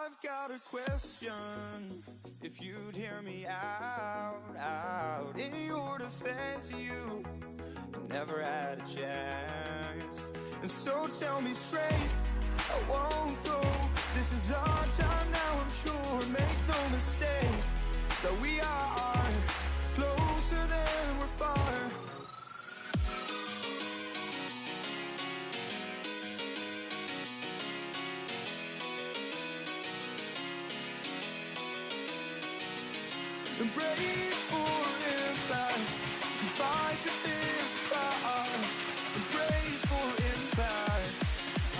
I've got a question, if you'd hear me out. In your defense, you never had a chance. And so tell me straight, I won't go. This is our time now, I'm sure. Make no mistake, that we are closer than we're far. Embrace for impact, fight your fears fire. Embrace for impact,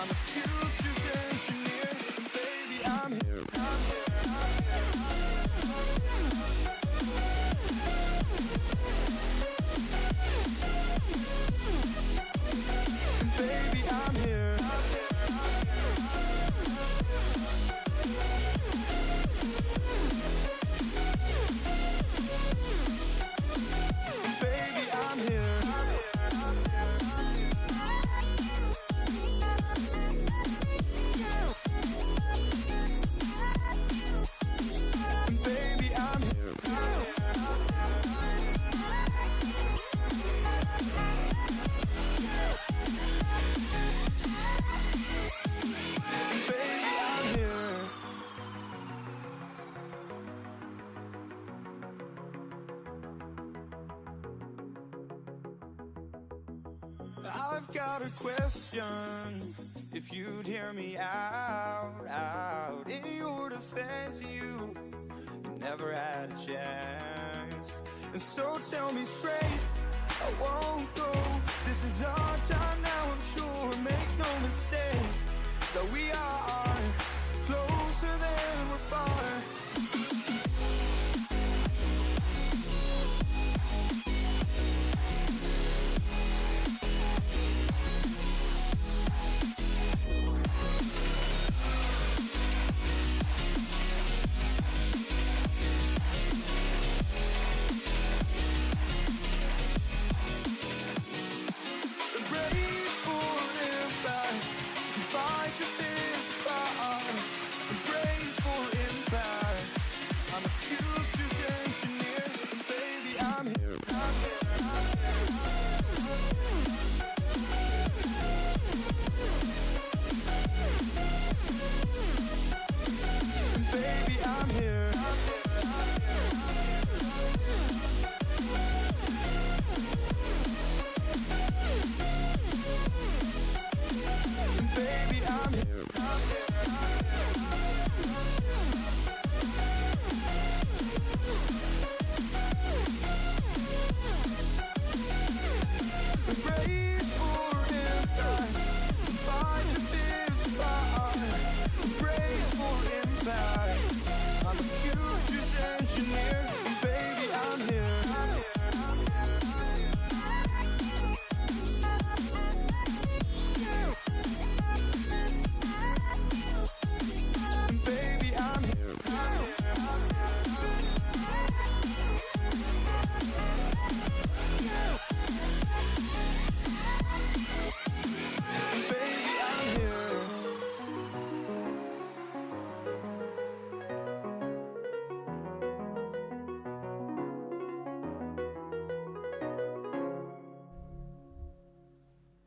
I'm a future's engineer. And baby, I'm here, I'm here, I'm here. And baby, I'm here, I'm here, I'm I've got a question, if you'd hear me out. In your defense, you never had a chance. And so tell me straight, I won't go. This is our time now, I'm sure. Make no mistake, that we are closer than we're far.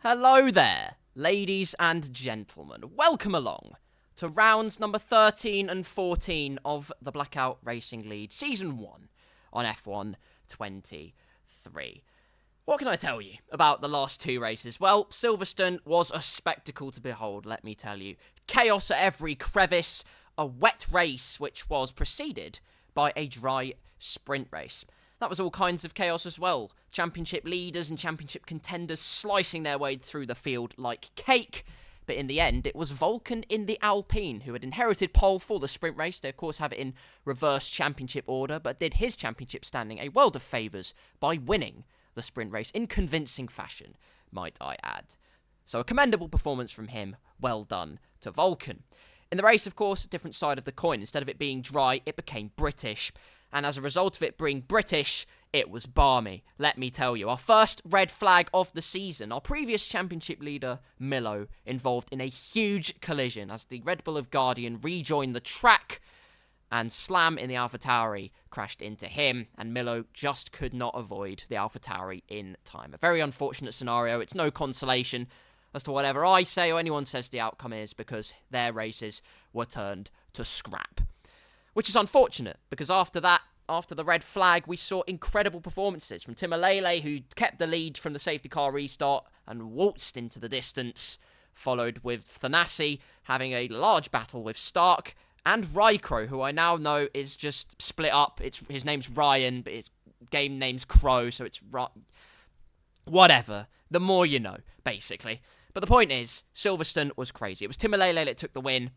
Hello there, ladies and gentlemen. Welcome along to rounds number 13 and 14 of the Blackout Racing League Season 1 on F1 23. What can I tell you about the last two races? Well, Silverstone was a spectacle to behold, let me tell you. Chaos at every crevice, a wet race which was preceded by a dry sprint race. That was all kinds of chaos as well. Championship leaders and championship contenders slicing their way through the field like cake. But in the end, it was Vulcan in the Alpine who had inherited pole for the sprint race. They, of course, have it in reverse championship order, but did his championship standing a world of favours by winning the sprint race in convincing fashion. might I add. So a commendable performance from him. Well done to Vulcan. In the race, of course, a different side of the coin. Instead of it being dry, it became British. And as a result of it being British, it was balmy. Let me tell you. Our first red flag of the season. Our previous championship leader, Milo, involved in a huge collision as the Red Bull of Guardian rejoined the track, and Slam in the AlphaTauri crashed into him, and Milo just could not avoid the AlphaTauri in time. A very unfortunate scenario. It's no consolation as to whatever I say or anyone says the outcome is, because their races were turned to scrap. Which is unfortunate, because after that, after the red flag, we saw incredible performances from Timalele, who kept the lead from the safety car restart and waltzed into the distance, followed with Thanasi having a large battle with Stark, and Rycrow, who I now know is just split up. His name's Ryan, but his game name's Crow, so it's whatever. The more you know, basically. But the point is, Silverstone was crazy. It was Timalele that took the win,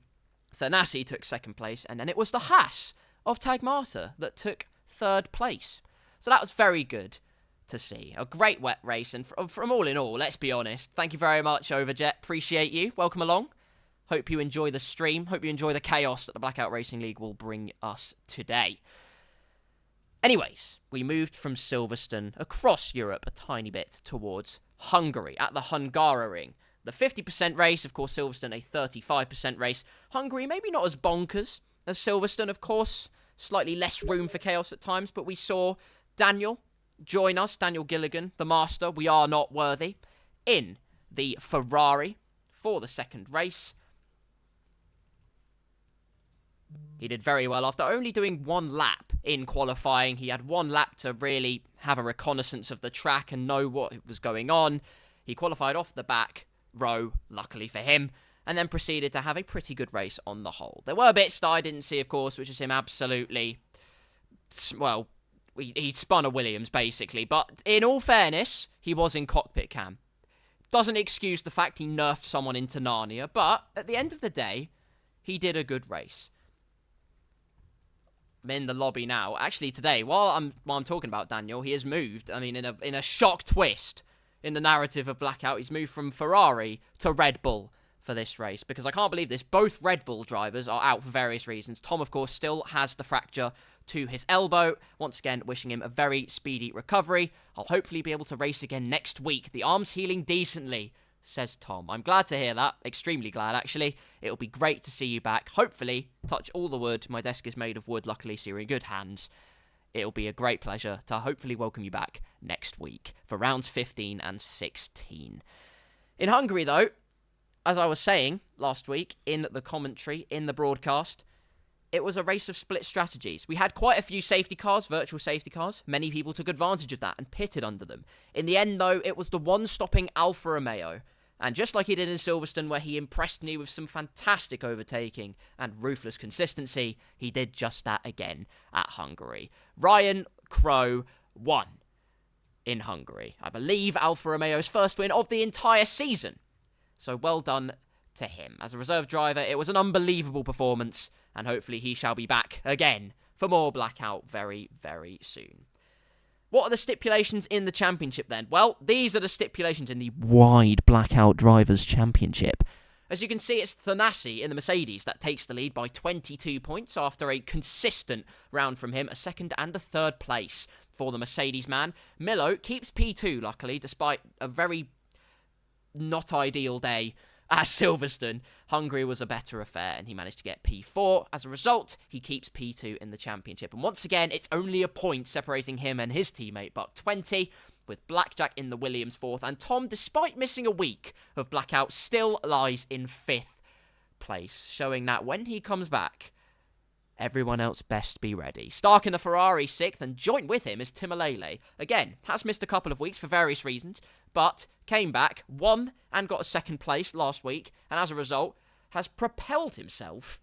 Thanasi took second place, and then it was the Haas of Tagmata that took third place. So that was very good to see. A great wet race, and from all in all, let's be honest, thank you very much, Overjet. Appreciate you. Welcome along. Hope you enjoy the stream. Hope you enjoy the chaos that the Blackout Racing League will bring us today. Anyways, we moved from Silverstone across Europe a tiny bit towards Hungary at the Hungaroring. The 50% race, of course, Silverstone a 35% race. Hungary maybe not as bonkers as Silverstone, of course. Slightly less room for chaos at times, but we saw Daniel join us, Daniel Gilligan, the master, we are not worthy, in the Ferrari for the second race. He did very well after only doing one lap in qualifying. He had one lap to really have a reconnaissance of the track and know what was going on. He qualified off the back row, luckily for him, and then proceeded to have a pretty good race on the whole. There were bits that I didn't see, of course, which is him absolutely, well, he spun a Williams, basically. But in all fairness, he was in cockpit cam. Doesn't excuse the fact he nerfed someone into Narnia, but at the end of the day, he did a good race. I'm in the lobby now. Actually, today, while I'm talking about Daniel, he has moved. I mean, in a shock twist in the narrative of Blackout, he's moved from Ferrari to Red Bull for this race, because I can't believe this. Both Red Bull drivers are out for various reasons. Tom, of course, still has the fracture to his elbow. Once again, wishing him a very speedy recovery. I'll hopefully be able to race again next week. The arm's healing decently, says Tom. I'm glad to hear that. Extremely glad, actually. It'll be great to see you back. Hopefully, touch all the wood. My desk is made of wood, luckily, so you're in good hands. It'll be a great pleasure to hopefully welcome you back next week for rounds 15 and 16. In Hungary, though, as I was saying last week in the commentary, in the broadcast, it was a race of split strategies. We had quite a few safety cars, virtual safety cars. Many people took advantage of that and pitted under them. In the end, though, it was the one-stopping Alfa Romeo. And just like he did in Silverstone, where he impressed me with some fantastic overtaking and ruthless consistency, he did just that again at Hungary. Ryan Crow won in Hungary. I believe Alfa Romeo's first win of the entire season. So well done to him. As a reserve driver, it was an unbelievable performance, and hopefully he shall be back again for more Blackout very, very soon. What are the stipulations in the championship then? Well, these are the stipulations in the Wide Blackout Drivers' Championship. As you can see, it's Thanasi in the Mercedes that takes the lead by 22 points after a consistent round from him, a second and a third place for the Mercedes man. Milo keeps P2, luckily, despite a very not ideal day at Silverstone. Hungary was a better affair, and he managed to get P4. As a result, he keeps P2 in the championship. And once again, it's only a point separating him and his teammate Buck 20, with Blackjack in the Williams 4th. And Tom, despite missing a week of Blackout, still lies in 5th place, showing that when he comes back, everyone else best be ready. Stark in the Ferrari 6th, and joint with him is Timalele. Again, has missed a couple of weeks for various reasons, but came back, won, and got a second place last week, and as a result, has propelled himself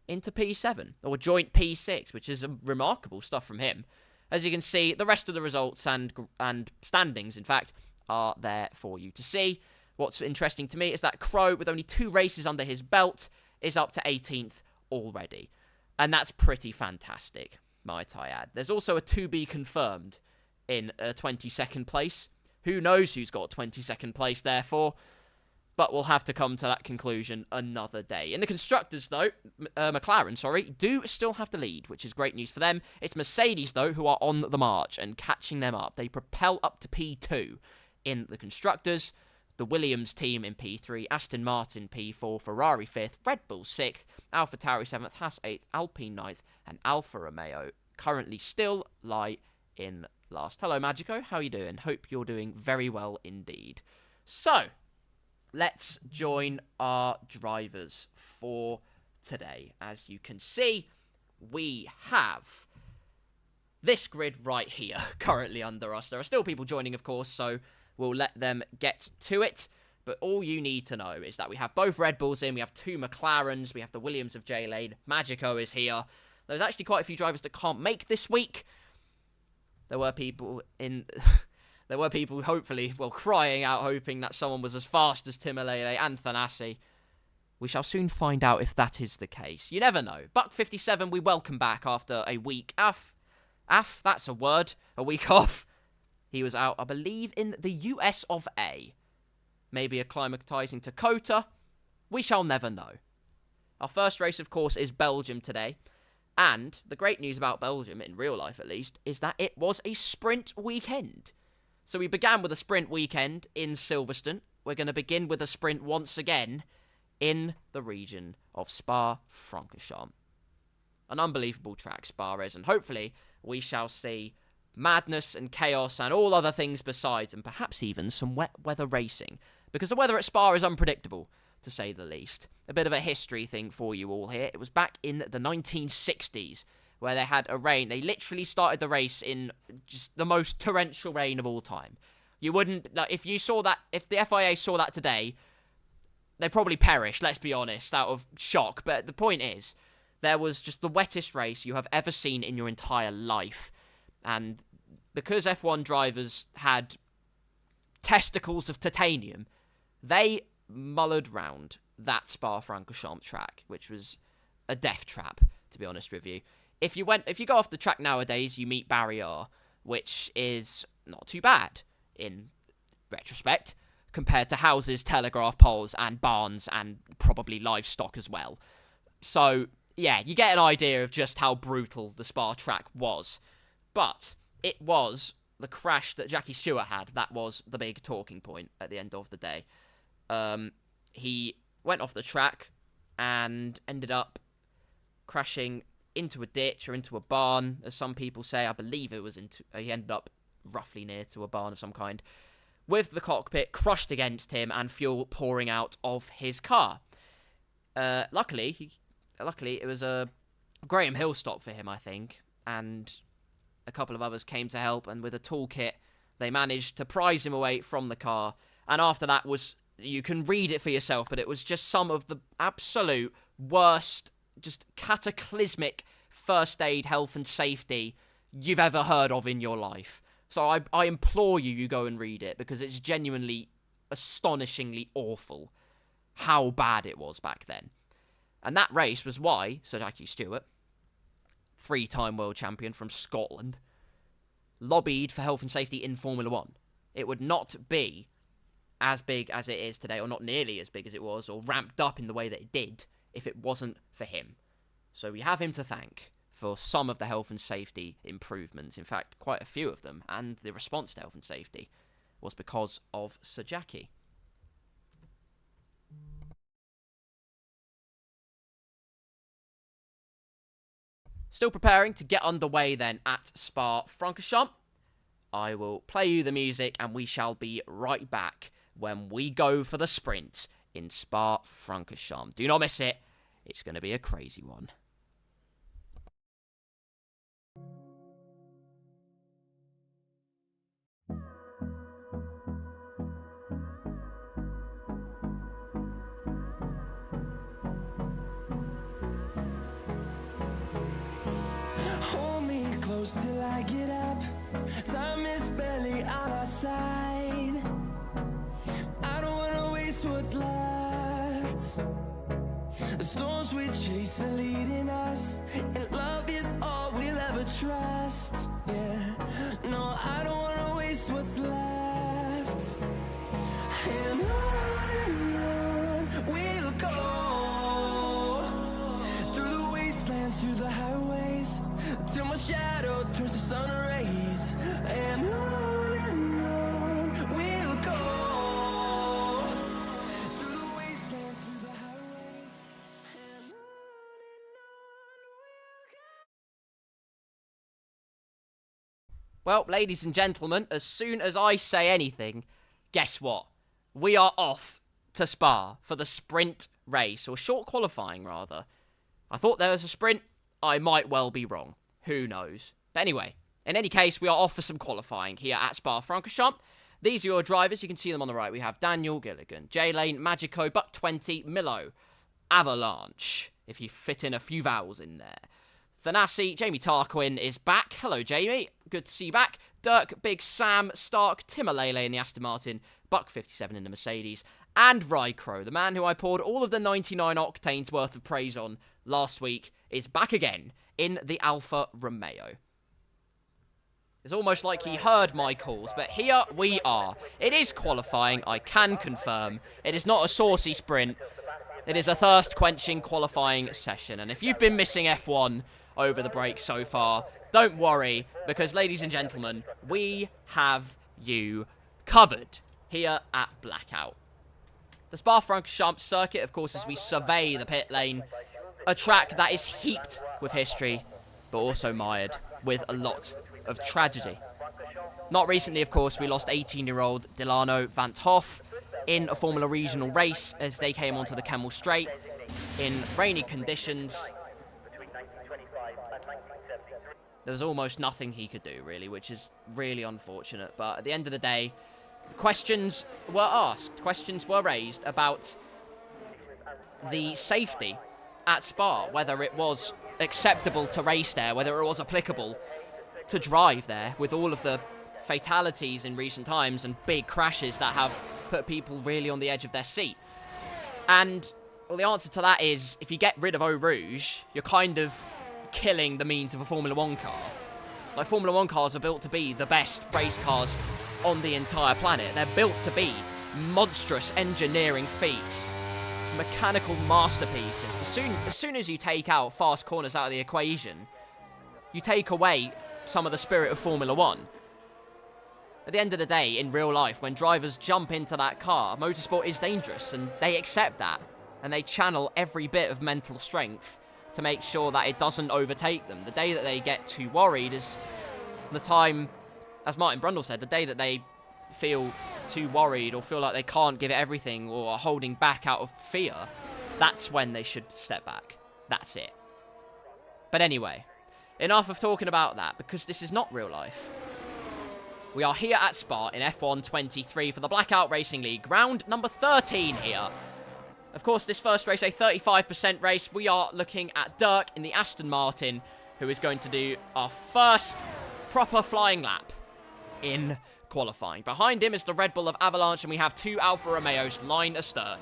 into P7, or joint P6, which is remarkable stuff from him. As you can see, the rest of the results and standings, in fact, are there for you to see. What's interesting to me is that Crow, with only 2 races under his belt, is up to 18th already. And that's pretty fantastic, might I add. There's also a to be confirmed in 22nd place, Who knows who's got 22nd place, therefore? But we'll have to come to that conclusion another day. In the constructors, though, McLaren, do still have the lead, which is great news for them. It's Mercedes, though, who are on the march and catching them up. They propel up to P2 in the constructors. The Williams team in P3, Aston Martin P4, Ferrari 5th, Red Bull 6th, AlphaTauri 7th, Haas 8th, Alpine 9th, and Alfa Romeo currently still lie in last. Hello, Magico. How are you doing? Hope you're doing very well indeed. So, let's join our drivers for today. As you can see, we have this grid right here currently under us. There are still people joining, of course, so we'll let them get to it. But all you need to know is that we have both Red Bulls in, we have 2 McLarens, we have the Williams of J-Lane, Magico is here. There's actually quite a few drivers that can't make this week. There were people hopefully, crying out, hoping that someone was as fast as Timolele and Thanasi. We shall soon find out if that is the case. You never know. Buck57, we welcome back after a week. That's a word. A week off. He was out, I believe, in the US of A. Maybe acclimatizing to Kota. We shall never know. Our first race, of course, is Belgium today. And the great news about Belgium, in real life at least, is that it was a sprint weekend. So we began with a sprint weekend in Silverstone. We're going to begin with a sprint once again in the region of Spa-Francorchamps. An unbelievable track, Spa is, and hopefully we shall see madness and chaos and all other things besides, and perhaps even some wet weather racing, because the weather at Spa is unpredictable, to say the least. A bit of a history thing for you all here. It was back in the 1960s where they had a rain. They literally started the race in just the most torrential rain of all time. You wouldn't, like, if you saw that, if the FIA saw that today, they'd probably perish, let's be honest, out of shock. But the point is, there was just the wettest race you have ever seen in your entire life. And because F1 drivers had testicles of titanium, they mullered round that Spa-Francorchamps track, which was a death trap, to be honest with you. If you go off the track nowadays, you meet Barrier, which is not too bad in retrospect compared to houses, telegraph poles, and barns, and probably livestock as well. So, yeah, you get an idea of just how brutal the Spa track was. But it was the crash that Jackie Stewart had that was the big talking point at the end of the day. He went off the track and ended up crashing into a ditch or into a barn, as some people say. I believe it was he ended up roughly near to a barn of some kind, with the cockpit crushed against him and fuel pouring out of his car. Luckily, it was a Graham Hill stop for him, I think, and a couple of others came to help, and with a toolkit, they managed to prise him away from the car. And after that you can read it for yourself, but it was just some of the absolute worst, just cataclysmic first aid, health and safety you've ever heard of in your life. So I implore you go and read it, because it's genuinely astonishingly awful how bad it was back then. And that race was why Sir Jackie Stewart, 3-time world champion from Scotland, lobbied for health and safety in Formula 1. It would not be as big as it is today, or not nearly as big as it was, or ramped up in the way that it did, if it wasn't for him. So we have him to thank for some of the health and safety improvements. In fact, quite a few of them, and the response to health and safety was because of Sir Jackie. Still preparing to get underway then at Spa-Francorchamps. I will play you the music, and we shall be right back when we go for the sprint in Spa-Francorchamps. Do not miss it. It's going to be a crazy one. Hold me close till I get up. Time is barely on our side. I don't wanna waste what's left. The storms we chase are leading us, and love is all we'll ever trust. Yeah, no, I don't wanna waste what's left. on we'll go, through the wastelands, through the highways, till my shadow turns to sun rays. And on we'll go, through the wastelands, through the highways, and on we'll go. Well, ladies and gentlemen, as soon as I say anything, guess what? We are off to Spa for the sprint race, or short qualifying, rather. I thought there was a sprint. I might well be wrong. Who knows? But anyway, in any case, we are off for some qualifying here at Spa-Francorchamps. These are your drivers. You can see them on the right. We have Daniel Gilligan, J-Lane, Magico, Buck20, Milo, Avalanche, if you fit in a few vowels in there. Thanasi, Jamie Tarquin is back. Hello, Jamie. Good to see you back. Dirk, Big Sam, Stark, Timalele in the Aston Martin, Buck57 in the Mercedes, and Rycrow, the man who I poured all of the 99 octanes worth of praise on last week, is back again in the Alfa Romeo. It's almost like he heard my calls, but here we are. It is qualifying, I can confirm. It is not a saucy sprint. It is a thirst-quenching qualifying session, and if you've been missing F1 over the break so far, don't worry, because, ladies and gentlemen, we have you covered here at Blackout. The Spa-Francorchamps circuit, of course, as we survey the pit lane, a track that is heaped with history, but also mired with a lot of tragedy. Not recently, of course, we lost 18-year-old Delano Van 't Hoff in a Formula Regional race as they came onto the Kemmel Straight in rainy conditions. There was almost nothing he could do, really, which is really unfortunate. But at the end of the day, questions were asked, questions were raised about the safety at Spa, whether it was acceptable to race there, whether it was applicable to drive there, with all of the fatalities in recent times and big crashes that have put people really on the edge of their seat. And, well, the answer to that is, if you get rid of Eau Rouge, you're kind of killing the means of a Formula 1 car. Like, Formula 1 cars are built to be the best race cars on the entire planet. They're built to be monstrous engineering feats, mechanical masterpieces. As soon as you take out fast corners out of the equation, you take away some of the spirit of Formula 1. At the end of the day, in real life, when drivers jump into that car, motorsport is dangerous, and they accept that, and they channel every bit of mental strength to make sure that it doesn't overtake them. The day that they get too worried is the time, as Martin Brundle said, the day that they feel too worried or feel like they can't give it everything or are holding back out of fear, that's when they should step back. That's it. But anyway, enough of talking about that, because this is not real life. We are here at Spa in F1 23 for the Blackout Racing League, round number 13 here. Of course, this first race, a 35% race. We are looking at Dirk in the Aston Martin, who is going to do our first proper flying lap in qualifying. Behind him is the Red Bull of Avalanche, and we have two Alfa Romeos line astern.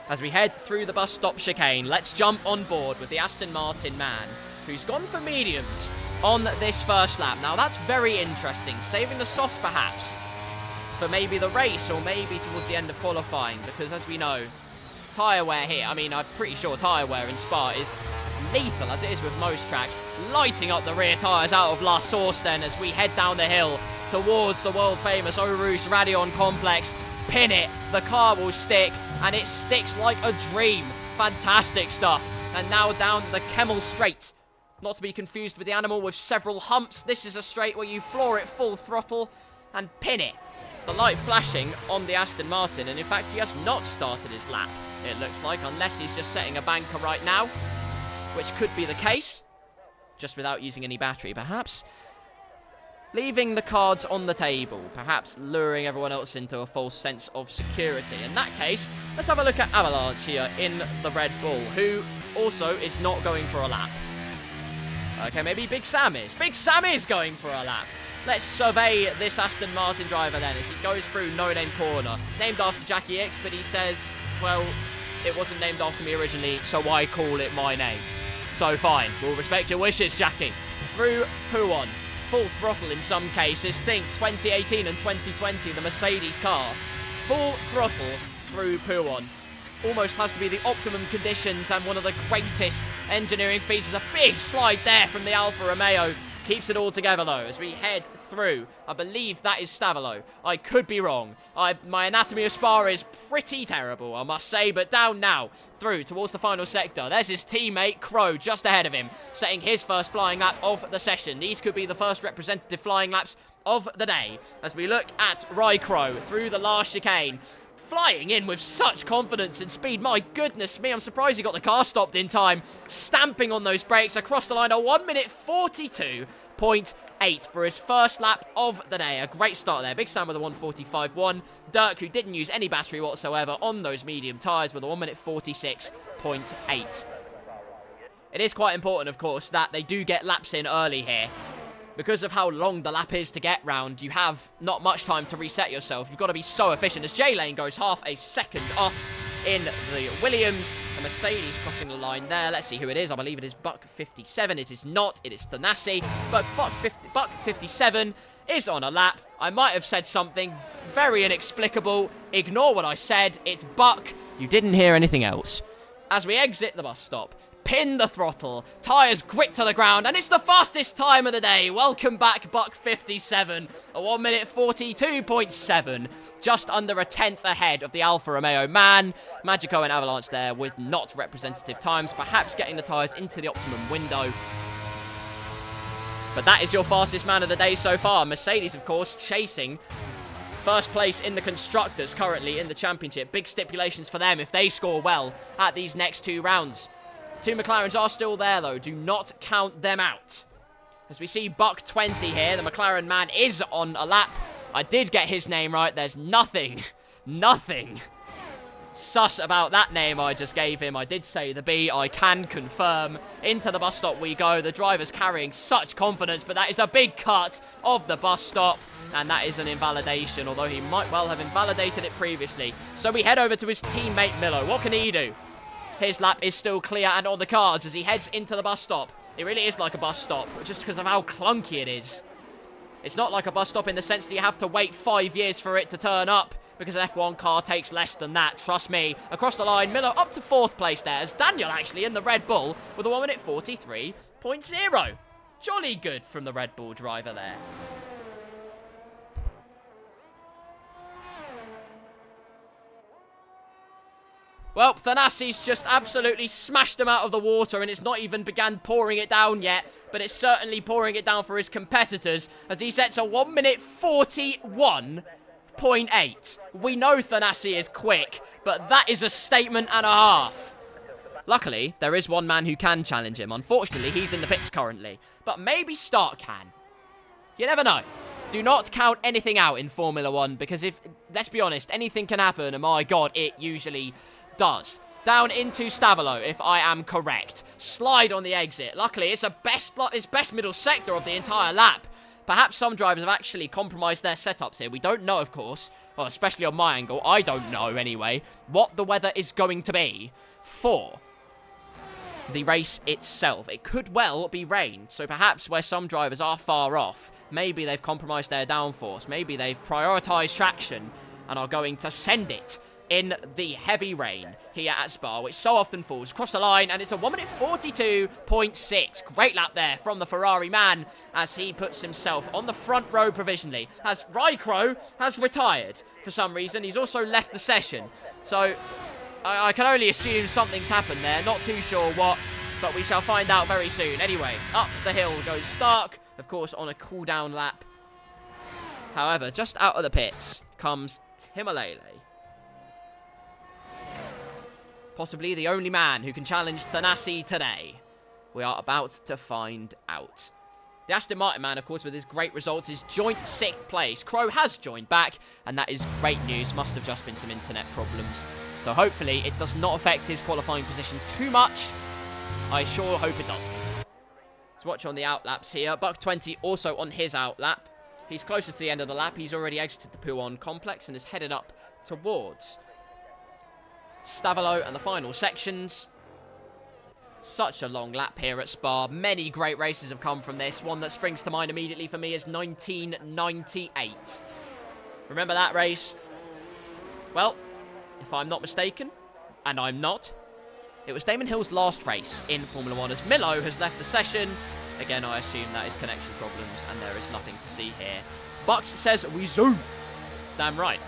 As we head through the bus stop chicane, let's jump on board with the Aston Martin man, who's gone for mediums on this first lap. Now, that's very interesting, saving the softs perhaps for maybe the race or maybe towards the end of qualifying, because as we know, tyre wear here, I mean, I'm pretty sure tyre wear in Spa is lethal, as it is with most tracks, lighting up the rear tyres out of La Source then as we head down the hill towards the world-famous Eau Rouge Raidillon complex. Pin it, the car will stick, and it sticks like a dream. Fantastic stuff. And now down the Kemmel Straight. Not to be confused with the animal with several humps. This is a straight where you floor it full throttle and pin it. The light flashing on the Aston Martin, and in fact he has not started his lap, it looks like, unless he's just setting a banker right now, which could be the case, just without using any battery perhaps. Leaving the cards on the table, perhaps luring everyone else into a false sense of security. In that case, let's have a look at Avalanche here in the Red Bull, who also is not going for a lap. Okay, maybe Big Sam is. Big Sam is going for a lap. Let's survey this Aston Martin driver then as he goes through No Name Corner. Named after Jackie X, but he says, well, it wasn't named after me originally, so why call it my name? So fine, we'll respect your wishes, Jackie. Through Huon. full throttle in some cases. Think 2018 and 2020, the Mercedes car. Full throttle through Puon. Almost has to be the optimum conditions and one of the greatest engineering feats. A big slide there from the Alfa Romeo. Keeps it all together, though, as we head through. I believe that is Stavolo. I could be wrong. My anatomy of Spa is pretty terrible, I must say, but down now, through towards the final sector. There's his teammate, Crow, just ahead of him, setting his first flying lap of the session. These could be the first representative flying laps of the day, as we look at Crow through the last chicane. Flying in with such confidence and speed. My goodness me, I'm surprised he got the car stopped in time. Stamping on those brakes across the line. A 1 minute 42.8 for his first lap of the day. A great start there. Big Sam with a 1:45.1. Dirk, who didn't use any battery whatsoever on those medium tyres, with a 1 minute 46.8. It is quite important, of course, that they do get laps in early here. Because of how long the lap is to get round, you have not much time to reset yourself. You've got to be so efficient. As J-Lane goes half a second off in the Williams. The Mercedes crossing the line there. Let's see who it is. I believe it is Buck 57. It is not. It is Thanasi. But Buck 57 is on a lap. I might have said something very inexplicable. Ignore what I said. It's Buck. You didn't hear anything else. As we exit the bus stop, pin the throttle, tyres grit to the ground, and it's the fastest time of the day. Welcome back, Buck 57. A 1 minute 42.7. Just under a tenth ahead of the Alfa Romeo man. Magico and Avalanche there with not representative times, perhaps getting the tyres into the optimum window. But that is your fastest man of the day so far. Mercedes, of course, chasing first place in the Constructors currently in the championship. Big stipulations for them if they score well at these next two rounds. Two McLarens are still there, though. Do not count them out. As we see Buck 20 here, the McLaren man is on a lap. I did get his name right. There's nothing sus about that name I just gave him. I did say the B. I can confirm. Into the bus stop we go. The driver's carrying such confidence, but that is a big cut of the bus stop. And that is an invalidation, although he might well have invalidated it previously. So we head over to his teammate Milo. What can he do? His lap is still clear and on the cards as he heads into the bus stop. It really is like a bus stop, just because of how clunky it is. It's not like a bus stop in the sense that you have to wait 5 years for it to turn up, because an F1 car takes less than that, trust me. Across the line, Miller up to 4th place there, as Daniel actually in the Red Bull with a 1 minute 43.0. Jolly good from the Red Bull driver there. Well, Thanasi's just absolutely smashed them out of the water, and it's not even began pouring it down yet, but it's certainly pouring it down for his competitors as he sets a 1 minute 41.8. We know Thanasi is quick, but that is a statement and a half. Luckily, there is one man who can challenge him. Unfortunately, he's in the pits currently, but maybe Stark can. You never know. Do not count anything out in Formula 1, because let's be honest, anything can happen, and my God, it usually does. Down into Stavolo, if I am correct. Slide on the exit. Luckily, it's best middle sector of the entire lap. Perhaps some drivers have actually compromised their setups here. We don't know, of course. Well, especially on my angle. I don't know, anyway, what the weather is going to be for the race itself. It could well be rain. So perhaps where some drivers are far off, maybe they've compromised their downforce. Maybe they've prioritized traction and are going to send it in the heavy rain here at Spa, which so often falls across the line, and it's a 1 minute 42.6. Great lap there from the Ferrari man as he puts himself on the front row provisionally. As Raikkonen has retired for some reason. He's also left the session. So I can only assume something's happened there. Not too sure what, but we shall find out very soon. Anyway, up the hill goes Stark, of course, on a cool-down lap. However, just out of the pits comes Timalele. Possibly the only man who can challenge Thanasi today. We are about to find out. The Aston Martin man, of course, with his great results, is joint 6th place. Crow has joined back, and that is great news. Must have just been some internet problems. So hopefully it does not affect his qualifying position too much. I sure hope it doesn't. Let's watch on the outlaps here. Buck 20 also on his outlap. He's closer to the end of the lap. He's already exited the Puon complex and is headed up towards Stavolo and the final sections. Such a long lap here at Spa. Many great races have come from this. One that springs to mind immediately for me is 1998. Remember that race? Well, if I'm not mistaken, and I'm not, it was Damon Hill's last race in Formula 1 as Milo has left the session. Again, I assume that is connection problems and there is nothing to see here. Bucks says we zoom. Damn right.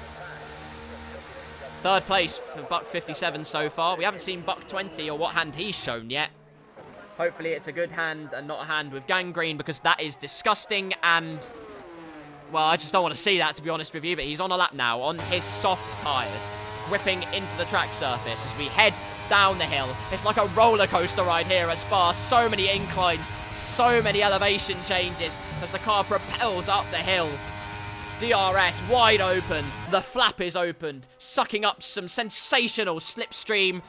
Third place for Buck 57 so far. We haven't seen Buck 20 or what hand he's shown yet. Hopefully it's a good hand and not a hand with gangrene, because that is disgusting and, well, I just don't want to see that, to be honest with you. But he's on a lap now on his soft tyres, gripping into the track surface as we head down the hill. It's like a roller coaster ride here at Spa. So many inclines, so many elevation changes as the car propels up the hill. DRS wide open, the flap is opened, sucking up some sensational slipstream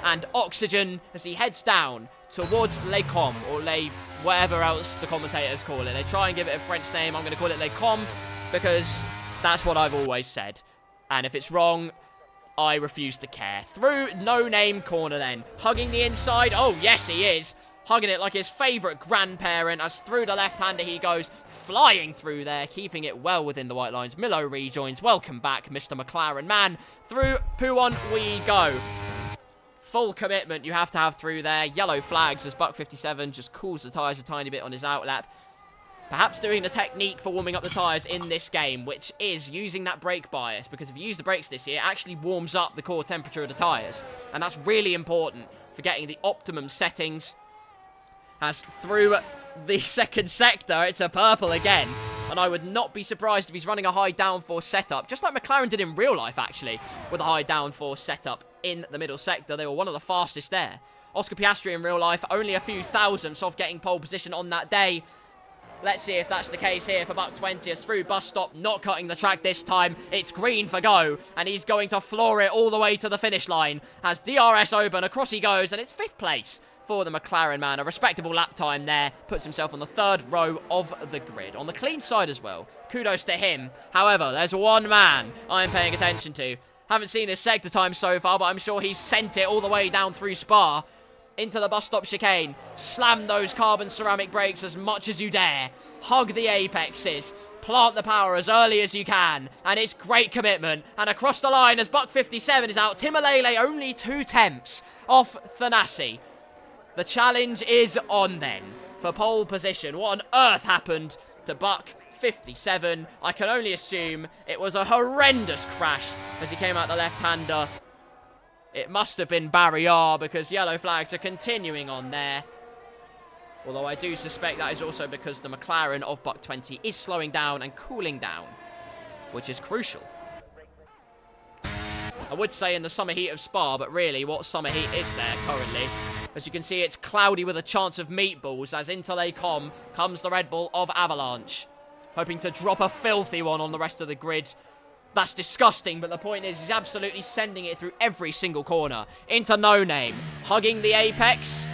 and oxygen as he heads down towards Les Combes, or Les, whatever else the commentators call it. They try and give it a French name. I'm going to call it Les Combes because that's what I've always said. And if it's wrong, I refuse to care. Through no-name corner then, hugging the inside. Oh, yes, he is. Hugging it like his favourite grandparent as through the left-hander he goes, flying through there, keeping it well within the white lines. Milo rejoins. Welcome back, Mr. McLaren man. Through Pouon we go. Full commitment you have to have through there. Yellow flags as Buck 57 just cools the tyres a tiny bit on his outlap. Perhaps doing the technique for warming up the tyres in this game, which is using that brake bias, because if you use the brakes this year, it actually warms up the core temperature of the tyres. And that's really important for getting the optimum settings. As through the second sector, it's a purple again. And I would not be surprised if he's running a high downforce setup, just like McLaren did in real life, actually, with a high downforce setup in the middle sector. They were one of the fastest there. Oscar Piastri in real life, only a few thousandths off getting pole position on that day. Let's see if that's the case here for Buck 20 as through bus stop, not cutting the track this time. It's green for go, and he's going to floor it all the way to the finish line. As DRS open, across he goes, and it's 5th place for the McLaren man. A respectable lap time there. Puts himself on the 3rd row of the grid. On the clean side as well. Kudos to him. However, there's one man I'm paying attention to. Haven't seen his sector time so far, but I'm sure he's sent it all the way down through Spa. Into the bus stop chicane. Slam those carbon ceramic brakes as much as you dare. Hug the apexes. Plant the power as early as you can. And it's great commitment. And across the line as Buck 57 is out. Timalele only 2 tenths off Thanasi. The challenge is on then for pole position. What on earth happened to Buck 57? I can only assume it was a horrendous crash as he came out the left-hander. It must have been barrier because yellow flags are continuing on there. Although I do suspect that is also because the McLaren of Buck 20 is slowing down and cooling down, which is crucial. I would say in the summer heat of Spa, but really, what summer heat is there currently? As you can see, it's cloudy with a chance of meatballs, as into Les Combes comes the Red Bull of Avalanche. Hoping to drop a filthy one on the rest of the grid. That's disgusting, but the point is, he's absolutely sending it through every single corner. Into No Name, hugging the apex.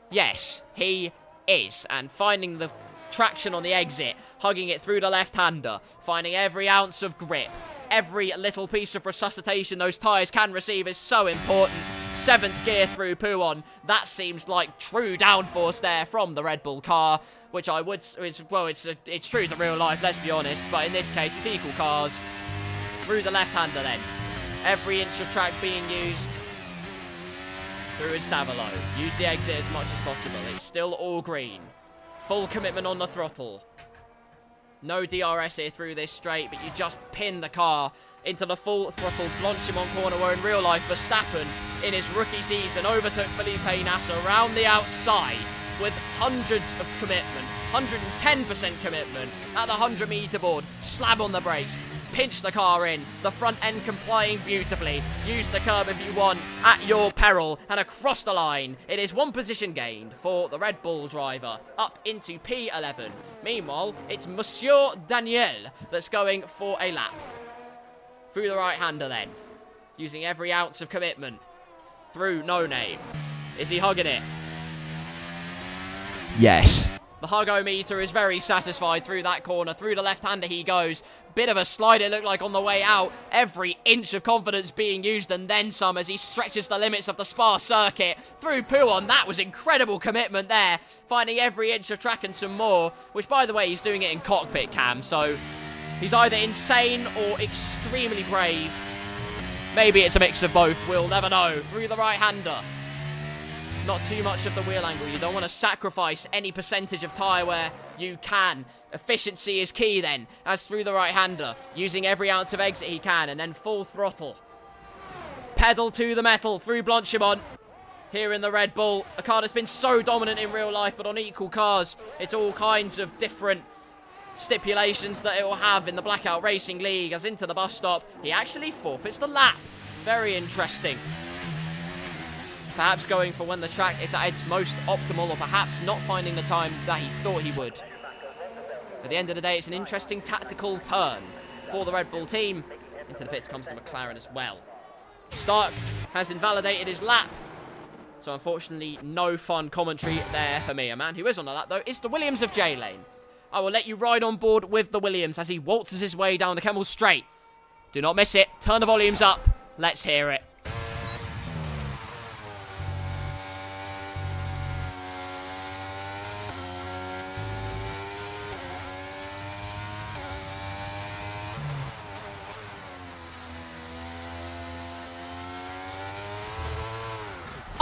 Yes, he is. And finding the traction on the exit, hugging it through the left-hander, finding every ounce of grip. Every little piece of resuscitation those tyres can receive is so important. 7th gear through Pouon. That seems like true downforce there from the Red Bull car, which I would... Well, it's true to real life, let's be honest, but in this case, it's equal cars. Through the left-hander then. Every inch of track being used. Through in Stavolo. Use the exit as much as possible. It's still all green. Full commitment on the throttle. No DRS here through this straight, but you just pin the car into the full throttle Blanchimont corner, where in real life Verstappen in his rookie season overtook Felipe Nasser around the outside with hundreds of commitment, 110% commitment at the 100-meter board. Slab on the brakes, pinch the car in, the front end complying beautifully. Use the curb if you want, at your peril, and across the line. It is 1 position gained for the Red Bull driver, up into P11. Meanwhile, it's Monsieur Daniel that's going for a lap. Through the right-hander then, using every ounce of commitment. Through No Name. Is he hugging it? Yes. The Hugo-meter is very satisfied through that corner. Through the left-hander he goes. Bit of a slide, it looked like, on the way out. Every inch of confidence being used and then some as he stretches the limits of the Spa circuit. Through Pouon, that was incredible commitment there. Finding every inch of track and some more. Which, by the way, he's doing it in cockpit cam. So he's either insane or extremely brave. Maybe it's a mix of both. We'll never know. Through the right-hander. Not too much of the wheel angle. You don't want to sacrifice any percentage of tyre where you can. Efficiency is key then, as through the right-hander, using every ounce of exit he can, and then full throttle. Pedal to the metal through Blanchimont. Here in the Red Bull, a car that's been so dominant in real life, but on equal cars, it's all kinds of different stipulations that it will have in the Blackout Racing League. As into the bus stop, he actually forfeits the lap. Very interesting. Perhaps going for when the track is at its most optimal, or perhaps not finding the time that he thought he would. At the end of the day, it's an interesting tactical turn for the Red Bull team. Into the pits comes the McLaren as well. Stark has invalidated his lap. So unfortunately, no fun commentary there for me. A man who is on the lap, though, is the Williams of J-Lane. I will let you ride on board with the Williams as he waltzes his way down the Kemmel Straight. Do not miss it. Turn the volumes up. Let's hear it.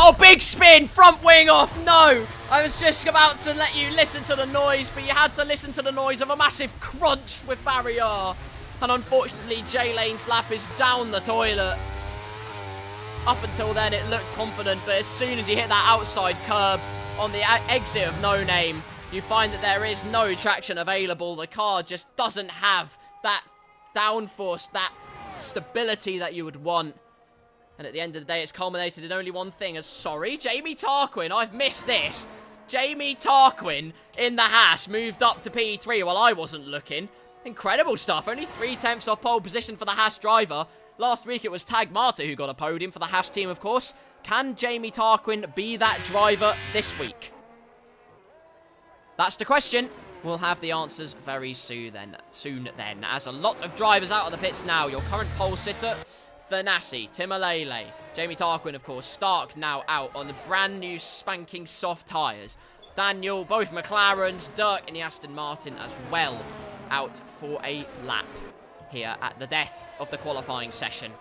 Oh, big spin! Front wing off! No! I was just about to let you listen to the noise, but you had to listen to the noise of a massive crunch with Barrier. And unfortunately, J-Lane's lap is down the toilet. Up until then, it looked confident, but as soon as you hit that outside curb on the exit of No Name, you find that there is no traction available. The car just doesn't have that downforce, that stability that you would want. And at the end of the day, it's culminated in only one thing. Sorry, Jamie Tarquin, I've missed this. Jamie Tarquin in the Haas moved up to P3 while I wasn't looking. Incredible stuff. Only 3/10 off pole position for the Haas driver. Last week, it was Tag Marta who got a podium for the Haas team, of course. Can Jamie Tarquin be that driver this week? That's the question. We'll have the answers very soon then, as a lot of drivers out of the pits now. Your current pole sitter, Thanasi, Timalele, Jamie Tarquin, of course. Stark now out on the brand new spanking soft tyres. Daniel, both McLarens, Dirk and the Aston Martin as well, out for a lap here at the death of the qualifying session.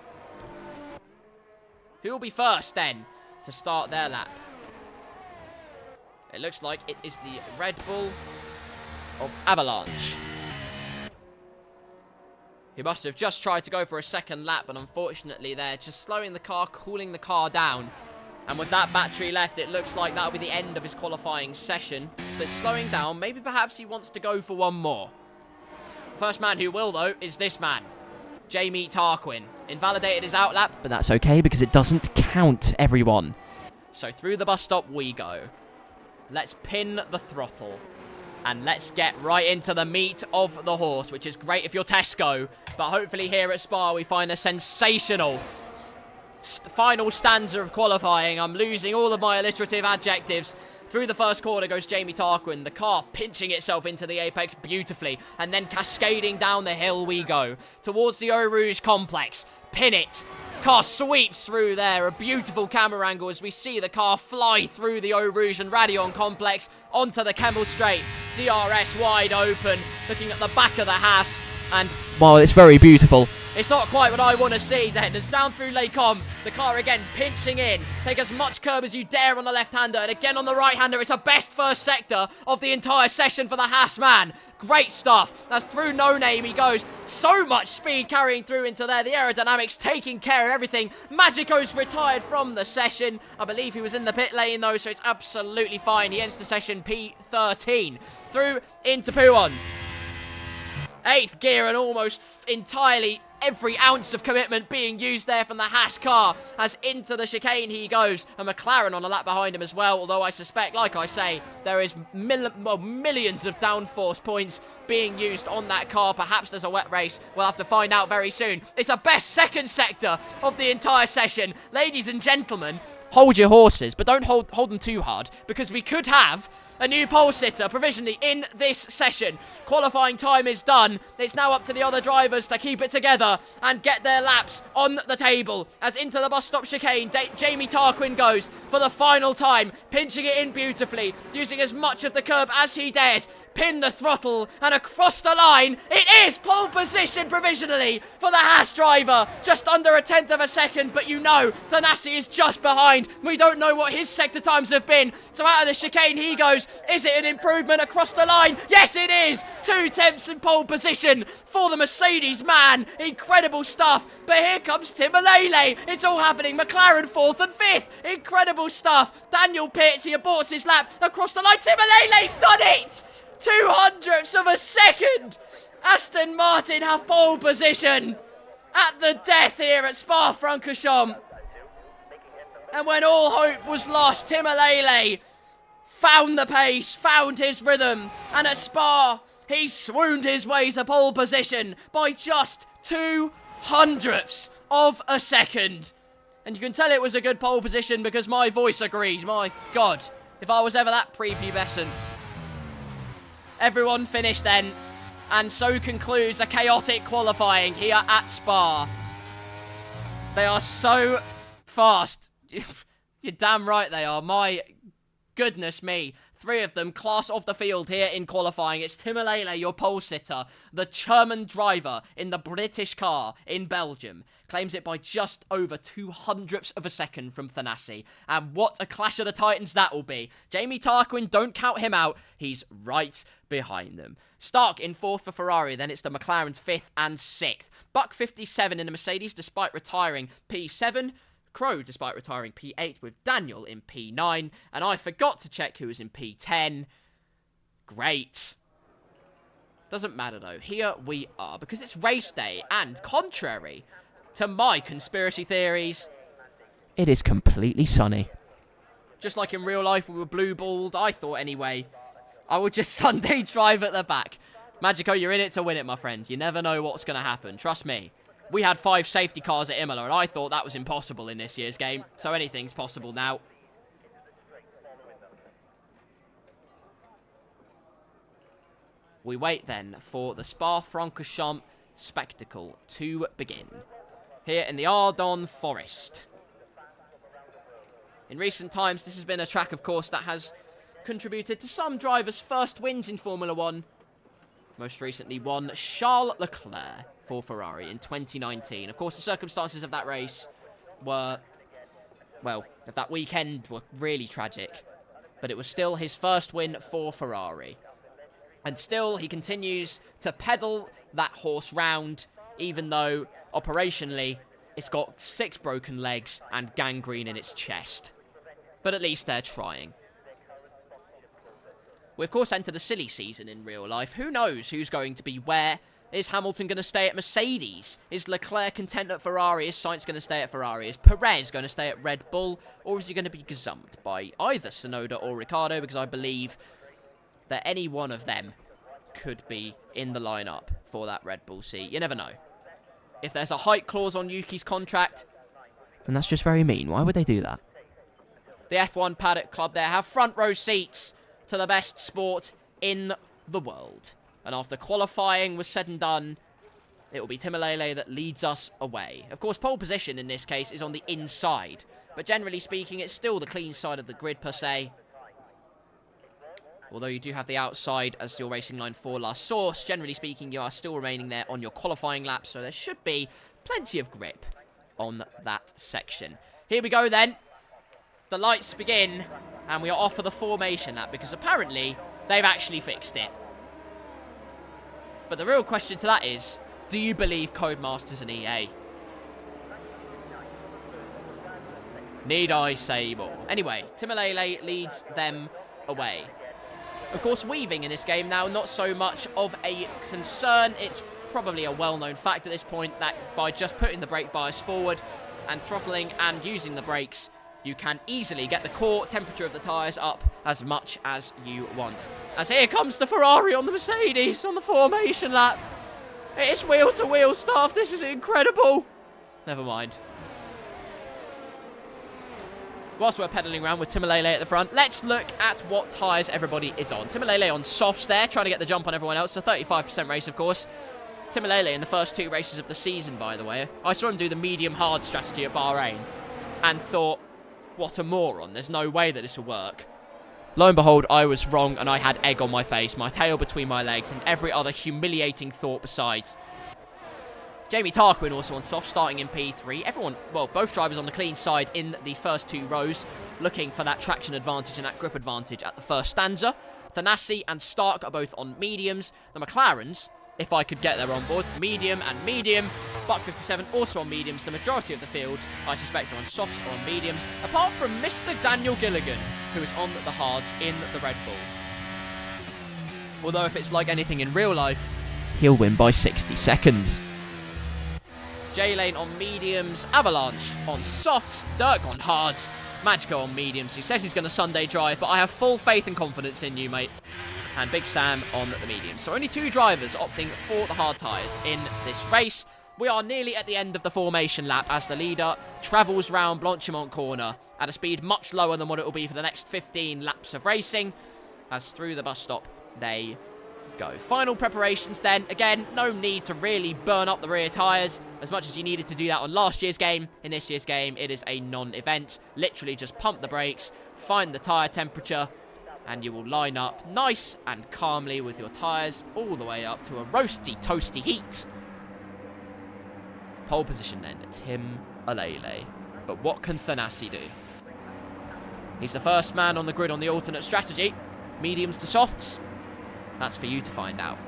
Who will be first then to start their lap? It looks like it is the Red Bull of Avalanche. He must have just tried to go for a second lap, but unfortunately they're just slowing the car, cooling the car down. And with that battery left, it looks like that'll be the end of his qualifying session. But slowing down, maybe perhaps he wants to go for one more. First man who will, though, is this man, Jamie Tarquin. Invalidated his outlap, but that's okay because it doesn't count, everyone. So through the bus stop we go. Let's pin the throttle. And let's get right into the meat of the horse, which is great if you're Tesco. But hopefully here at Spa we find a sensational final stanza of qualifying. I'm losing all of my alliterative adjectives. Through the first corner goes Jamie Tarquin, the car pinching itself into the apex beautifully, and then cascading down the hill we go, towards the Eau Rouge complex. Pin it. Car sweeps through there, a beautiful camera angle as we see the car fly through the Eau Rouge and Radeon complex onto the Kemmel Straight. DRS wide open, looking at the back of the Haas, and, well, it's very beautiful. It's not quite what I want to see then. As down through Les Combes, the car again pinching in. Take as much curb as you dare on the left-hander, and again on the right-hander. It's a best first sector of the entire session for the Haas man. Great stuff. That's through No Name he goes. So much speed carrying through into there. The aerodynamics taking care of everything. Magico's retired from the session. I believe he was in the pit lane though, so it's absolutely fine. He ends the session P13. Through into Pouon. 8th gear and almost entirely every ounce of commitment being used there from the Haas car as into the chicane he goes. A McLaren on a lap behind him as well, although I suspect, like I say, there is millions of downforce points being used on that car. Perhaps there's a wet race. We'll have to find out very soon. It's a best second sector of the entire session. Ladies and gentlemen, hold your horses, but don't hold them too hard, because we could have a new pole sitter provisionally in this session. Qualifying time is done. It's now up to the other drivers to keep it together and get their laps on the table. As into the bus stop chicane, Jamie Tarquin goes for the final time, pinching it in beautifully, using as much of the curb as he dares. Pin the throttle, and across the line, it is pole position provisionally for the Haas driver. Just under a tenth of a second, but you know, Thanasi is just behind. We don't know what his sector times have been. So out of the chicane he goes. Is it an improvement across the line? Yes, it is. 2 tenths in pole position for the Mercedes man. Incredible stuff. But here comes Timalele. It's all happening. McLaren 4th and 5th. Incredible stuff. Daniel Pitts, he aborts his lap across the line. Timalele's done it. 200ths of a second. Aston Martin have pole position at the death here at Spa-Francorchamps. And when all hope was lost, Timalele found the pace, found his rhythm, and at Spa, he swooned his way to pole position by just 200ths of a second. And you can tell it was a good pole position because my voice agreed. My God, if I was ever that prepubescent. Everyone finished then, and so concludes a chaotic qualifying here at Spa. They are so fast. You're damn right they are. My goodness me. 3 of them class off the field here in qualifying. It's Timalele, your pole sitter, the German driver in the British car in Belgium. Claims it by just over 200ths of a second from Thanasi. And what a clash of the titans that will be. Jamie Tarquin, don't count him out. He's right behind them. Stark in 4th for Ferrari, then it's the McLaren's 5th and 6th. Buck 57 in the Mercedes despite retiring P7. Crow despite retiring P8 with Daniel in P9. And I forgot to check who was in P10. Great. Doesn't matter though. Here we are because it's race day and contrary to my conspiracy theories, it is completely sunny. Just like in real life we were blue-balled, I thought anyway, I would just Sunday drive at the back. Magico, you're in it to win it, my friend. You never know what's going to happen. Trust me. We had 5 safety cars at Imola, and I thought that was impossible in this year's game. So anything's possible now. We wait then for the Spa-Francorchamps spectacle to begin. Here in the Ardon Forest. In recent times, this has been a track, of course, that has contributed to some drivers' first wins in Formula 1. Most recently won Charles Leclerc for Ferrari in 2019. Of course, the circumstances of that race were, well, of that weekend were really tragic. But it was still his first win for Ferrari. And still, he continues to pedal that horse round, even though, operationally, it's got 6 broken legs and gangrene in its chest. But at least they're trying. We, of course, enter the silly season in real life. Who knows who's going to be where? Is Hamilton going to stay at Mercedes? Is Leclerc content at Ferrari? Is Sainz going to stay at Ferrari? Is Perez going to stay at Red Bull? Or is he going to be gazumped by either Tsunoda or Ricciardo? Because I believe that any one of them could be in the lineup for that Red Bull seat. You never know. If there's a height clause on Yuki's contract, then that's just very mean. Why would they do that? The F1 Paddock Club there have front row seats to the best sport in the world. And after qualifying was said and done, it will be Timalele that leads us away. Of course, pole position in this case is on the inside. But generally speaking, it's still the clean side of the grid per se. Although you do have the outside as your racing line for last source, generally speaking, you are still remaining there on your qualifying lap, so there should be plenty of grip on that section. Here we go then. The lights begin, and we are off for the formation lap, because apparently they've actually fixed it. But the real question to that is, do you believe Codemasters and EA? Need I say more? Anyway, Timalele leads them away. Of course, weaving in this game now, not so much of a concern. It's probably a well-known fact at this point that by just putting the brake bias forward and throttling and using the brakes, you can easily get the core temperature of the tyres up as much as you want. As here comes the Ferrari on the Mercedes on the formation lap. It's wheel-to-wheel stuff. This is incredible. Never mind. whilst we're pedaling around with Timalele at the front, let's look at what tyres everybody is on. Timalele on softs there, trying to get the jump on everyone else. It's a 35% race, of course. Timalele in the first 2 races of the season, by the way. I saw him do the medium-hard strategy at Bahrain and thought, what a moron. There's no way that this will work. Lo and behold, I was wrong, and I had egg on my face, my tail between my legs, and every other humiliating thought besides. Jamie Tarquin also on soft, starting in P3. Everyone, well, both drivers on the clean side in the first 2 rows, looking for that traction advantage and that grip advantage at the first stanza. Thanassi and Stark are both on mediums. The McLarens, if I could get there on board, medium and medium. Buck 57 also on mediums. The majority of the field, I suspect, are on softs or on mediums, apart from Mr. Daniel Gilligan, who is on the hards in the Red Bull. Although if it's like anything in real life, he'll win by 60 seconds. J-Lane on mediums, Avalanche on softs, Dirk on hards, Magico on mediums, who says he's going to Sunday drive, but I have full faith and confidence in you, mate. And Big Sam on the mediums. So only 2 drivers opting for the hard tyres in this race. We are nearly at the end of the formation lap as the leader travels round Blanchimont corner at a speed much lower than what it will be for the next 15 laps of racing, as through the bus stop they go. Final preparations then. Again, no need to really burn up the rear tyres as much as you needed to do that on last year's game. In this year's game, it is a non-event. Literally just pump the brakes, find the tyre temperature, and you will line up nice and calmly with your tyres all the way up to a roasty, toasty heat. Pole position then, Tim Alele. But what can Thanassi do? He's the first man on the grid on the alternate strategy. Mediums to softs. That's for you to find out.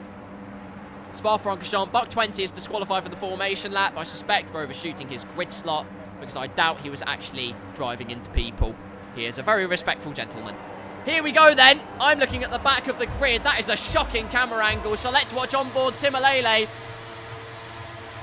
Spa-Francorchamps, Buck 20 is disqualified for the formation lap, I suspect for overshooting his grid slot, because I doubt he was actually driving into people. He is a very respectful gentleman. Here we go then. I'm looking at the back of the grid. That is a shocking camera angle, so let's watch on board Tim Alele.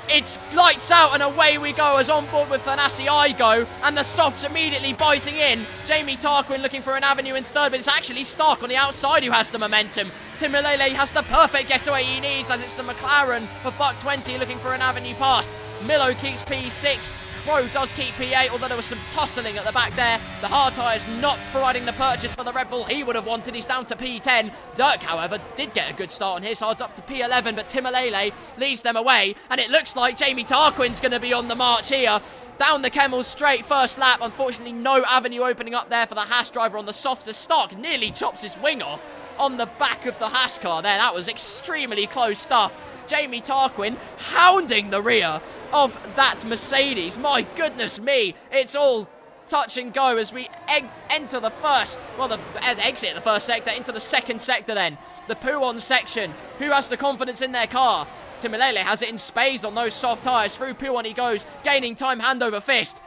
It's lights out and away we go as on board with Thanassi I go, and the softs immediately biting in. Jamie Tarquin looking for an avenue in third, but it's actually Stark on the outside who has the momentum. Tim Alele has the perfect getaway he needs, as it's the McLaren for Buck 20 looking for an avenue past. Milo keeps P6. Crow does keep P8, although there was some tussling at the back there. The hard tyres not providing the purchase for the Red Bull he would have wanted. He's down to P10. Dirk, however, did get a good start on his hards up to P11, but Tim Alele leads them away, and it looks like Jamie Tarquin's going to be on the march here. Down the Kemmels straight, first lap. Unfortunately, no avenue opening up there for the Haas driver on the softs as Stark nearly chops his wing off on the back of the Haas car there. That was extremely close stuff. Jamie Tarquin hounding the rear of that Mercedes. My goodness me, it's all touch and go as we enter the first, well, the exit the first sector into the second sector then. The Pouon section. Who has the confidence in their car? Tim Alele has it in spades on those soft tyres. Through Pouon he goes, gaining time hand over fist.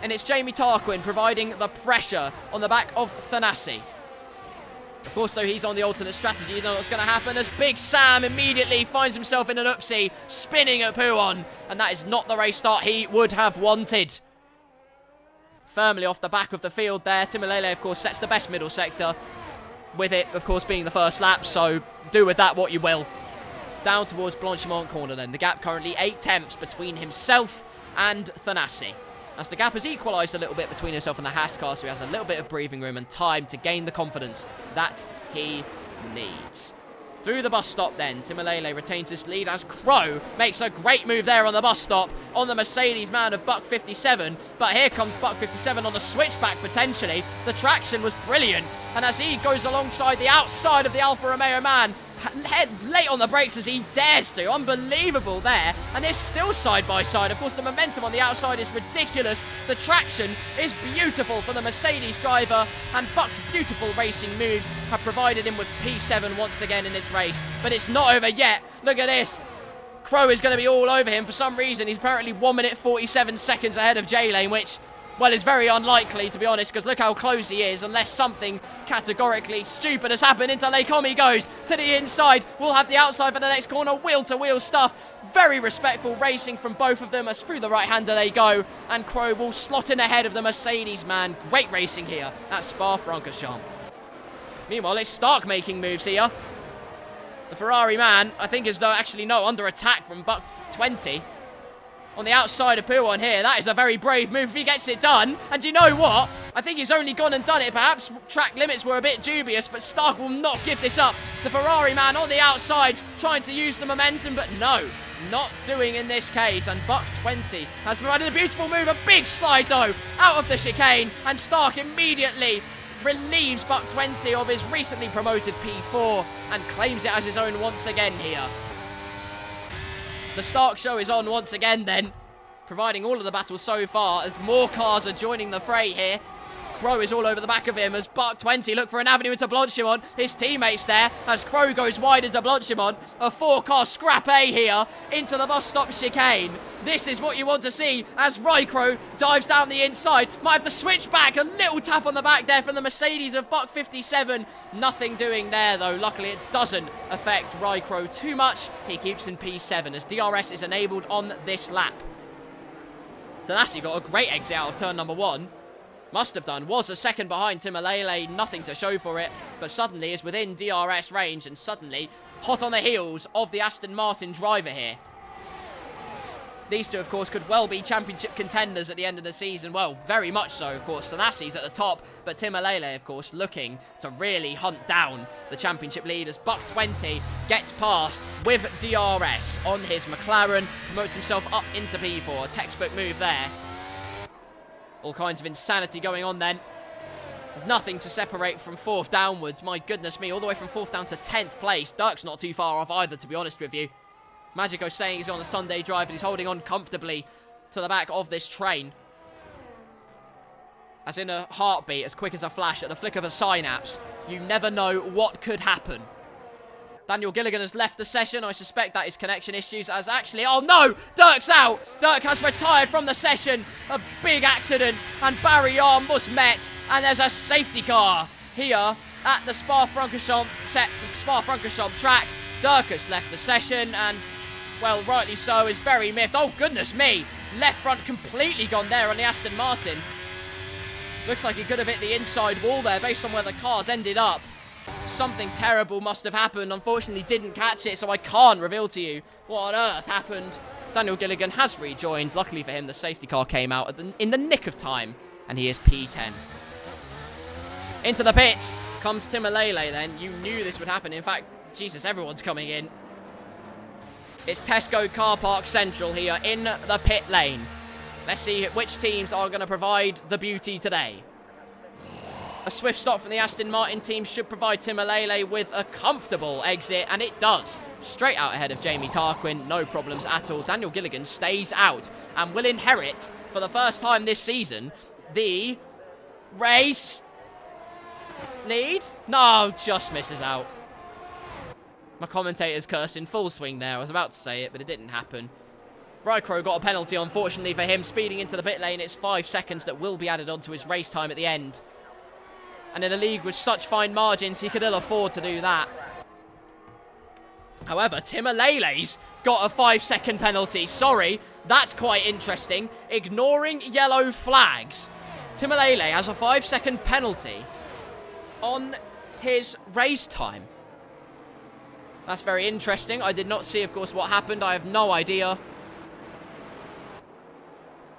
And it's Jamie Tarquin providing the pressure on the back of Thanassi. Of course, though, he's on the alternate strategy. You know what's going to happen as Big Sam immediately finds himself in an oopsie, spinning at Pouon. And that is not the race start he would have wanted. Firmly off the back of the field there. Tim Alele, of course, sets the best middle sector. With it, of course, being the first lap. So do with that what you will. Down towards Blanchimont corner then. The gap currently 8 tenths between himself and Thanassi. As the gap has equalised a little bit between himself and the Haas car, so he has a little bit of breathing room and time to gain the confidence that he needs. Through the bus stop then, Tim Alele retains this lead as Crow makes a great move there on the bus stop on the Mercedes man of Buck 57. But here comes Buck 57 on the switchback potentially. The traction was brilliant. And as he goes alongside the outside of the Alfa Romeo man, head late on the brakes as he dares to. Unbelievable there. And they're still side by side. Of course, the momentum on the outside is ridiculous. The traction is beautiful for the Mercedes driver. And Buck's beautiful racing moves have provided him with P7 once again in this race. But it's not over yet. Look at this. Crow is going to be all over him for some reason. He's apparently 1 minute 47 seconds ahead of J-Lane, which, well, it's very unlikely, to be honest, because look how close he is, unless something categorically stupid has happened. Into Lake Como he goes, to the inside. We'll have the outside for the next corner, wheel-to-wheel stuff. Very respectful racing from both of them as through the right-hander they go. And Crow will slot in ahead of the Mercedes man. Great racing here at Spa-Francorchamps. Meanwhile, it's Stark making moves here. The Ferrari man, I think, is actually under attack from Buck 20. On the outside of Pouon here. That is a very brave move if he gets it done. And you know what? I think he's only gone and done it. Perhaps track limits were a bit dubious, but Stark will not give this up. The Ferrari man on the outside trying to use the momentum, but no, not doing in this case. And Buck 20 has provided a beautiful move, a big slide though, out of the chicane, and Stark immediately relieves Buck 20 of his recently promoted P4 and claims it as his own once again here. The Stark show is on once again then, providing all of the battles so far as more cars are joining the fray here. Crow is all over the back of him as Buck 20 look for an avenue into Blanchimont. His teammates there as Crow goes wide into Blanchimont. A 4-car scrap A here into the bus stop chicane. This is what you want to see as Rycrow dives down the inside. Might have to switch back. A little tap on the back there from the Mercedes of Buck 57. Nothing doing there though. Luckily it doesn't affect Rycrow too much. He keeps in P7 as DRS is enabled on this lap. Thanasi got a great exit out of turn number 1. Must have done. Was a second behind Timalele. Nothing to show for it. But suddenly is within DRS range. And suddenly hot on the heels of the Aston Martin driver here. These two, of course, could well be championship contenders at the end of the season. Well, very much so, of course. Thanasi's at the top. But Timalele, of course, looking to really hunt down the championship leaders. Buck 20 gets past with DRS on his McLaren. Promotes himself up into P4. A textbook move there. All kinds of insanity going on then. There's nothing to separate from 4th downwards. My goodness me, all the way from 4th down to 10th place. Dirk's not too far off either, to be honest with you. Magico saying he's on a Sunday drive and he's holding on comfortably to the back of this train. As in a heartbeat, as quick as a flash, at the flick of a synapse. You never know what could happen. Daniel Gilligan has left the session. I suspect that is connection issues as actually... Oh no! Dirk's out! Dirk has retired from the session. A big accident and barrier was met. And there's a safety car here at the Spa-Francorchamps track. Dirk has left the session and, well, rightly so, is very miffed. Oh, goodness me! Left front completely gone there on the Aston Martin. Looks like he could have hit the inside wall there based on where the cars ended up. Something terrible must have happened. Unfortunately, didn't catch it, so I can't reveal to you what on earth happened. Daniel Gilligan has rejoined. Luckily for him, the safety car came out in the nick of time, and he is P10. Into the pits comes Timalele then. You knew this would happen. In fact, Jesus, everyone's coming in. It's Tesco Car Park Central here in the pit lane. Let's see which teams are going to provide the beauty today. A swift stop from the Aston Martin team should provide Timalele with a comfortable exit, and it does. Straight out ahead of Jamie Tarquin, no problems at all. Daniel Gilligan stays out and will inherit, for the first time this season, the race lead. No, just misses out. My commentator's cursed in full swing there. I was about to say it, but it didn't happen. Rycrow got a penalty, unfortunately for him, speeding into the pit lane. It's 5 seconds that will be added onto his race time at the end. And in a league with such fine margins, he could ill afford to do that. However, Timalele's got a 5-second penalty. Sorry, that's quite interesting. Ignoring yellow flags. Timalele has a 5-second penalty on his race time. That's very interesting. I did not see, of course, what happened. I have no idea.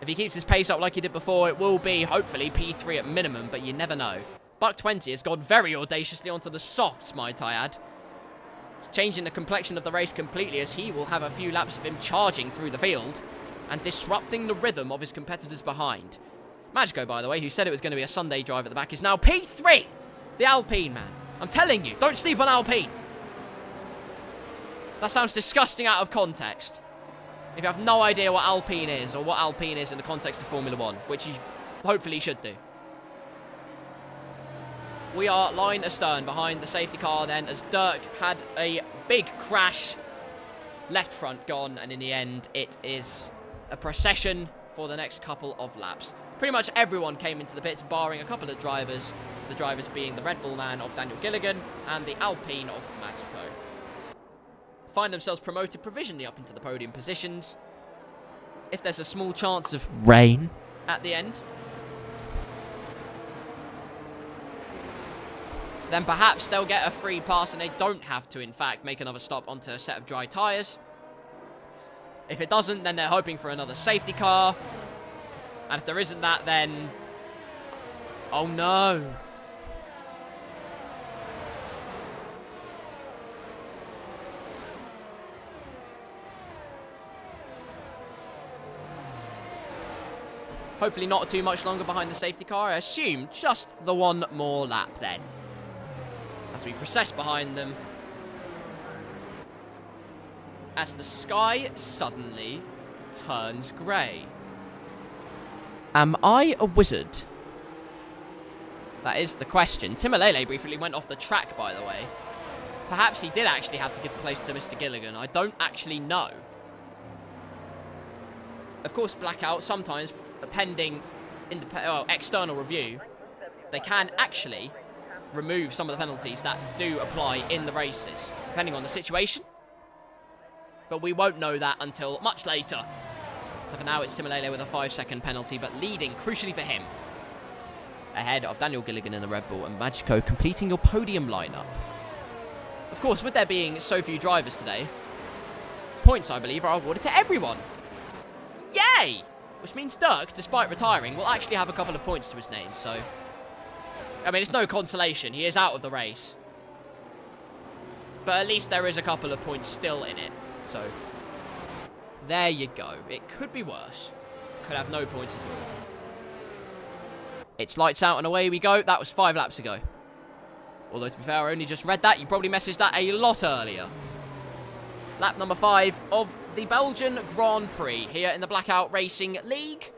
If he keeps his pace up like he did before, it will be, hopefully, P3 at minimum, but you never know. Buck 20 has gone very audaciously onto the softs, might I add. Changing the complexion of the race completely, as he will have a few laps of him charging through the field and disrupting the rhythm of his competitors behind. Magico, by the way, who said it was going to be a Sunday drive at the back, is now P3! The Alpine, man. I'm telling you, don't sleep on Alpine. That sounds disgusting out of context. If you have no idea what Alpine is, or what Alpine is in the context of Formula 1, which you hopefully should do. We are line astern behind the safety car then, as Dirk had a big crash. Left front gone, and in the end, it is a procession for the next couple of laps. Pretty much everyone came into the pits, barring a couple of drivers. The drivers being the Red Bull man of Daniel Gilligan and the Alpine of Magico. Find themselves promoted provisionally up into the podium positions. If there's a small chance of rain at the end, then perhaps they'll get a free pass and they don't have to, in fact, make another stop onto a set of dry tyres. If it doesn't, then they're hoping for another safety car. And if there isn't that, then Oh, no. Hopefully not too much longer behind the safety car. I assume just the one more lap then. As we process behind them. As the sky suddenly turns grey. Am I a wizard? That is the question. Timalele briefly went off the track, by the way. Perhaps he did actually have to give the place to Mr. Gilligan. I don't actually know. Of course, Blackout, sometimes, pending external review, they can actually remove some of the penalties that do apply in the races, depending on the situation. But we won't know that until much later. So for now, it's Timalele with a 5-second penalty, but leading, crucially for him, ahead of Daniel Gilligan in the Red Bull and Magico completing your podium lineup. Of course, with there being so few drivers today, points, I believe, are awarded to everyone. Yay! Which means Dirk, despite retiring, will actually have a couple of points to his name, so... I mean, it's no consolation. He is out of the race. But at least there is a couple of points still in it, so... There you go. It could be worse. Could have no points at all. It's lights out and away we go. That was 5 laps ago. Although, to be fair, I only just read that. You probably messaged that a lot earlier. Lap number 5 of the Belgian Grand Prix here in the Blackout Racing League.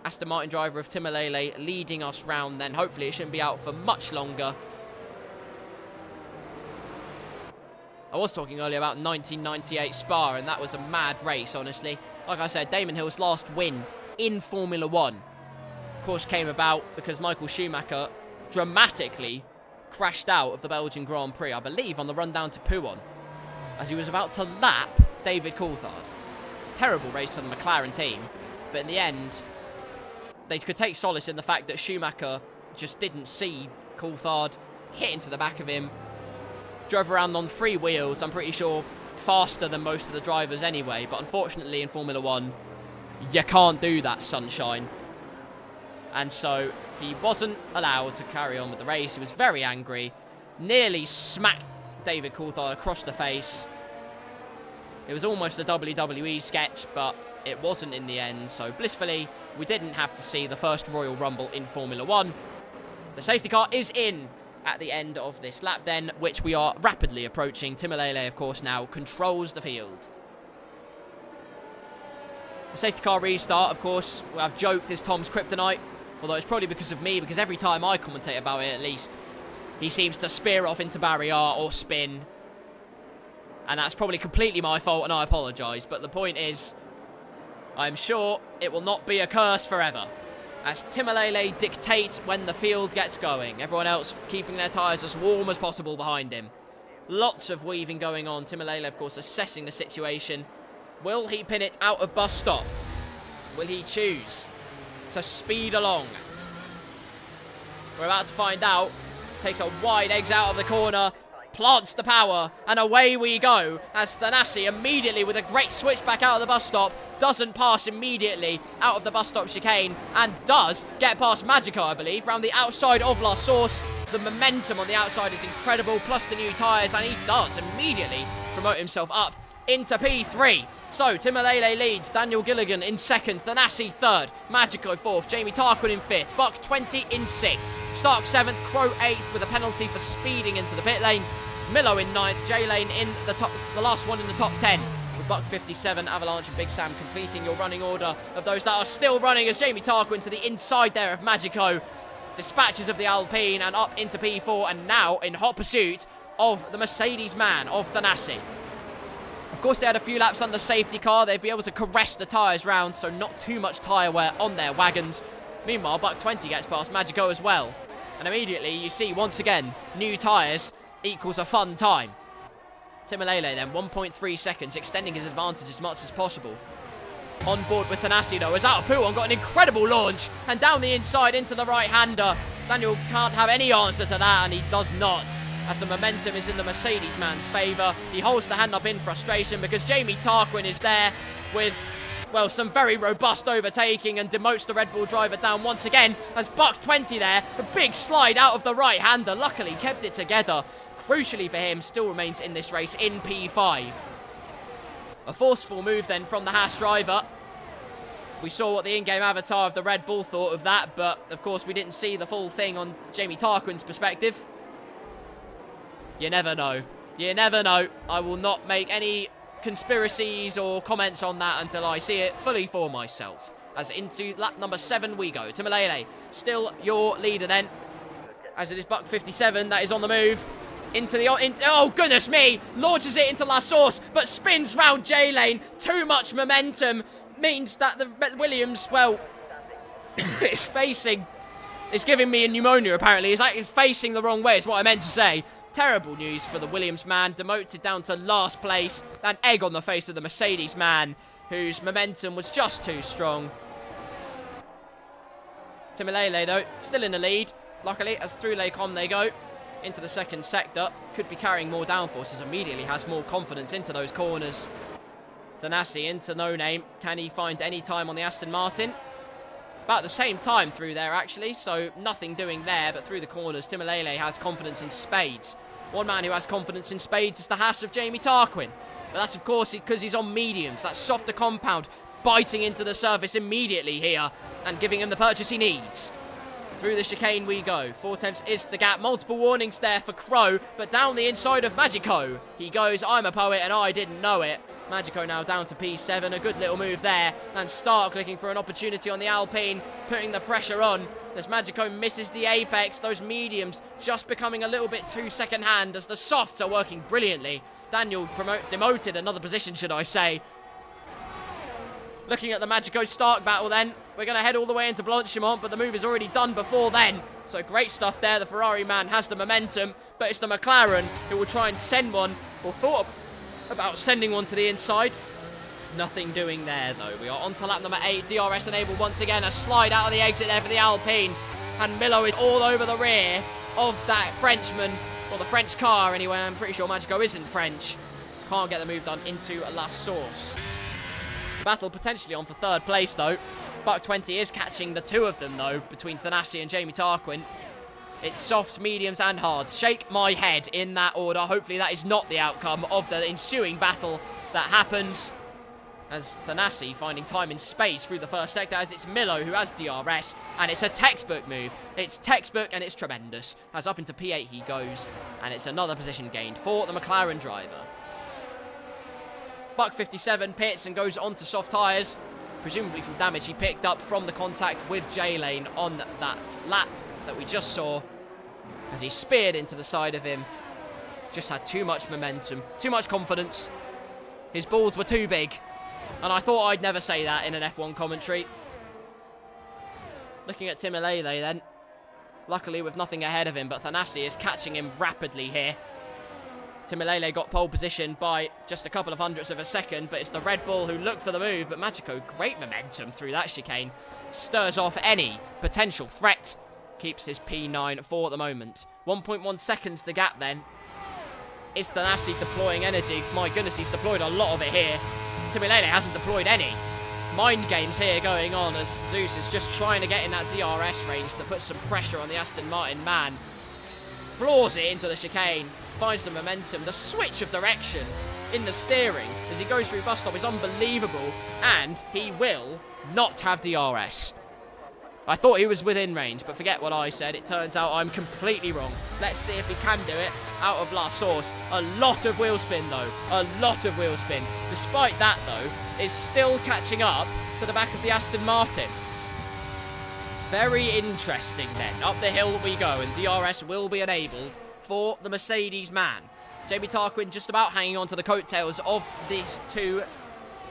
Aston Martin driver of Timalele leading us round then. Hopefully it shouldn't be out for much longer. I was talking earlier about 1998 Spa, and that was a mad race, honestly. Like I said, Damon Hill's last win in Formula 1, of course, came about because Michael Schumacher dramatically crashed out of the Belgian Grand Prix, I believe, on the run down to Pouhon, as he was about to lap David Coulthard. Terrible race for the McLaren team, but in the end, they could take solace in the fact that Schumacher just didn't see Coulthard, hit into the back of him, drove around on 3 wheels, I'm pretty sure faster than most of the drivers anyway, but unfortunately in Formula 1, you can't do that, sunshine. And so he wasn't allowed to carry on with the race. He was very angry, nearly smacked David Coulthard across the face. It was almost a WWE sketch, but it wasn't in the end, so blissfully, we didn't have to see the first Royal Rumble in Formula 1. The safety car is in at the end of this lap then, which we are rapidly approaching. Timalele, of course, now controls the field. The safety car restart, of course, I've joked, is Tom's kryptonite, although it's probably because of me, because every time I commentate about it, at least, he seems to spear off into barrier or spin. And that's probably completely my fault, and I apologise. But the point is, I'm sure it will not be a curse forever, as Timalele dictates when the field gets going. Everyone else keeping their tyres as warm as possible behind him. Lots of weaving going on. Timalele, of course, assessing the situation. Will he pin it out of bus stop? Will he choose to speed along? We're about to find out. Takes a wide exit out of the corner, plants the power, and away we go, as Thanasi immediately with a great switch back out of the bus stop, doesn't pass immediately out of the bus stop chicane, and does get past Magico, I believe, round the outside of La Source. The momentum on the outside is incredible, plus the new tyres, and he does immediately promote himself up into P3. So, Timalele leads, Daniel Gilligan in 2nd, Thanasi 3rd, Magico 4th, Jamie Tarquin in 5th, Buck 20 in 6th, Stark 7th, Crow 8th with a penalty for speeding into the pit lane, Millo in 9th, J-Lane in the last one in the top 10, with Buck 57, Avalanche and Big Sam completing your running order of those that are still running, as Jamie Tarquin to the inside there of Magico dispatches of the Alpine and up into P4, and now in hot pursuit of the Mercedes man of Thanasi. Of course, they had a few laps on the safety car. They'd be able to caress the tyres round, so not too much tyre wear on their wagons. Meanwhile, Buck 20 gets past Magico as well. And immediately, you see, once again, new tyres equals a fun time. Timalele then, 1.3 seconds, extending his advantage as much as possible. On board with Thanasi, though, as out of Pouhon got an incredible launch, and down the inside into the right-hander. Daniel can't have any answer to that, and he does not, as the momentum is in the Mercedes man's favour. He holds the hand up in frustration because Jamie Tarquin is there with well, some very robust overtaking and demotes the Red Bull driver down once again as Buck 20 there, a big slide out of the right-hander, luckily kept it together. Crucially for him, still remains in this race in P5. A forceful move then from the Haas driver. We saw what the in-game avatar of the Red Bull thought of that, but of course we didn't see the full thing on Jamie Tarquin's perspective. You never know. You never know. I will not make any conspiracies or comments on that until I see it fully for myself. As into lap number 7 we go. Timalele, still your leader then. As it is Buck 57, that is on the move. Into the... oh, goodness me! Launches it into La Source, but spins round J-Lane. Too much momentum means that the Williams, well, it's facing... it's giving me a pneumonia, apparently. It's like facing the wrong way, is what I meant to say. Terrible news for the Williams man, demoted down to last place. An egg on the face of the Mercedes man, whose momentum was just too strong. Timalele, though, still in the lead. Luckily, as through Lake On they go. Into the second sector. Could be carrying more downforces. Immediately has more confidence into those corners. Thanasi into No Name. Can he find any time on the Aston Martin? About the same time through there, actually, so nothing doing there, but through the corners, Timalele has confidence in spades. One man who has confidence in spades is the Haas of Jamie Tarquin. But that's, of course, because he's on mediums. That softer compound biting into the surface immediately here and giving him the purchase he needs. Through the chicane we go. 4 tenths is the gap. Multiple warnings there for Crow, but down the inside of Magico. He goes, I'm a poet and I didn't know it. Magico now down to P7. A good little move there. And Stark looking for an opportunity on the Alpine, putting the pressure on. As Magico misses the apex, those mediums just becoming a little bit too second-hand as the softs are working brilliantly. Daniel demoted another position, should I say. Looking at the Magico Stark battle then, we're going to head all the way into Blanchimont, but the move is already done before then. So great stuff there. The Ferrari man has the momentum, but it's the McLaren who will try and send one, or thought about sending one to the inside. Nothing doing there, though. We are on to lap number 8. DRS enabled once again. A slide out of the exit there for the Alpine. And Milo is all over the rear of that Frenchman, or the French car anyway. I'm pretty sure Magico isn't French. Can't get the move done into La Source. Battle potentially on for 3rd place, though. Buck 20 is catching the 2 of them, though, between Thanasi and Jamie Tarquin. It's softs, mediums, and hards. Shake my head in that order. Hopefully that is not the outcome of the ensuing battle that happens. As Thanasi finding time in space through the first sector, as it's Milo who has DRS, and it's a textbook move. It's textbook and it's tremendous. As up into P8 he goes, and it's another position gained for the McLaren driver. Buck 57 pits and goes on to soft tyres, presumably from damage he picked up from the contact with J-Lane on that lap that we just saw, as he speared into the side of him. Just had too much momentum, too much confidence. His balls were too big, and I thought I'd never say that in an F1 commentary. Looking at Timalele then, luckily with nothing ahead of him, but Thanasi is catching him rapidly here. Timalele got pole position by just a couple of hundredths of a second, but it's the Red Bull who looked for the move, but Magico, great momentum through that chicane. Stirs off any potential threat. Keeps his P9 for the moment. 1.1 seconds the gap then. Is Thanasi deploying energy? My goodness, he's deployed a lot of it here. Timalele hasn't deployed any. Mind games here going on as Zeus is just trying to get in that DRS range to put some pressure on the Aston Martin man. Floors it into the chicane. Finds the momentum. The switch of direction in the steering as he goes through bus stop is unbelievable, and he will not have DRS. I thought he was within range, but forget what I said. It turns out I'm completely wrong. Let's see if he can do it out of La Source. A lot of wheel spin, though. A lot of wheel spin. Despite that, though, is still catching up to the back of the Aston Martin. Very interesting, then. Up the hill we go, and DRS will be enabled for the Mercedes man. Jamie Tarquin just about hanging on to the coattails of these two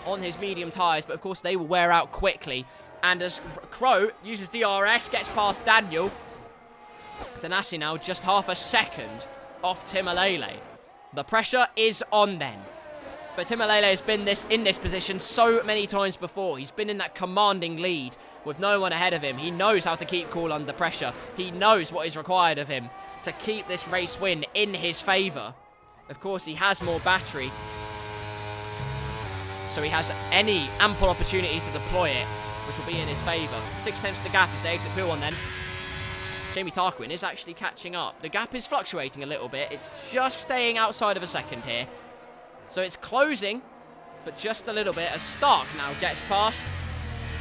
on his medium tyres, but of course they will wear out quickly. And as Crow uses DRS, gets past Daniel, Thanasi now just half a second off Timalele. The pressure is on then. But Timalele has been in this position so many times before. He's been in that commanding lead with no one ahead of him. He knows how to keep cool under pressure. He knows what is required of him to keep this race win in his favour. Of course, he has more battery. so he has any ample opportunity to deploy it, which will be in his favour. 6/10 the gap is the exit P1 then. Jamie Tarquin is actually catching up. The gap is fluctuating a little bit. It's just staying outside of a second here. So it's closing, but just a little bit, as Stark now gets past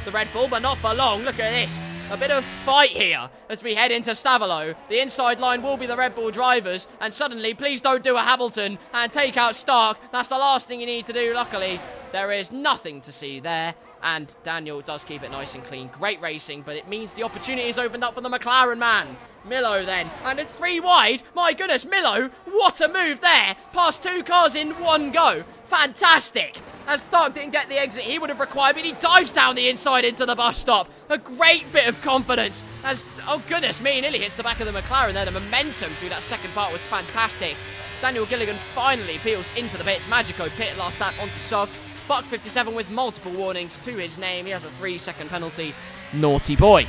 the Red Bull, but not for long. Look at this. A bit of fight here as we head into Stavolo. The inside line will be the Red Bull drivers, and suddenly, please don't do a Hamilton and take out Stark. That's the last thing you need to do. Luckily, there is nothing to see there, and Daniel does keep it nice and clean. Great racing, but it means the opportunity is opened up for the McLaren man. Milo then, and it's 3 wide. My goodness, Milo, what a move there. Past 2 cars in one go. Fantastic. As Stark didn't get the exit he would have required, but he dives down the inside into the bus stop. A great bit of confidence as, oh goodness me, nearly hits the back of the McLaren there. The momentum through that second part was fantastic. Daniel Gilligan finally peels into the pits. Magico pit last lap onto soft. Buck 57 with multiple warnings to his name. He has a 3-second penalty. Naughty boy.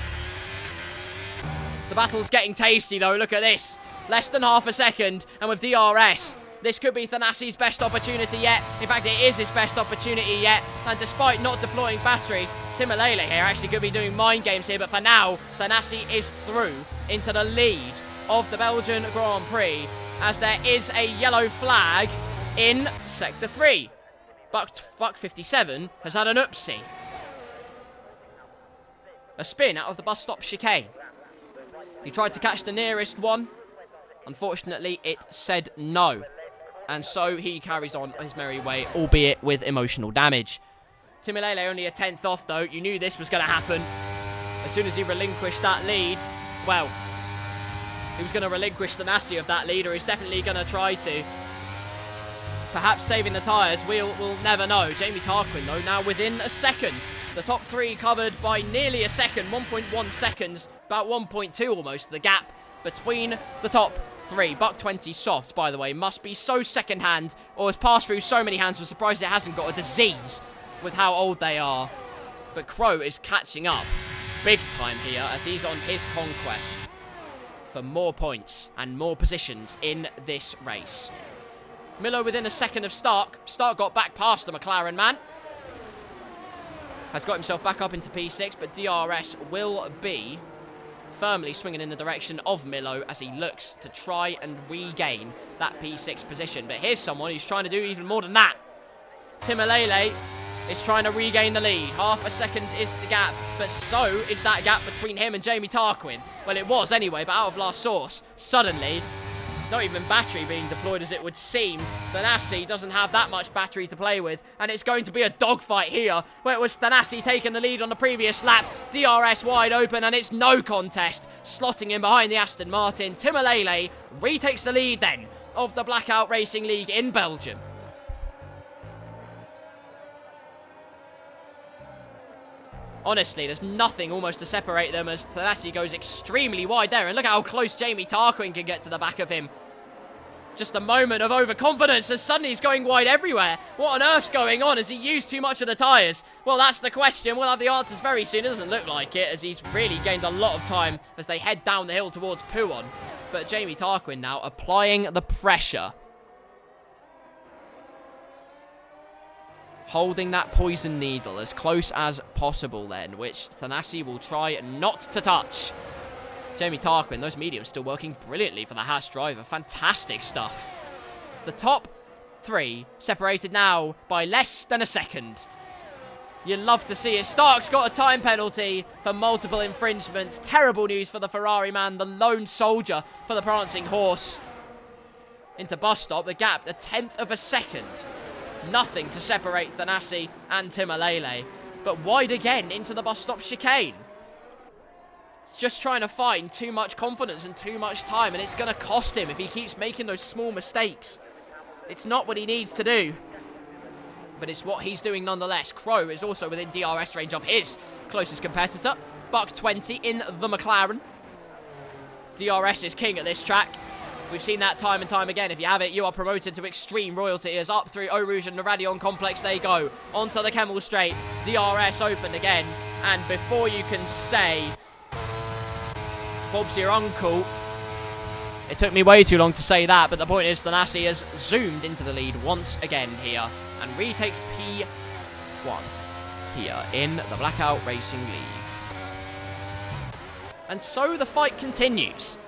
The battle's getting tasty though, look at this. Less than half a second, and with DRS, this could be Thanasi's best opportunity yet. In fact, it is his best opportunity yet. And despite not deploying battery, Timalele here actually could be doing mind games here. But for now, Thanasi is through into the lead of the Belgian Grand Prix, as there is a yellow flag in Sector 3. Buck 57 has had an oopsie. A spin out of the bus stop chicane. He tried to catch the nearest one. Unfortunately, it said no. And so he carries on his merry way, albeit with emotional damage. Timalele only a 10th off, though. You knew this was going to happen. As soon as he relinquished that lead, well, he was going to relinquish the Thanasi of that lead, or he's definitely going to try to. Perhaps saving the tyres, we'll never know. Jamie Tarquin, though, now within a second. The top 3 covered by nearly a second, 1.1 seconds, about 1.2 almost, the gap between the top 3. Buck 20 softs, by the way, must be so second-hand, or has passed through so many hands. I'm surprised it hasn't got a disease with how old they are. But Crow is catching up big time here as he's on his conquest for more points and more positions in this race. Milo within a second of Stark. Stark got back past the McLaren man. Has got himself back up into P6, but DRS will be firmly swinging in the direction of Milo as he looks to try and regain that P6 position. But here's someone who's trying to do even more than that. Timalele is trying to regain the lead. Half a second is the gap, but so is that gap between him and Jamie Tarquin. Well, it was anyway, but out of last source, suddenly, not even battery being deployed as it would seem, Thanasi doesn't have that much battery to play with, and it's going to be a dogfight here, where it was Thanasi taking the lead on the previous lap, DRS wide open, and it's no contest, slotting in behind the Aston Martin. Timalele retakes the lead then of the Blackout Racing League in Belgium. Honestly, there's nothing almost to separate them as Thanasi goes extremely wide there. And look how close Jamie Tarquin can get to the back of him. Just a moment of overconfidence as suddenly he's going wide everywhere. What on earth's going on? Has he used too much of the tyres? Well, that's the question. We'll have the answers very soon. It doesn't look like it, as he's really gained a lot of time as they head down the hill towards Pouon. But Jamie Tarquin now applying the pressure. Holding that poison needle as close as possible then, which Thanasi will try not to touch. Jamie Tarquin, those mediums still working brilliantly for the Haas driver. Fantastic stuff. The top 3 separated now by less than a second. You'd love to see it. Stark's got a time penalty for multiple infringements. Terrible news for the Ferrari man, the lone soldier for the prancing horse. Into bus stop, the gap, a 10th of a second. Nothing to separate Thanasi and Timalele, but wide again into the bus stop chicane. It's just trying to find too much confidence and too much time, and it's going to cost him if he keeps making those small mistakes. It's not what he needs to do, but it's what he's doing nonetheless. Crow is also within DRS range of his closest competitor, Buck 20 in the McLaren. DRS is king at this track. We've seen that time and time again. If you have it, you are promoted to extreme royalty. As up through Eau Rouge and the Radion complex they go. Onto the Kemmel Straight. DRS open again. And before you can say, Bob's your uncle, it took me way too long to say that. But the point is, Thanasi has zoomed into the lead once again here. And retakes F1 here in the Blackout Racing League. And so the fight continues.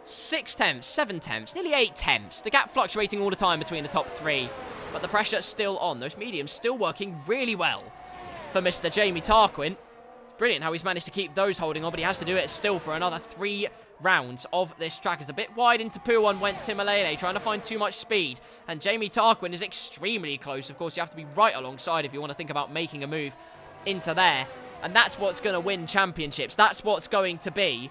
6 tenths, 7 tenths, nearly 8 tenths. The gap fluctuating all the time between the top 3, but the pressure's still on. Those mediums still working really well for Mr. Jamie Tarquin. Brilliant how he's managed to keep those holding on, but he has to do it still for another 3 rounds of this track. It's a bit wide into P1 went Timalele, trying to find too much speed, and Jamie Tarquin is extremely close. Of course, you have to be right alongside if you want to think about making a move into there, and that's what's going to win championships. That's what's going to be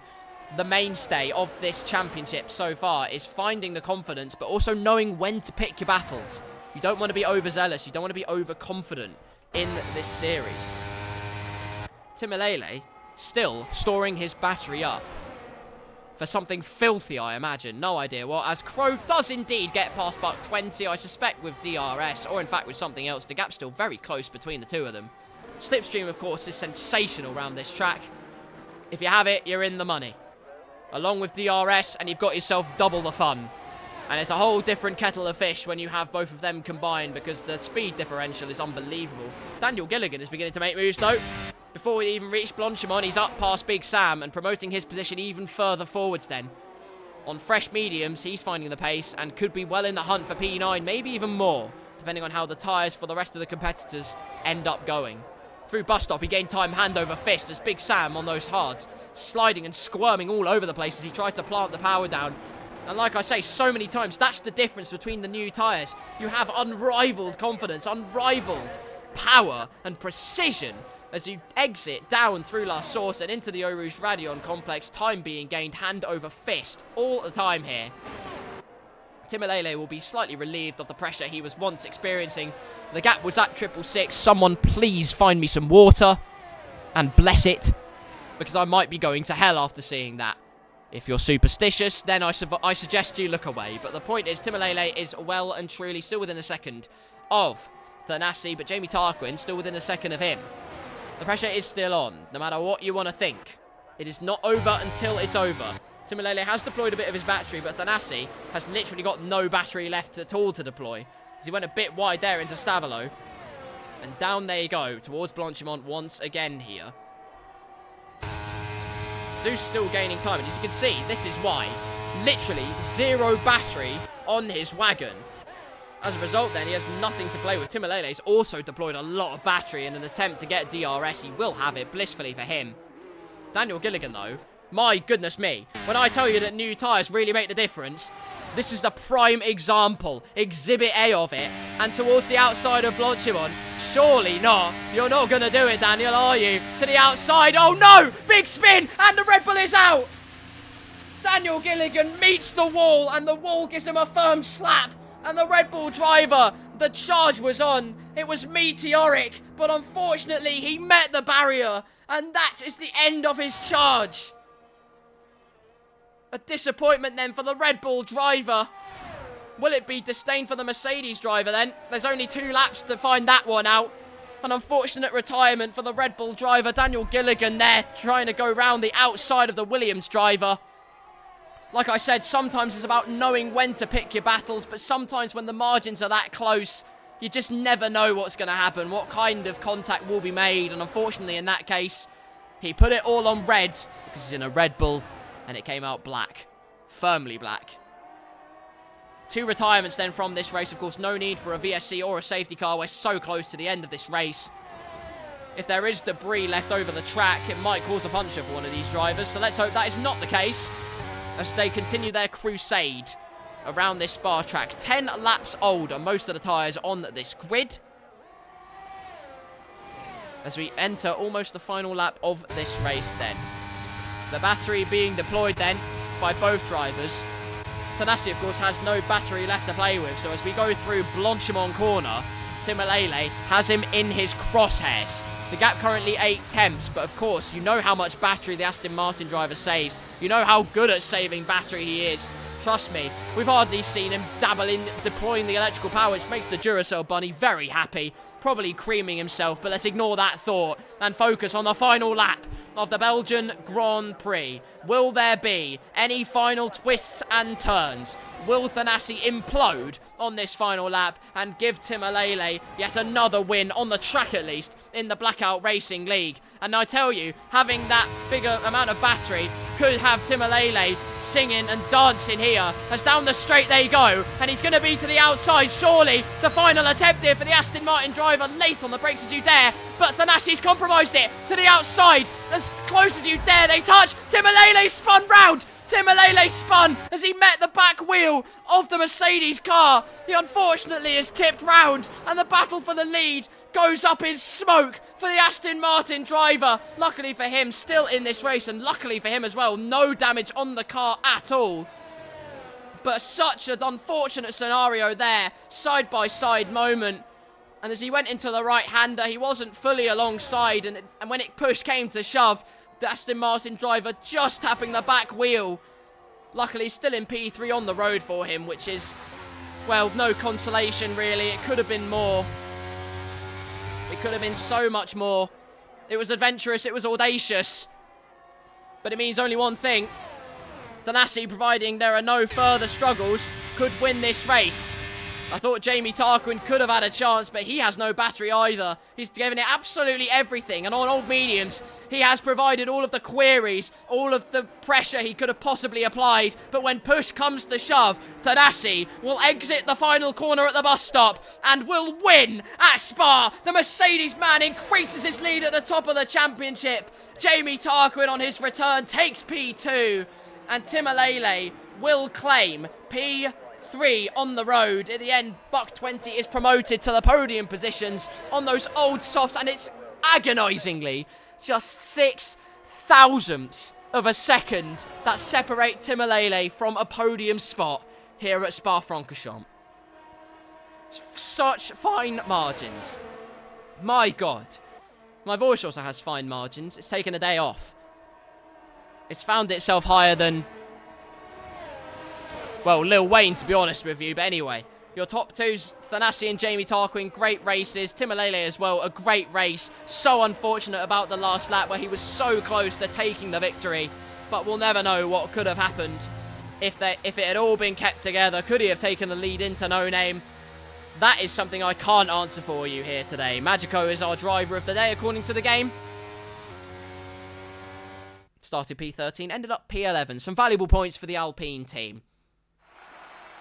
the mainstay of this championship so far, is finding the confidence, but also knowing when to pick your battles. You don't want to be overzealous. You don't want to be overconfident in this series. Timalele still storing his battery up for something filthy, I imagine. No idea what, as Crow does indeed get past Buck 20, I suspect with DRS, or in fact with something else. The gap's still very close between the two of them. Slipstream, of course, is sensational around this track. If you have it, you're in the money. Along with DRS, and you've got yourself double the fun. And it's a whole different kettle of fish when you have both of them combined, because the speed differential is unbelievable. Daniel Gilligan is beginning to make moves, though. Before we even reach Blanchimont, he's up past Big Sam and promoting his position even further forwards then. On fresh mediums, he's finding the pace and could be well in the hunt for P9, maybe even more, depending on how the tyres for the rest of the competitors end up going. Through bus stop, he gained time hand over fist as Big Sam on those hards, sliding and squirming all over the place as he tried to plant the power down. And like I say so many times, that's the difference between the new tyres. You have unrivaled confidence, unrivaled power and precision as you exit down through La Source and into the Eau Rouge Radion complex, time being gained hand over fist all the time here. Timalele will be slightly relieved of the pressure he was once experiencing. The gap was at 666. Someone please find me some water and bless it, because I might be going to hell after seeing that. If you're superstitious, then I suggest you look away. But the point is, Timalele is well and truly still within a second of Thanasi, but Jamie Tarquin still within a second of him. The pressure is still on, no matter what you want to think. It is not over until it's over. Timalele has deployed a bit of his battery, but Thanasi has literally got no battery left at all to deploy, as he went a bit wide there into Stavolo. And down they go, towards Blanchimont once again here. Zeus still gaining time, and as you can see, this is why. Literally 0 battery on his wagon. As a result, then, he has nothing to play with. Timalele's also deployed a lot of battery in an attempt to get DRS. He will have it, blissfully for him. Daniel Gilligan, though, my goodness me. When I tell you that new tyres really make the difference, this is the prime example, exhibit A of it. And towards the outside of Blanchimont, surely not. You're not going to do it, Daniel, are you? To the outside, oh no! Big spin, and the Red Bull is out! Daniel Gilligan meets the wall, and the wall gives him a firm slap. And the Red Bull driver, the charge was on. It was meteoric, but unfortunately he met the barrier. And that is the end of his charge. A disappointment then for the Red Bull driver. Will it be disdain for the Mercedes driver then? There's only 2 laps to find that one out. An unfortunate retirement for the Red Bull driver. Daniel Gilligan there trying to go round the outside of the Williams driver. Like I said, sometimes it's about knowing when to pick your battles, but sometimes when the margins are that close, you just never know what's going to happen, what kind of contact will be made, and unfortunately in that case, he put it all on red, because he's in a Red Bull, and it came out black. Firmly black. 2 retirements then from this race, of course, no need for a VSC or a safety car, we're so close to the end of this race. If there is debris left over the track, it might cause a puncture for one of these drivers, so let's hope that is not the case, as they continue their crusade around this Spa track. 10 laps old are most of the tyres on this grid. As we enter almost the final lap of this race then. The battery being deployed then by both drivers. Thanasi, of course, has no battery left to play with, so as we go through Blanchimont corner, Timalele has him in his crosshairs. The gap currently 8 tenths, but of course, you know how much battery the Aston Martin driver saves. You know how good at saving battery he is. Trust me, we've hardly seen him dabble in deploying the electrical power, which makes the Duracell bunny very happy. Probably creaming himself, but let's ignore that thought and focus on the final lap of the Belgian Grand Prix. Will there be any final twists and turns? Will Thanasi implode on this final lap and give Timalele yet another win on the track, at least, in the Blackout Racing League. And I tell you, having that bigger amount of battery could have Timalele singing and dancing here as down the straight they go, and he's going to be to the outside. Surely the final attempt here for the Aston Martin driver, late on the brakes as you dare, but Thanassi's compromised it to the outside, as close as you dare they touch. Timalele spun round. Timalele spun as he met the back wheel of the Mercedes car. He unfortunately is tipped round, and the battle for the lead goes up in smoke for the Aston Martin driver. Luckily for him, still in this race, and luckily for him as well, no damage on the car at all. But such an unfortunate scenario there, side-by-side moment. And as he went into the right-hander, he wasn't fully alongside, and when it push came to shove, the Aston Martin driver just tapping the back wheel. Luckily, still in P3 on the road for him, which is, well, no consolation really. It could have been more. It could have been so much more. It was adventurous, it was audacious. But it means only one thing. Thanassi, providing there are no further struggles, could win this race. I thought Jamie Tarquin could have had a chance, but he has no battery either. He's given it absolutely everything, and on old mediums, he has provided all of the queries, all of the pressure he could have possibly applied. But when push comes to shove, Thanassi will exit the final corner at the bus stop and will win at Spa. The Mercedes man increases his lead at the top of the championship. Jamie Tarquin on his return takes P2, and Timalele will claim P3 on the road. At the end, Buck 20 is promoted to the podium positions on those old softs, and it's agonisingly just 6 thousandths of a second that separate Timalele from a podium spot here at Spa-Francorchamps. Such fine margins. My God. My voice also has fine margins. It's taken a day off. It's found itself higher than, well, Lil Wayne, to be honest with you. But anyway, your top twos, Thanassi and Jamie Tarquin, great races. Timalele as well, a great race. So unfortunate about the last lap where he was so close to taking the victory. But we'll never know what could have happened if it had all been kept together. Could he have taken the lead into No Name? That is something I can't answer for you here today. Magico is our driver of the day, according to the game. Started P13, ended up P11. Some valuable points for the Alpine team.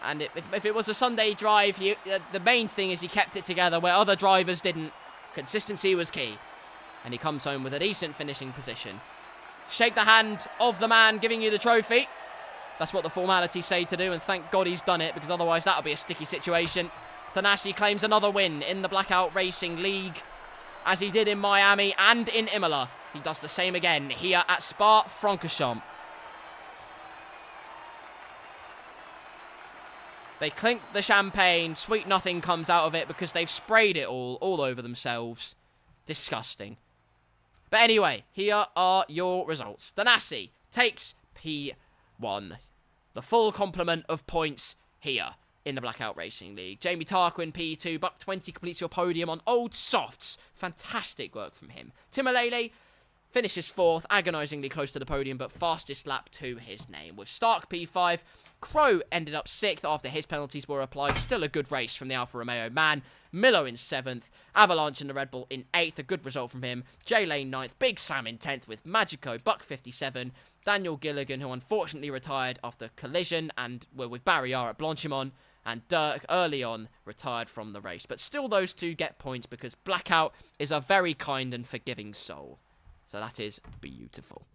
And if it was a Sunday drive, the main thing is he kept it together where other drivers didn't. Consistency was key. And he comes home with a decent finishing position. Shake the hand of the man giving you the trophy. That's what the formalities say to do, and thank God he's done it, because otherwise that'll be a sticky situation. Thanassi claims another win in the Blackout Racing League, as he did in Miami and in Imola. He does the same again here at Spa-Francorchamps. They clink the champagne. Sweet nothing comes out of it because they've sprayed it all over themselves. Disgusting. But anyway, here are your results. Thanassi takes P1. The full complement of points here in the Blackout Racing League. Jamie Tarquin, P2. Buck 20 completes your podium on old softs. Fantastic work from him. Timalele finishes 4th, agonisingly close to the podium, but fastest lap to his name. With Stark P5, Crow ended up 6th after his penalties were applied. Still a good race from the Alfa Romeo man. Milo in 7th, Avalanche and the Red Bull in 8th, a good result from him. J Lane 9th, Big Sam in 10th with Magico, Buck 57, Daniel Gilligan, who unfortunately retired after collision and with Barrier at Blanchimont, and Dirk early on retired from the race. But still those two get points because Blackout is a very kind and forgiving soul. So that is beautiful.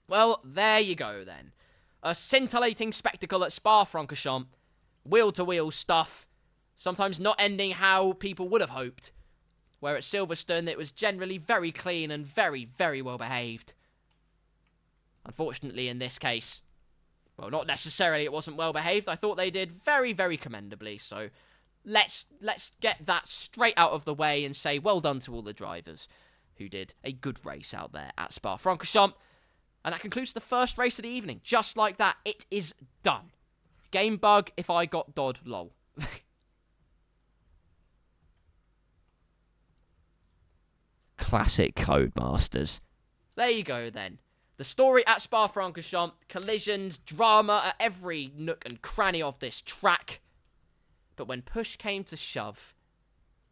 Well, there you go then. A scintillating spectacle at Spa-Francorchamps. Wheel-to-wheel stuff. Sometimes not ending how people would have hoped. Where at Silverstone it was generally very clean and very, very well behaved. Unfortunately in this case, well, not necessarily it wasn't well behaved. I thought they did very, very commendably. So let's get that straight out of the way and say well done to all the drivers who did a good race out there at Spa-Francorchamps. And that concludes the first race of the evening. Just like that, it is done. Game bug if I got Dodd, lol. Classic Codemasters. There you go then. The story at Spa-Francorchamps, collisions, drama at every nook and cranny of this track. But when push came to shove,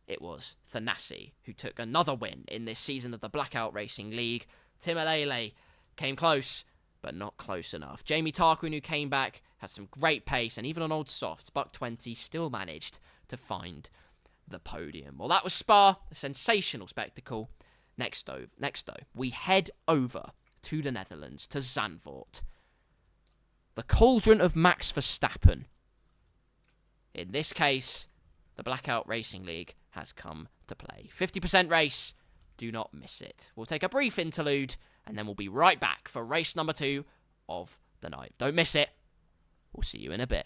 it was Thanasi who took another win in this season of the Blackout Racing League. Tim Alele came close, but not close enough. Jamie Tarquin, who came back, had some great pace, and even on old softs, Buck 20 still managed to find the podium. Well, that was Spa, a sensational spectacle. Next though, we head over to the Netherlands, to Zandvoort. The cauldron of Max Verstappen. In this case, the Blackout Racing League has come to play. 50% race. Do not miss it. We'll take a brief interlude, and then we'll be right back for race number 2 of the night. Don't miss it. We'll see you in a bit.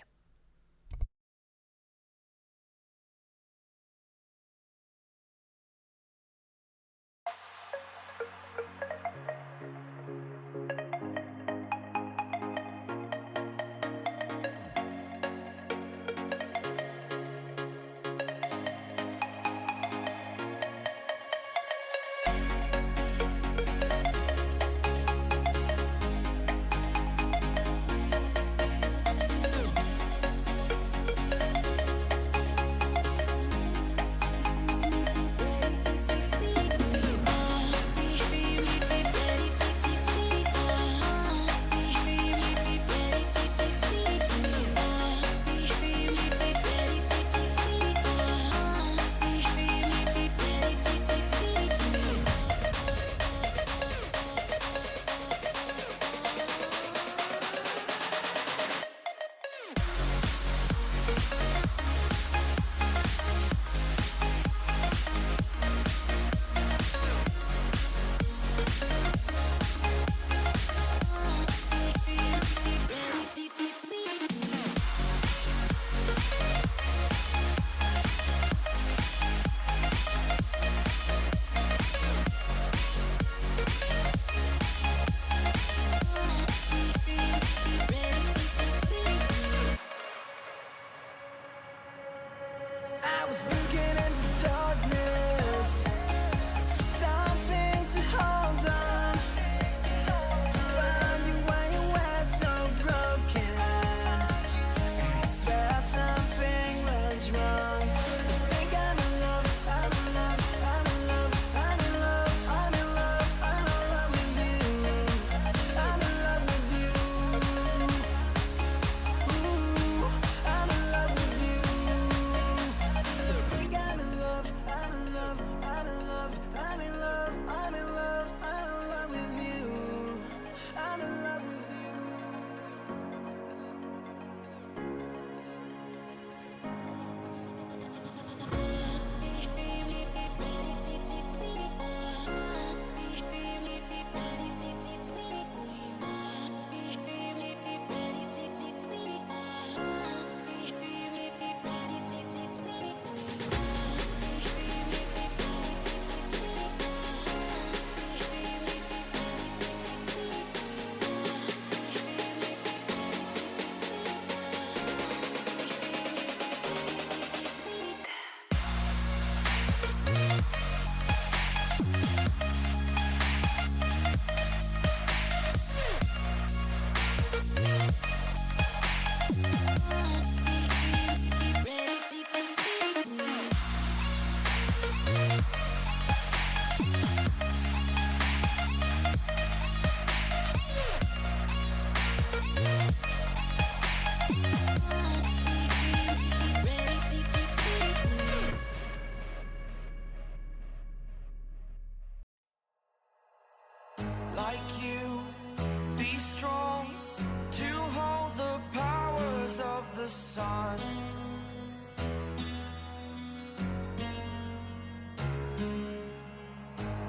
sun.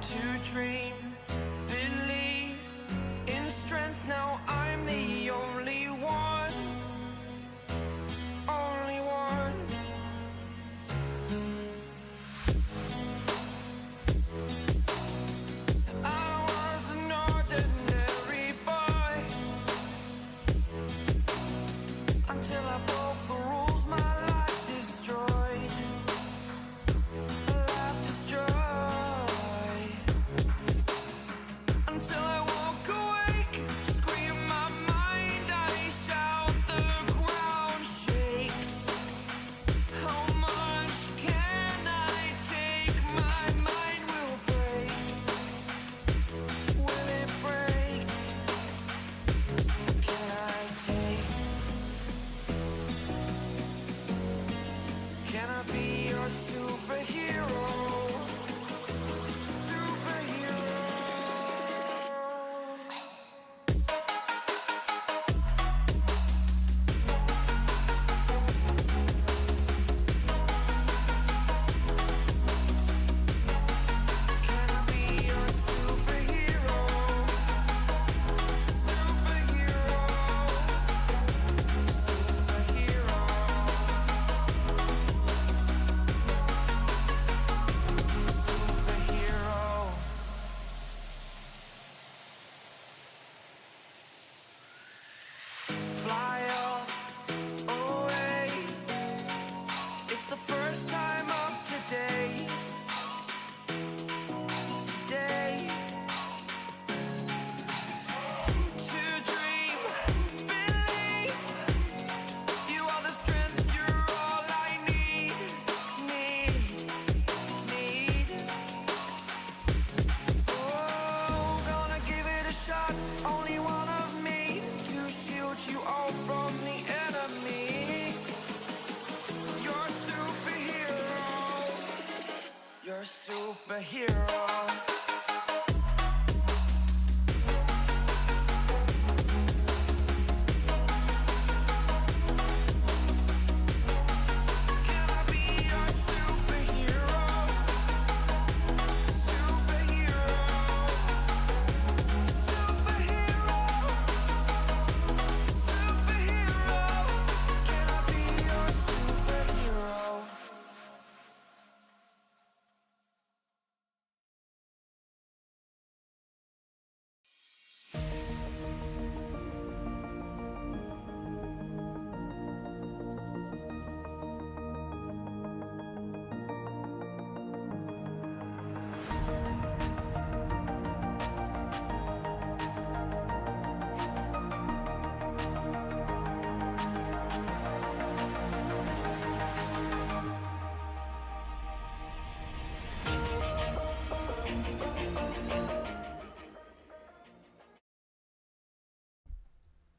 To dream, believe in strength. Now I'm the only one, only one. I was an ordinary boy until I broke the rules. My life destroyed, life destroyed.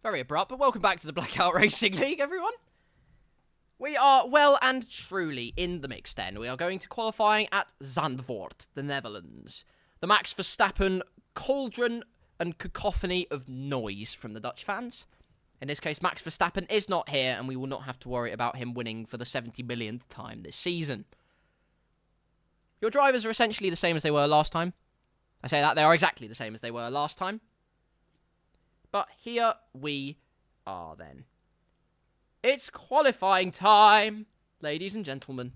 Very abrupt, but welcome back to the Blackout Racing League, everyone. We are well and truly in the mix then. We are going to qualifying at Zandvoort, the Netherlands. The Max Verstappen cauldron and cacophony of noise from the Dutch fans. In this case, Max Verstappen is not here, and we will not have to worry about him winning for the 70 millionth time this season. Your drivers are essentially the same as they were last time. I say that, they are exactly the same as they were last time. But here we are then. It's qualifying time, ladies and gentlemen.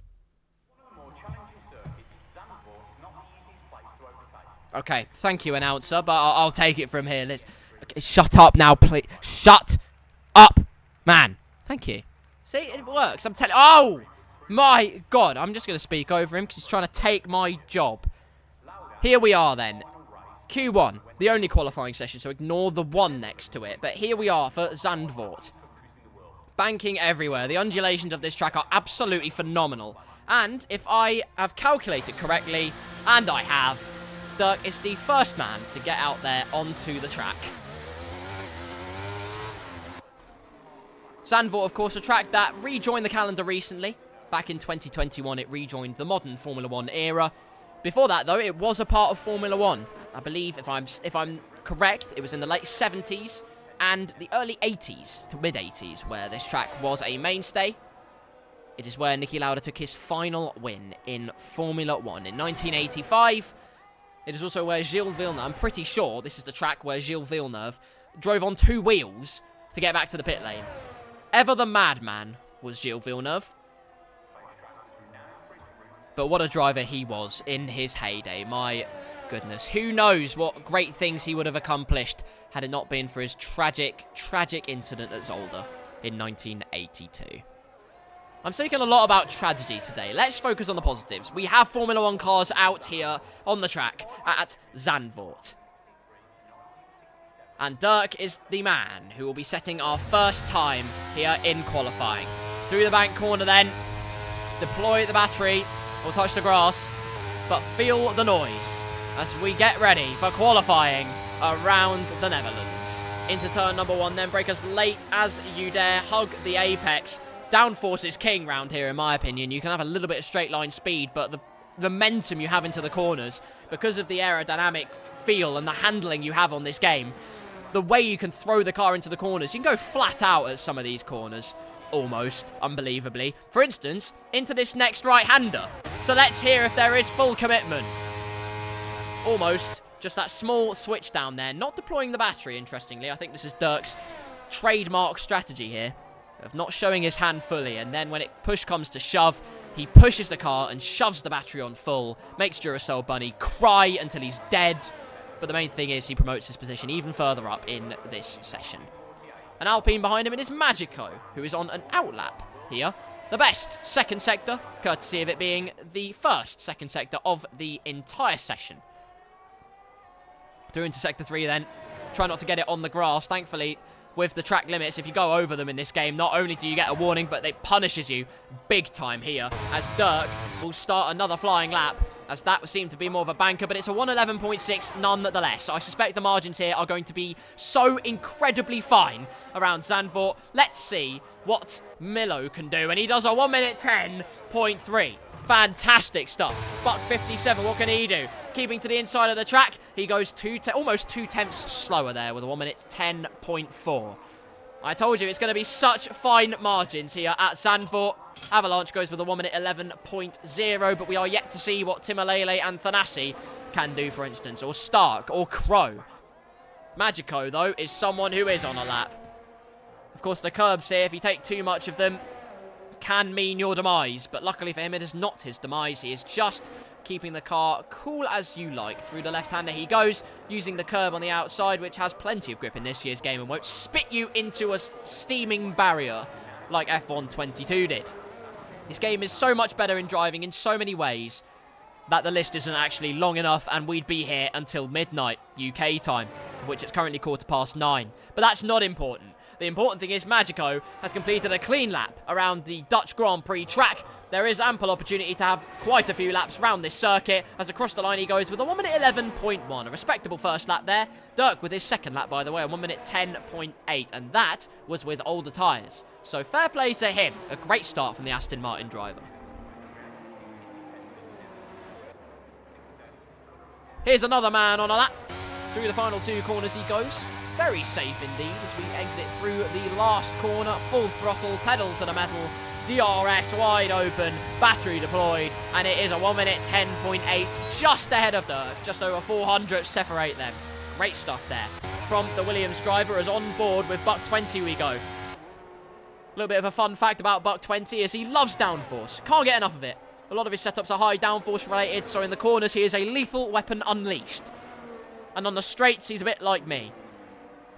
Okay, thank you, announcer, but I'll take it from here. Okay, shut up now, please. Shut up, man. Thank you. See, it works. I'm telling. Oh my God! I'm just gonna speak over him because he's trying to take my job. Here we are then. Q1, the only qualifying session, so ignore the 1 next to it. But here we are for Zandvoort. Banking everywhere. The undulations of this track are absolutely phenomenal. And if I have calculated correctly, and I have, Dirk is the first man to get out there onto the track. Zandvoort, of course, a track that rejoined the calendar recently. Back in 2021, it rejoined the modern Formula 1 era. Before that, though, it was a part of Formula 1. I believe, if I'm correct, it was in the late 70s and the early 80s to mid-80s where this track was a mainstay. It is where Niki Lauda took his final win in Formula 1 in 1985. It is also where Gilles Villeneuve, I'm pretty sure this is the track where Gilles Villeneuve drove on 2 wheels to get back to the pit lane. Ever the madman was Gilles Villeneuve. But what a driver he was in his heyday. My goodness. Who knows what great things he would have accomplished had it not been for his tragic incident at Zolder in 1982. I'm speaking a lot about tragedy today. Let's focus on the positives. We have Formula 1 cars out here on the track at Zandvoort. And Dirk is the man who will be setting our first time here in qualifying. Through the bank corner then. Deploy the battery. Or touch the grass. But feel the noise as we get ready for qualifying around the Netherlands. Into turn number 1 then. Brake as late as you dare. Hug the apex. Downforce is king round here, in my opinion. You can have a little bit of straight line speed, but the momentum you have into the corners, because of the aerodynamic feel and the handling you have on this game, the way you can throw the car into the corners, you can go flat out at some of these corners. Almost, unbelievably. For instance, into this next right-hander. So let's hear if there is full commitment. Almost. Just that small switch down there. Not deploying the battery, interestingly. I think this is Dirk's trademark strategy here. Of not showing his hand fully, and then when push comes to shove, he pushes the car and shoves the battery on full, makes Duracell Bunny cry until he's dead, but the main thing is he promotes his position even further up in this session. An Alpine behind him, it is Magico, who is on an outlap here. The best second sector, courtesy of it being the first second sector of the entire session. Through into sector 3 then, try not to get it on the grass, thankfully. With the track limits, if you go over them in this game, not only do you get a warning, but it punishes you big time here, as Dirk will start another flying lap, as that would seem to be more of a banker, but it's a 1:11.6 nonetheless. I suspect the margins here are going to be so incredibly fine around Zandvoort. Let's see what Milo can do, and he does a 1:10.3. Fantastic stuff. Buck 57, what can he do? Keeping to the inside of the track, he goes almost 2 tenths slower there with a 1:10.4. I told you it's going to be such fine margins here at Zandvoort. Avalanche goes with a 1:11.0, but we are yet to see what Timalele and Thanasi can do, for instance, or Stark, or Crow. Magico, though, is someone who is on a lap. Of course, the curbs here, if you take too much of them, can mean your demise, but luckily for him it is not his demise. He is just keeping the car cool as you like. Through the left-hander he goes, using the curb on the outside, which has plenty of grip in this year's game and won't spit you into a steaming barrier like F1 22 did. This game is so much better in driving in so many ways that the list isn't actually long enough, and we'd be here until midnight UK time, of which it's currently 9:15. But that's not important. The important thing is Magico has completed a clean lap around the Dutch Grand Prix track, There is ample opportunity to have quite a few laps round this circuit, as across the line he goes with a 1 minute 11.1. A respectable first lap there. Dirk with his second lap, by the way, a 1 minute 10.8, and that was with older tyres. So fair play to him. A great start from the Aston Martin driver. Here's another man on a lap. Through the final 2 corners he goes. Very safe indeed as we exit through the last corner. Full throttle, pedal to the metal. DRS wide open, battery deployed, and it is a 1 minute 10.8, just ahead of Dirk. Just over 400 separate them. Great stuff there from the Williams driver, as on board with Buck 20 we go. A little bit of a fun fact about Buck 20 is he loves downforce. Can't get enough of it. A lot of his setups are high downforce related, so in the corners he is a lethal weapon unleashed. And on the straights he's a bit like me.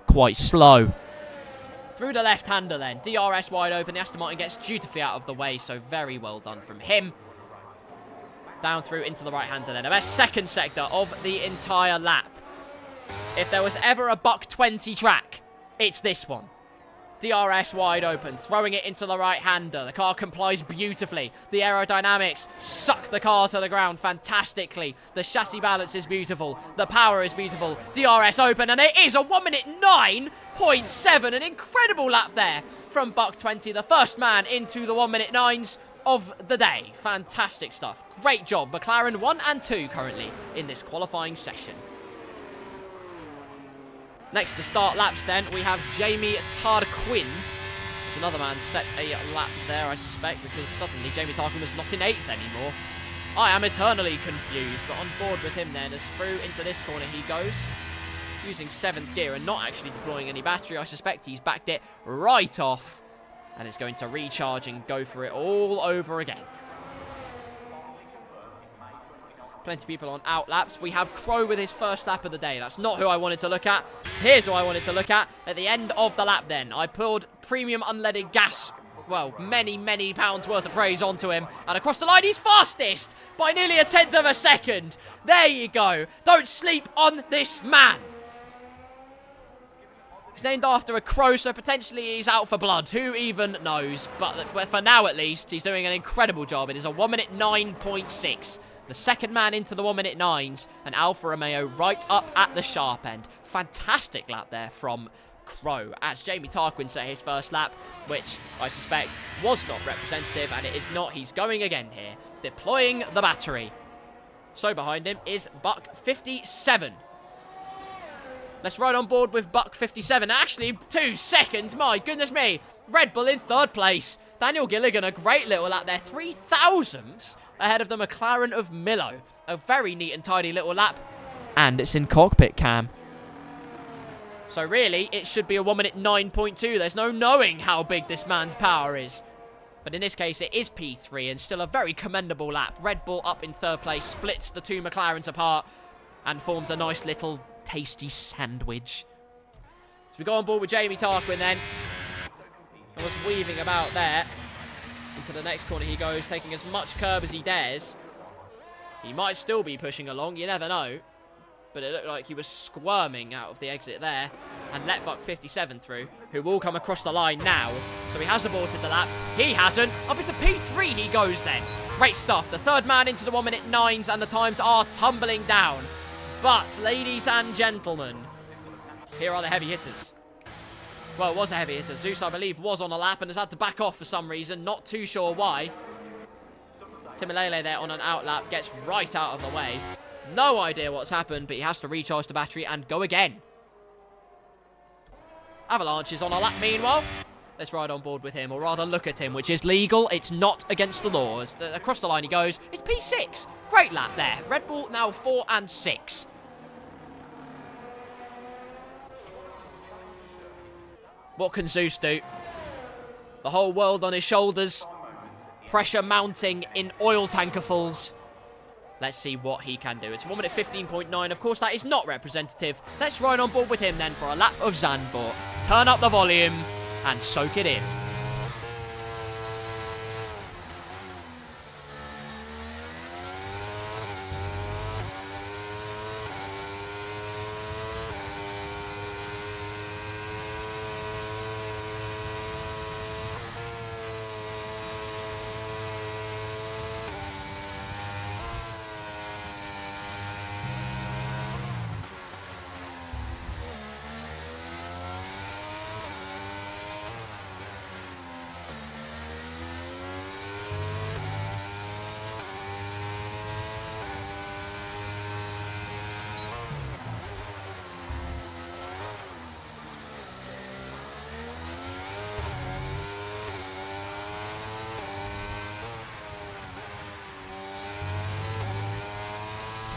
Quite slow. Through the left-hander then. DRS wide open. The Aston Martin gets dutifully out of the way, so very well done from him. Down through into the right-hander then. The best second sector of the entire lap. If there was ever a Buck 20 track, it's this one. DRS wide open, throwing it into the right-hander. The car complies beautifully. The aerodynamics suck the car to the ground fantastically. The chassis balance is beautiful. The power is beautiful. DRS open, and it is a 1 minute 9.7. An incredible lap there from Buck 20, the first man into the 1 minute 9s of the day. Fantastic stuff. Great job. McLaren 1 and 2 currently in this qualifying session. Next to start laps then, we have Jamie Tarquin. There's another man set a lap there, I suspect, because suddenly Jamie Tarquin was not in 8th anymore. I am eternally confused, but on board with him then, as through into this corner he goes. Using 7th gear and not actually deploying any battery. I suspect he's backed it right off and is going to recharge and go for it all over again. Plenty of people on out laps. We have Crow with his first lap of the day. That's not who I wanted to look at. Here's who I wanted to look at the end of the lap then. I poured premium unleaded gas, well, many pounds worth of praise onto him. And across the line, he's fastest by nearly 1/10 of a second. There you go. Don't sleep on this man. He's named after a crow, so potentially he's out for blood. Who even knows? But for now, at least, he's doing an incredible job. It is a 1 minute 9.6. The second man into the 1 minute 9s, and Alfa Romeo right up at the sharp end. Fantastic lap there from Crow, as Jamie Tarquin set his first lap, which I suspect was not representative, and it is not. He's going again here, deploying the battery. So behind him is Buck 57. Let's ride on board with Buck 57. Actually, 2 seconds, my goodness me. Red Bull in 3rd place. Daniel Gilligan, a great little lap there, 3 thousandths ahead of the McLaren of Milo. A very neat and tidy little lap. And it's in cockpit cam. So really, it should be a 1 minute 9.2. There's no knowing how big this man's power is. But in this case, it is P3 and still a very commendable lap. Red Bull up in 3rd place, splits the 2 McLarens apart and forms a nice little tasty sandwich. So we go on board with Jamie Tarquin then. I was weaving about there. Into the next corner he goes, taking as much curb as he dares. He might still be pushing along, you never know. But it looked like he was squirming out of the exit there. And let Buck 57 through, who will come across the line now. So he has aborted the lap. He hasn't. Up into P3 he goes then. Great stuff. The 3rd man into the 1 minute 9s, and the times are tumbling down. But, ladies and gentlemen, here are the heavy hitters. Well, it was a heavy hitter. Zeus, I believe, was on a lap and has had to back off for some reason. Not too sure why. Timilele there on an out lap gets right out of the way. No idea what's happened, but he has to recharge the battery and go again. Avalanche is on a lap meanwhile. Let's ride on board with him, or rather look at him, which is legal. It's not against the laws. Across the line he goes. It's P6. Great lap there. Red Bull now 4 and 6. What can Zeus do? The whole world on his shoulders. Pressure mounting in oil tankerfuls. Let's see what he can do. It's 1 minute 15.9. Of course, that is not representative. Let's ride on board with him then for a lap of Zandvoort. Turn up the volume and soak it in.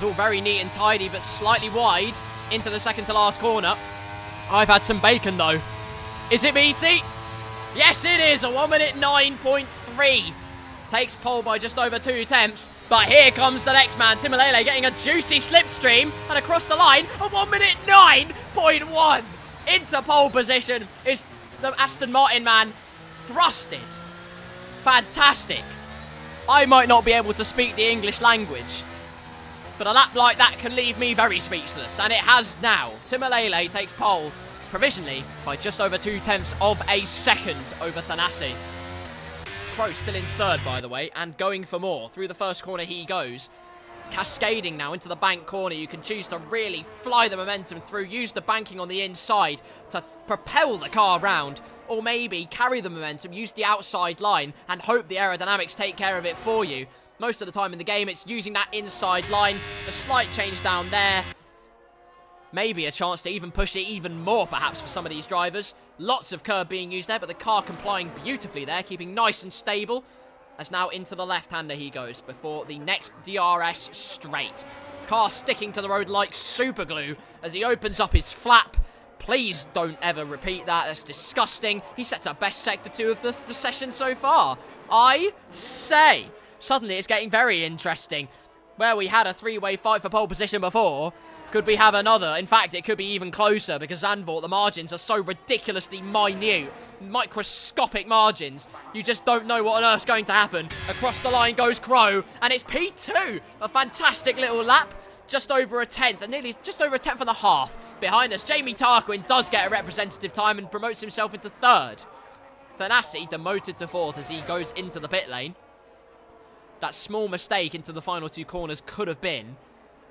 It's all very neat and tidy, but slightly wide into the second to last corner. I've had some bacon, though. Is it meaty? Yes, it is. A 1 minute 9.3. Takes pole by just over 2 attempts. But here comes the next man, Timalele, getting a juicy slipstream. And across the line, a 1 minute 9.1. Into pole position is the Aston Martin man. Thrusted. Fantastic. I might not be able to speak the English language, but a lap like that can leave me very speechless, and it has now. Timalele takes pole provisionally by just over 0.2 of a second over Thanassi. Crow still in third, by the way, and going for more. Through the first corner he goes. Cascading now into the bank corner. You can choose to really fly the momentum through, use the banking on the inside to propel the car round, or maybe carry the momentum, use the outside line, and hope the aerodynamics take care of it for you. Most of the time in the game, it's using that inside line. A slight change down there. Maybe a chance to even push it even more, perhaps, for some of these drivers. Lots of curb being used there, but the car complying beautifully there, keeping nice and stable. As now into the left-hander he goes before the next DRS straight. Car sticking to the road like super glue as he opens up his flap. Please don't ever repeat that. That's disgusting. He sets up best sector 2 of the session so far. I say. Suddenly it's getting very interesting. Where we had a three-way fight for pole position before, could we have another? In fact, it could be even closer because Zandvoort, the margins are so ridiculously minute. Microscopic margins. You just don't know what on earth's going to happen. Across the line goes Crow, and it's P2. A fantastic little lap. Just over a tenth, and nearly just over a tenth and a half. Behind us, Jamie Tarquin does get a representative time and promotes himself into third. Thanassi demoted to fourth as he goes into the pit lane. That small mistake into the final 2 corners could have been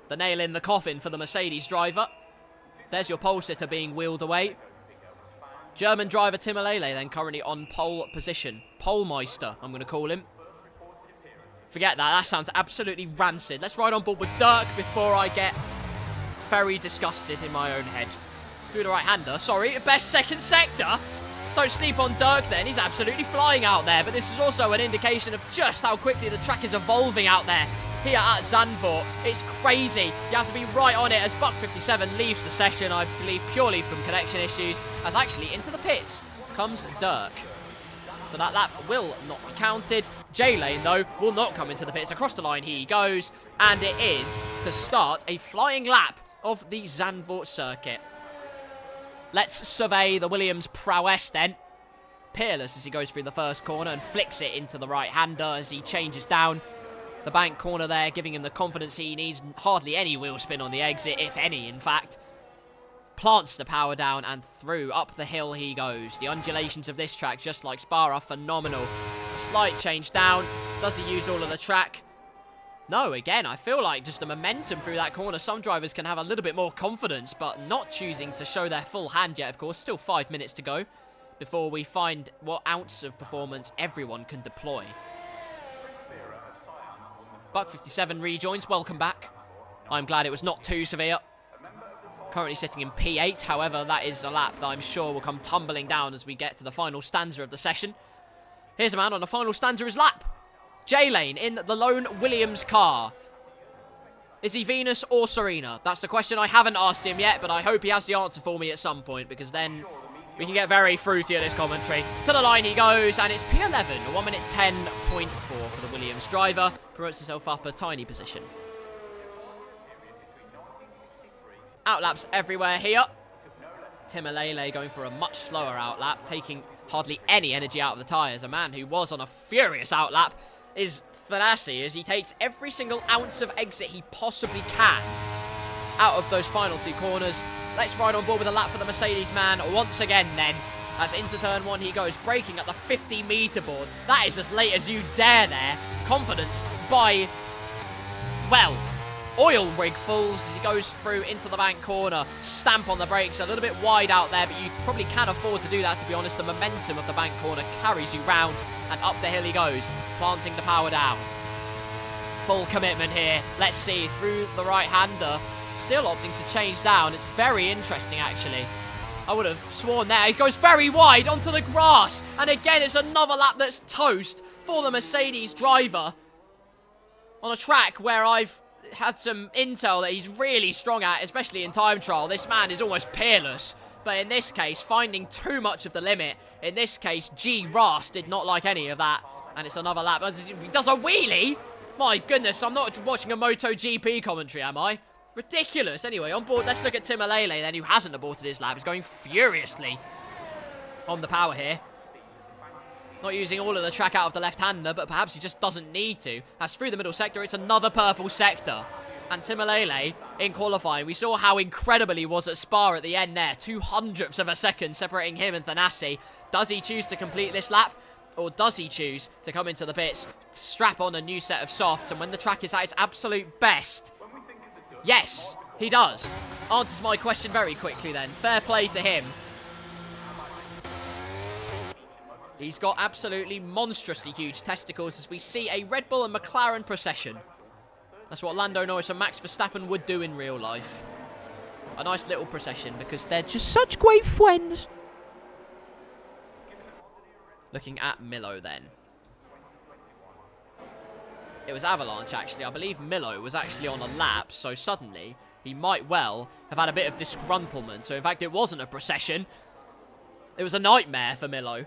the nail in the coffin for the Mercedes driver. There's your pole sitter being wheeled away. German driver Timalele then currently on pole position. Polemeister, I'm going to call him. Forget that. That sounds absolutely rancid. Let's ride on board with Dirk before I get very disgusted in my own head. Through the right-hander. Sorry, best second sector. Don't sleep on Dirk then. He's absolutely flying out there. But this is also an indication of just how quickly the track is evolving out there here at Zandvoort. It's crazy. You have to be right on it as Buck 57 leaves the session, I believe, purely from connection issues. As actually into the pits comes Dirk. So that lap will not be counted. J-Lane, though, will not come into the pits. Across the line he goes. And it is to start a flying lap of the Zandvoort circuit. Let's survey the Williams prowess then. Peerless as he goes through the first corner and flicks it into the right-hander as he changes down the bank corner there, giving him the confidence he needs. Hardly any wheel spin on the exit, if any, in fact. Plants the power down and through. Up the hill he goes. The undulations of this track, just like Spa, are phenomenal. A slight change down. Does he use all of the track? No, again, I feel like just the momentum through that corner. Some drivers can have a little bit more confidence, but not choosing to show their full hand yet, of course. Still 5 minutes to go before we find what ounce of performance everyone can deploy. Buck 57 rejoins. Welcome back. I'm glad it was not too severe. Currently sitting in P8. However, that is a lap that I'm sure will come tumbling down as we get to the final stanza of the session. Here's a man on the final stanza of his lap. J-Lane in the lone Williams car. Is he Venus or Serena? That's the question I haven't asked him yet, but I hope he has the answer for me at some point, because then we can get very fruity at this commentary. To the line he goes, and it's P11, a 1 minute 10.4 for the Williams driver. Promotes himself up a tiny position. Outlaps everywhere here. Timalele going for a much slower outlap, taking hardly any energy out of the tyres. A man who was on a furious outlap is Thanassi, as he takes every single ounce of exit he possibly can out of those final 2 corners. Let's ride on board with a lap for the Mercedes man once again then. As into turn 1 he goes, braking at the 50-metre board. That is as late as you dare there. Confidence by, well, oil rig falls as he goes through into the bank corner. Stamp on the brakes, a little bit wide out there, but you probably can afford to do that, to be honest. The momentum of the bank corner carries you round, and up the hill he goes, planting the power down. Full commitment here. Let's see, through the right-hander. Still opting to change down. It's very interesting, actually. I would have sworn there. He goes very wide onto the grass. And again, it's another lap that's toast for the Mercedes driver on a track where I've had some intel that he's really strong at, especially in time trial. This man is almost peerless. But in this case, finding too much of the limit. In this case, G. Ross did not like any of that. And it's another lap. He does a wheelie? My goodness, I'm not watching a MotoGP commentary, am I? Ridiculous. Anyway, on board, let's look at Timolele then, who hasn't aborted his lap. He's going furiously on the power here. Not using all of the track out of the left-hander, but perhaps he just doesn't need to. As through the middle sector, it's another purple sector. And Timolele, in qualifying, we saw how incredible he was at Spa at the end there. 200ths of a second separating him and Thanasi. Does he choose to complete this lap? Or does he choose to come into the pits, strap on a new set of softs, and when the track is at its absolute best? Yes, he does. Answers my question very quickly then. Fair play to him. He's got absolutely monstrously huge testicles as we see a Red Bull and McLaren procession. That's what Lando Norris and Max Verstappen would do in real life. A nice little procession because they're just such great friends. Looking at Milo then. It was Avalanche actually. I believe Milo was actually on a lap, so suddenly he might well have had a bit of disgruntlement. So in fact it wasn't a procession. It was a nightmare for Milo.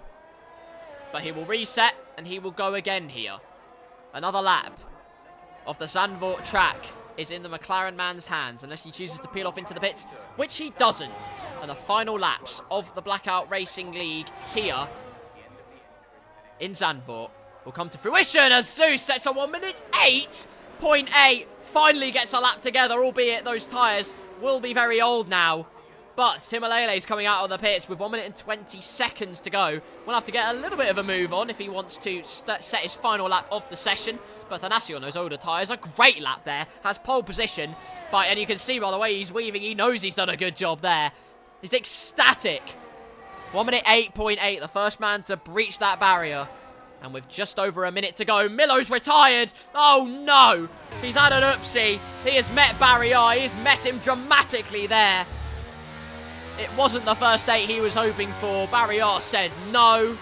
But he will reset and he will go again here. Another lap of the Zandvoort track is in the McLaren man's hands unless he chooses to peel off into the pits, which he doesn't. And the final laps of the Blackout Racing League here in Zandvoort will come to fruition as Zeus sets a 1 minute 8.8. Finally gets a lap together, albeit those tyres will be very old now. But Timolele is coming out of the pits with 1 minute and 20 seconds to go. We'll have to get a little bit of a move on if he wants to set his final lap of the session. But Thanasi on those older tyres, a great lap there. Has pole position. And you can see by the way he's weaving, he knows he's done a good job there. He's ecstatic. 1 minute 8.8, the first man to breach that barrier. And with just over a minute to go, Milo's retired. Oh no, he's had an oopsie. He has met Barrier, he's met him dramatically there. It wasn't the first date he was hoping for. Barrier said no.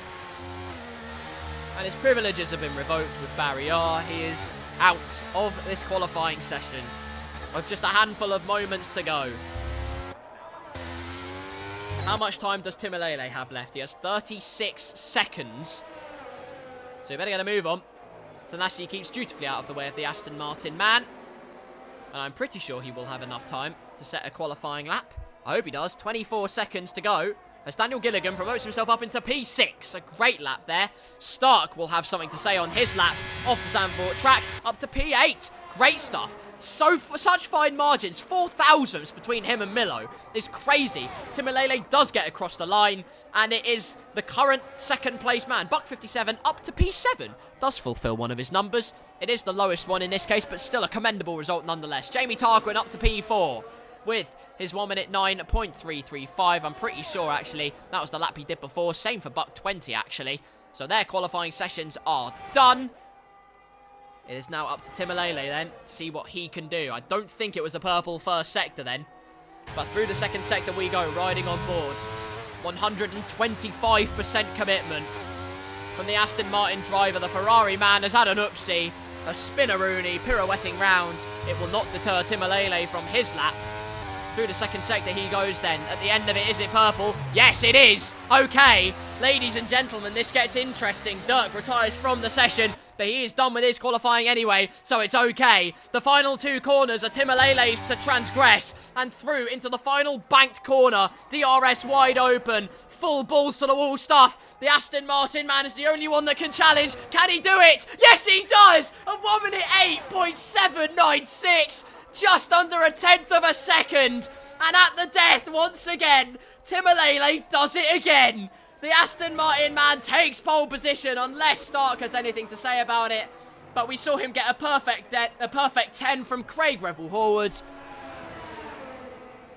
And his privileges have been revoked with Barrier. He is out of this qualifying session with just a handful of moments to go. How much time does Timolele have left? He has 36 seconds. So we better get a move on. Thanasi keeps dutifully out of the way of the Aston Martin man. And I'm pretty sure he will have enough time to set a qualifying lap. I hope he does. 24 seconds to go as Daniel Gilligan promotes himself up into P6. A great lap there. Stark will have something to say on his lap off the Zandvoort track. Up to P8. Great stuff. Such fine margins. 4 thousandths between him and Milo is crazy. Timolele does get across the line, and it is the current second place man, Buck 57, up to P7. Does fulfill one of his numbers. It is the lowest one in this case, but still a commendable result nonetheless. Jamie Tarquin up to P4 with his 1 minute 9.335. I'm pretty sure actually that was the lap he did before. Same for Buck 20 actually. So their qualifying sessions are done. It is now up to Timolele then to see what he can do. I don't think it was a purple first sector then. But through the second sector we go, riding on board. 125% commitment from the Aston Martin driver. The Ferrari man has had an oopsie. A spinneroonie pirouetting round. It will not deter Timolele from his lap. Through the second sector he goes then. At the end of it, is it purple? Yes, it is. Okay. Ladies and gentlemen, this gets interesting. Dirk retires from the session, but he is done with his qualifying anyway, so it's okay. The final two corners are Timolele's to transgress, and through into the final banked corner. DRS wide open. Full balls to the wall stuff. The Aston Martin man is the only one that can challenge. Can he do it? Yes, he does! A 1 minute 8.796. Just under a tenth of a second. And at the death, once again, Timolele does it again. The Aston Martin man takes pole position, unless Stark has anything to say about it. But we saw him get a perfect 10 from Craig Revel-Horwood.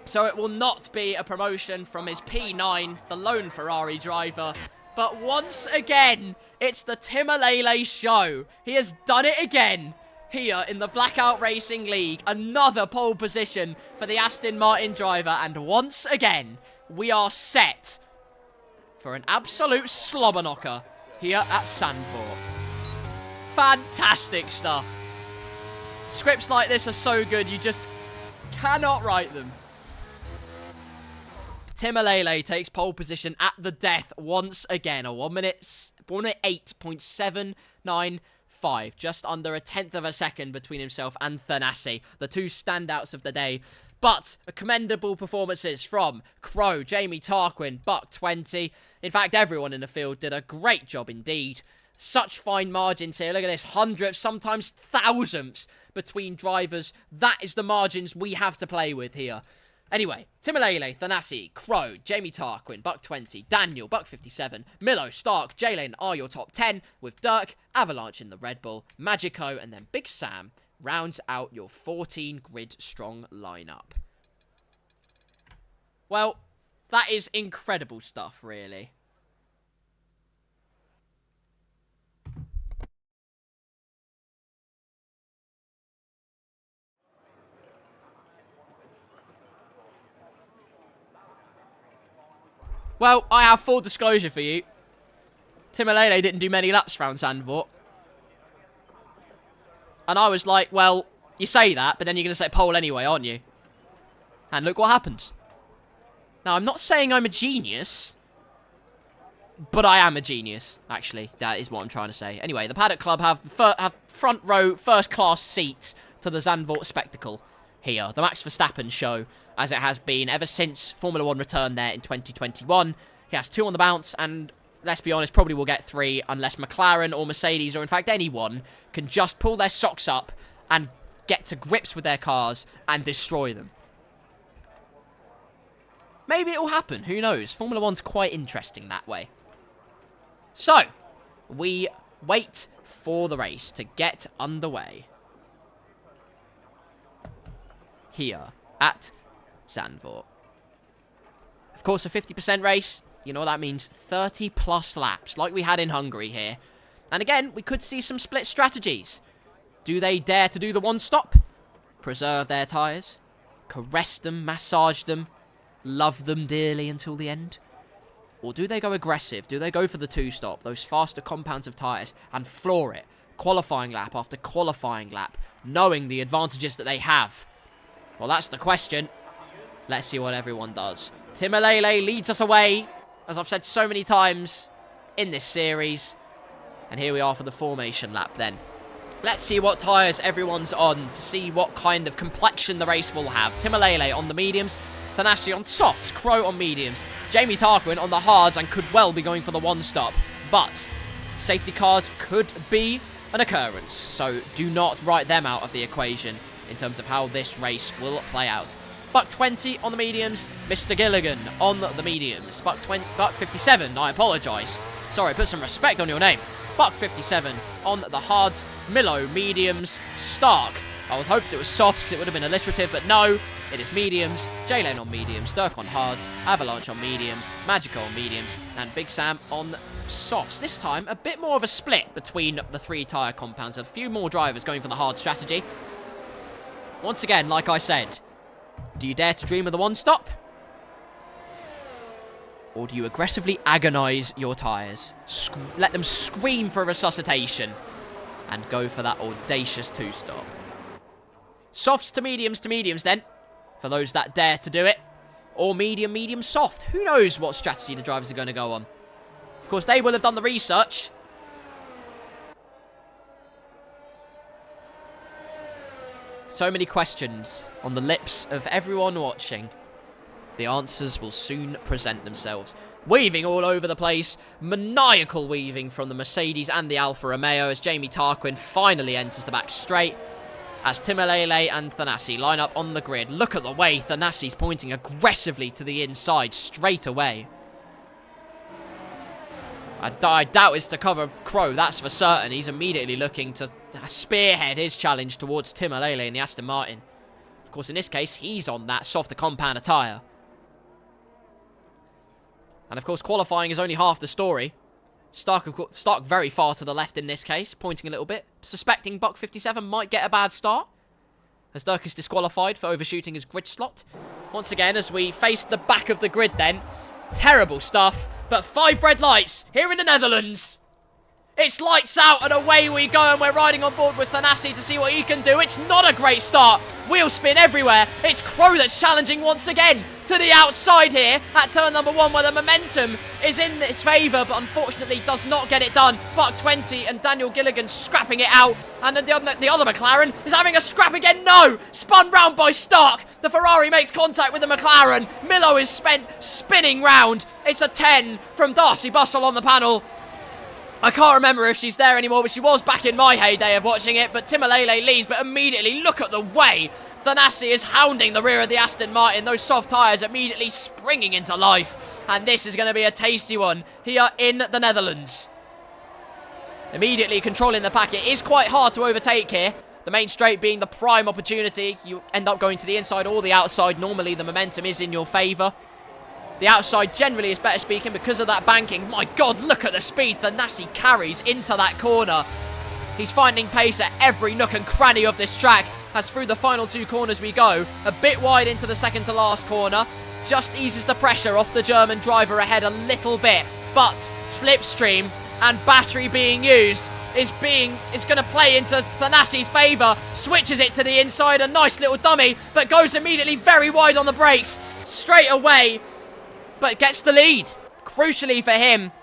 So it will not be a promotion from his P9, the lone Ferrari driver. But once again, it's the Timolele show. He has done it again. Here in the Blackout Racing League, another pole position for the Aston Martin driver. And once again, we are set for an absolute slobber knocker here at Zandvoort. Fantastic stuff. Scripts like this are so good, you just cannot write them. Timalele takes pole position at the death once again. A 1 minute 8.795. Just under a tenth of a second between himself and Thanasi, the two standouts of the day. But commendable performances from Crow, Jamie Tarquin, Buck 20. In fact, everyone in the field did a great job indeed. Such fine margins here. Look at this. Hundredths, sometimes thousandths between drivers. That is the margins we have to play with here. Anyway, Timalele, Thanasi, Crow, Jamie Tarquin, Buck 20, Daniel, Buck 57, Milo, Stark, Jalen are your top 10, with Dirk, Avalanche in the Red Bull, Magico, and then Big Sam rounds out your 14 grid strong lineup. Well, that is incredible stuff, really. Well, I have full disclosure for you. Timalele didn't do many laps around Zandvoort. And I was like, well, you say that, but then you're going to say pole anyway, aren't you? And look what happened. Now, I'm not saying I'm a genius, but I am a genius, actually. That is what I'm trying to say. Anyway, the Paddock Club have front row, first-class seats to the Zandvoort spectacle here. The Max Verstappen show, as it has been ever since Formula 1 returned there in 2021. He has 2 on the bounce, and let's be honest, probably will get 3 unless McLaren or Mercedes, or in fact anyone, can just pull their socks up and get to grips with their cars and destroy them. Maybe it will happen, who knows? Formula 1's quite interesting that way. So, we wait for the race to get underway. Here at Zandvoort. Of course, a 50% race, you know what that means, 30 plus laps, like we had in Hungary here. And again, we could see some split strategies. Do they dare to do the one stop? Preserve their tyres? Caress them, massage them, love them dearly until the end? Or do they go aggressive? Do they go for the 2-stop, those faster compounds of tyres, and floor it, qualifying lap after qualifying lap, knowing the advantages that they have? Well, that's the question. Let's see what everyone does. Timalele leads us away, as I've said so many times in this series. And here we are for the formation lap then. Let's see what tyres everyone's on to see what kind of complexion the race will have. Timalele on the mediums, Thanasi on softs, Crow on mediums, Jamie Tarquin on the hards and could well be going for the 1-stop. But safety cars could be an occurrence, so do not write them out of the equation in terms of how this race will play out. Buck 20 on the mediums, Mr. Gilligan on the mediums. Buck 57, I apologise. Sorry, put some respect on your name. Buck 57 on the hards, Milo mediums, Stark. I would hoped it was soft because it would have been alliterative, but no, it is mediums, Jalen on mediums, Dirk on hards, Avalanche on mediums, Magico on mediums, and Big Sam on softs. This time, a bit more of a split between the 3 tyre compounds. A few more drivers going for the hard strategy. Once again, like I said, do you dare to dream of the 1-stop? Or do you aggressively agonise your tyres? Let them scream for resuscitation and go for that audacious 2-stop. Softs to mediums then, for those that dare to do it. Or medium, soft. Who knows what strategy the drivers are going to go on? Of course, they will have done the research. So many questions on the lips of everyone watching. The answers will soon present themselves. Weaving all over the place. Maniacal weaving from the Mercedes and the Alfa Romeo as Jamie Tarquin finally enters the back straight. As Timalele and Thanasi line up on the grid. Look at the way Thanasi's pointing aggressively to the inside straight away. I doubt it's to cover Crow, that's for certain. He's immediately looking to spearhead his challenge towards Timalele in the Aston Martin. Of course, in this case, he's on that softer compound tyre. And of course, qualifying is only half the story. Stark very far to the left in this case, pointing a little bit. Suspecting Buck 57 might get a bad start, as Dirk is disqualified for overshooting his grid slot. Once again, as we face the back of the grid then. Terrible stuff, but 5 red lights here in the Netherlands. It's lights out and away we go, and we're riding on board with Thanasi to see what he can do. It's not a great start. Wheel spin everywhere. It's Crow that's challenging once again to the outside here at turn number 1, where the momentum is in his favour, but unfortunately does not get it done. Buck 20 and Daniel Gilligan scrapping it out, and then the other McLaren is having a scrap again. No! Spun round by Stark. The Ferrari makes contact with the McLaren. Milo is spinning round. It's a 10 from Darcy Bustle on the panel. I can't remember if she's there anymore, but she was back in my heyday of watching it. But Timalele leads, but immediately look at the way Thanasi is hounding the rear of the Aston Martin. Those soft tyres immediately springing into life. And this is going to be a tasty one here in the Netherlands. Immediately controlling the pack. It is quite hard to overtake here. The main straight being the prime opportunity. You end up going to the inside or the outside. Normally the momentum is in your favour. The outside generally is better speaking because of that banking. My God, look at the speed Thanasi carries into that corner. He's finding pace at every nook and cranny of this track. As through the final 2 corners we go. A bit wide into the second to last corner. Just eases the pressure off the German driver ahead a little bit. But slipstream and battery being used is going to play into Thanasi's favour. Switches it to the inside. A nice little dummy, but goes immediately very wide on the brakes. Straight away. But gets the lead. Crucially for him.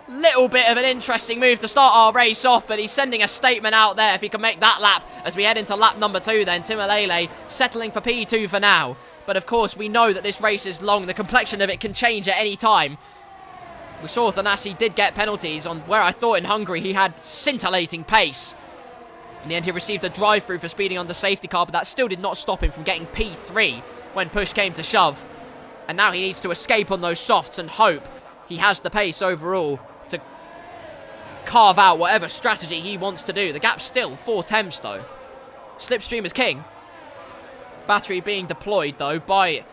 Little bit of an interesting move to start our race off, but he's sending a statement out there if he can make that lap as we head into lap number 2 then. Timalele settling for P2 for now. But of course we know that this race is long. The complexion of it can change at any time. We saw Thanasi did get penalties on where I thought in Hungary he had scintillating pace. In the end he received a drive-through for speeding on the safety car, but that still did not stop him from getting P3 when push came to shove. And now he needs to escape on those softs and hope he has the pace overall to carve out whatever strategy he wants to do. The gap's still 4 tenths though. Slipstream is king. Battery being deployed though by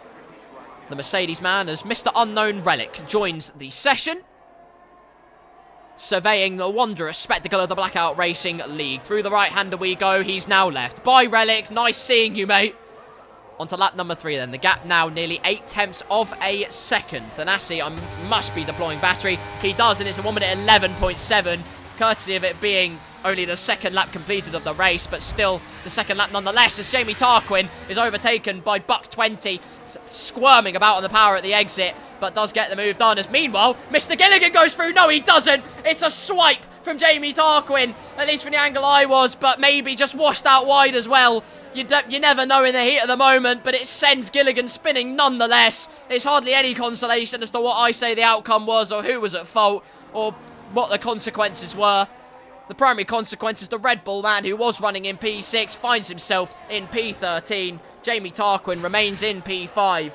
the Mercedes man as Mr. Unknown Relic joins the session, surveying the wondrous spectacle of the Blackout Racing League. Through the right-hander we go. He's now left. Bye, Relic. Nice seeing you, mate. On to lap number 3 then. The gap now nearly 8 tenths of a second. Thanasi must be deploying battery. He does, and it's a 1 minute 11.7, courtesy of it being only the second lap completed of the race, but still the second lap nonetheless, as Jamie Tarquin is overtaken by Buck 20, squirming about on the power at the exit, but does get the move done. As meanwhile, Mr. Gilligan goes through. No, he doesn't. It's a swipe from Jamie Tarquin, at least from the angle I was, but maybe just washed out wide as well. You never know in the heat of the moment, but it sends Gilligan spinning nonetheless. It's hardly any consolation as to what I say the outcome was, or who was at fault, or what the consequences were. The primary consequence is the Red Bull man who was running in P6 finds himself in P13. Jamie Tarquin remains in P5.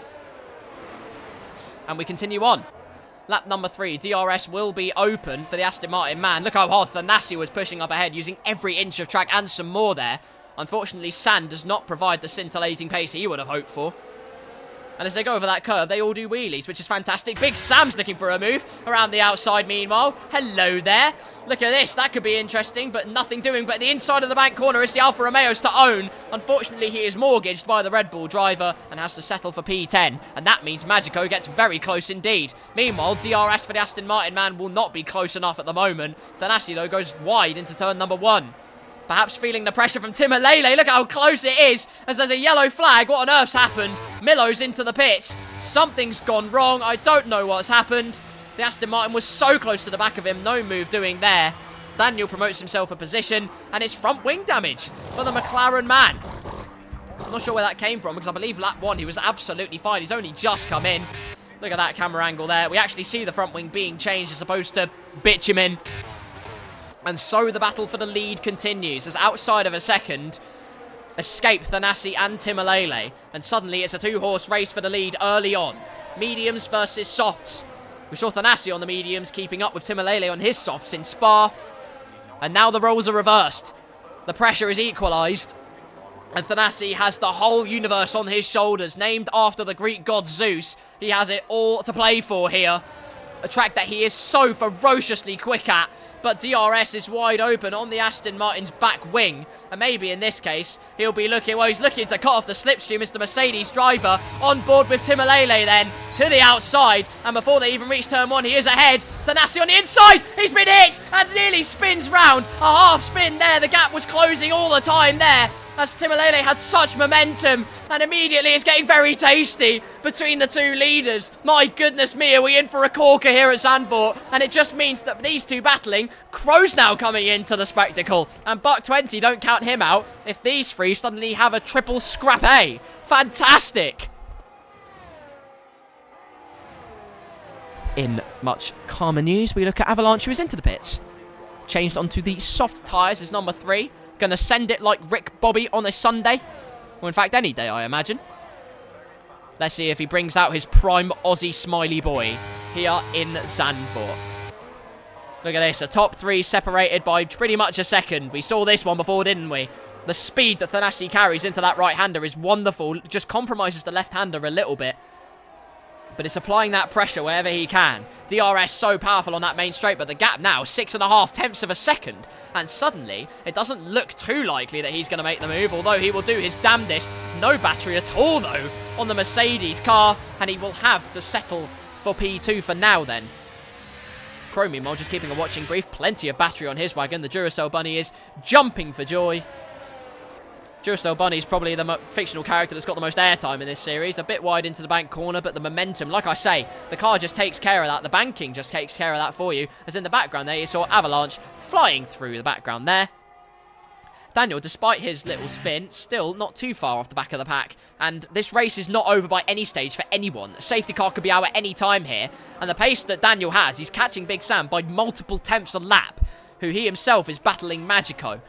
And we continue on. Lap number 3, DRS will be open for the Aston Martin man. Look how hard Thanasi was pushing up ahead, using every inch of track and some more there. Unfortunately, sand does not provide the scintillating pace he would have hoped for. And as they go over that curve, they all do wheelies, which is fantastic. Big Sam's looking for a move around the outside meanwhile. Hello there. Look at this. That could be interesting, but nothing doing. But the inside of the bank corner is the Alfa Romeos to own. Unfortunately, he is mortgaged by the Red Bull driver and has to settle for P10. And that means Magico gets very close indeed. Meanwhile, DRS for the Aston Martin man will not be close enough at the moment. Thanasi, though, goes wide into turn number 1. Perhaps feeling the pressure from Timalele. Look how close it is as there's a yellow flag. What on earth's happened? Milo's into the pits. Something's gone wrong. I don't know what's happened. The Aston Martin was so close to the back of him. No move doing there. Daniel promotes himself a position, and it's front wing damage for the McLaren man. I'm not sure where that came from because I believe lap 1 he was absolutely fine. He's only just come in. Look at that camera angle there. We actually see the front wing being changed as opposed to bitumen. And so the battle for the lead continues as outside of a second escape Thanasi and Timalele. And suddenly it's a 2-horse race for the lead early on. Mediums versus softs. We saw Thanasi on the mediums keeping up with Timalele on his softs in Spa. And now the roles are reversed. The pressure is equalised. And Thanasi has the whole universe on his shoulders, named after the Greek god Zeus. He has it all to play for here. A track that he is so ferociously quick at. But DRS is wide open on the Aston Martin's back wing. And maybe in this case, he'll be looking, well, he's looking to cut off the slipstream as the Mercedes driver on board with Timalele then to the outside. And before they even reach turn 1, he is ahead. Thanasi on the inside. He's been hit and nearly spins round. A half spin there. The gap was closing all the time there, as Timalele had such momentum, and immediately it's getting very tasty between the two leaders. My goodness me, are we in for a corker here at Zandvoort? And it just means that these two battling, Crow's now coming into the spectacle, and Buck 20, don't count him out, if these three suddenly have a triple scrap A. Fantastic! In much calmer news, we look at Avalanche, who is into the pits. Changed onto the soft tyres as number 3. Gonna send it like Rick Bobby on a Sunday. Or in fact, any day, I imagine. Let's see if he brings out his prime Aussie smiley boy here in Zandvoort. Look at this, a top 3 separated by pretty much a second. We saw this one before, didn't we? The speed that Thanasi carries into that right-hander is wonderful. Just compromises the left-hander a little bit. But it's applying that pressure wherever he can. DRS so powerful on that main straight, but the gap now, 6.5 tenths of a second. And suddenly, it doesn't look too likely that he's going to make the move, although he will do his damnedest. No battery at all, though, on the Mercedes car, and he will have to settle for P2 for now, then. Crow, meanwhile, just keeping a watching brief. Plenty of battery on his wagon. The Duracell Bunny is jumping for joy. Duracell Bunny is probably the fictional character that's got the most airtime in this series. A bit wide into the bank corner, but the momentum, like I say, the car just takes care of that. The banking just takes care of that for you. As in the background there, you saw Avalanche flying through the background there. Daniel, despite his little spin, still not too far off the back of the pack. And this race is not over by any stage for anyone. A safety car could be out at any time here. And the pace that Daniel has, he's catching Big Sam by multiple tenths a lap, who he himself is battling Magico.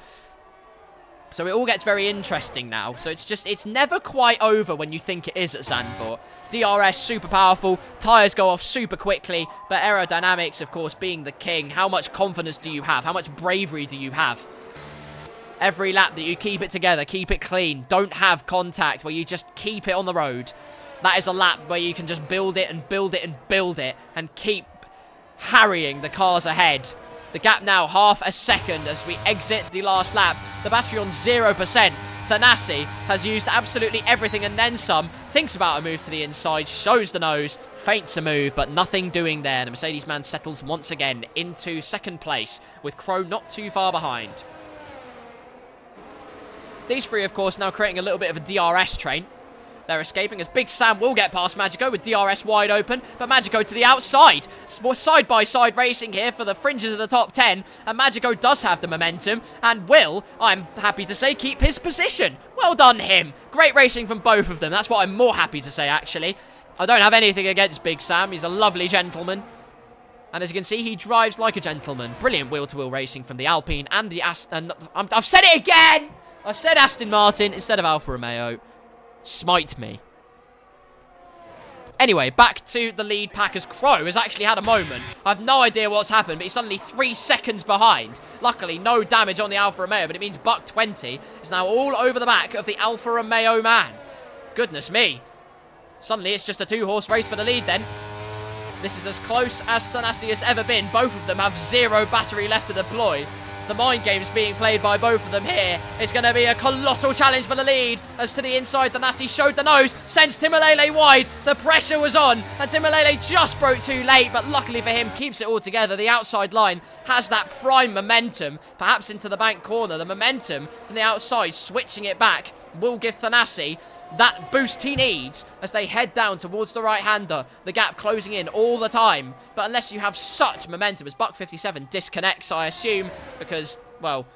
So it all gets very interesting now. So it's never quite over when you think it is at Zandvoort. DRS super powerful, tyres go off super quickly, but aerodynamics, of course, being the king. How much confidence do you have? How much bravery do you have? Every lap that you keep it together, keep it clean, don't have contact, where you just keep it on the road. That is a lap where you can just build it and build it and build it and keep harrying the cars ahead. The gap now half a second as we exit the last lap. The battery on 0%. Thanasi has used absolutely everything and then some. Thinks about a move to the inside, shows the nose, feints a move, but nothing doing there. The Mercedes man settles once again into second place, with Crow not too far behind. These three, of course, now creating a little bit of a DRS train. They're escaping as Big Sam will get past Magico with DRS wide open, but Magico to the outside. Side-by-side racing here for the fringes of the top 10, and Magico does have the momentum and will, I'm happy to say, keep his position. Well done him. Great racing from both of them. That's what I'm more happy to say, actually. I don't have anything against Big Sam. He's a lovely gentleman. And as you can see, he drives like a gentleman. Brilliant wheel-to-wheel racing from the Alpine and the Aston... I've said it again! I've said Aston Martin instead of Alfa Romeo. Smite me. Anyway, back to the lead pack as Crow has actually had a moment. I have no idea what's happened, but he's suddenly 3 seconds behind. Luckily, no damage on the Alfa Romeo, but it means Buck 20 is now all over the back of the Alfa Romeo man. Goodness me. Suddenly, it's just a 2-horse race for the lead then. This is as close as Thanasi has ever been. Both of them have 0 battery left to deploy. The mind games being played by both of them here. It's going to be a colossal challenge for the lead. As to the inside, Thanasi showed the nose, sends Timalele wide. The pressure was on, and Timalele just broke too late, but luckily for him, keeps it all together. The outside line has that prime momentum, perhaps into the bank corner. The momentum from the outside, switching it back, will give Thanasi that boost he needs as they head down towards the right-hander. The gap closing in all the time. But unless you have such momentum as Buck 57 disconnects, I assume, because, well,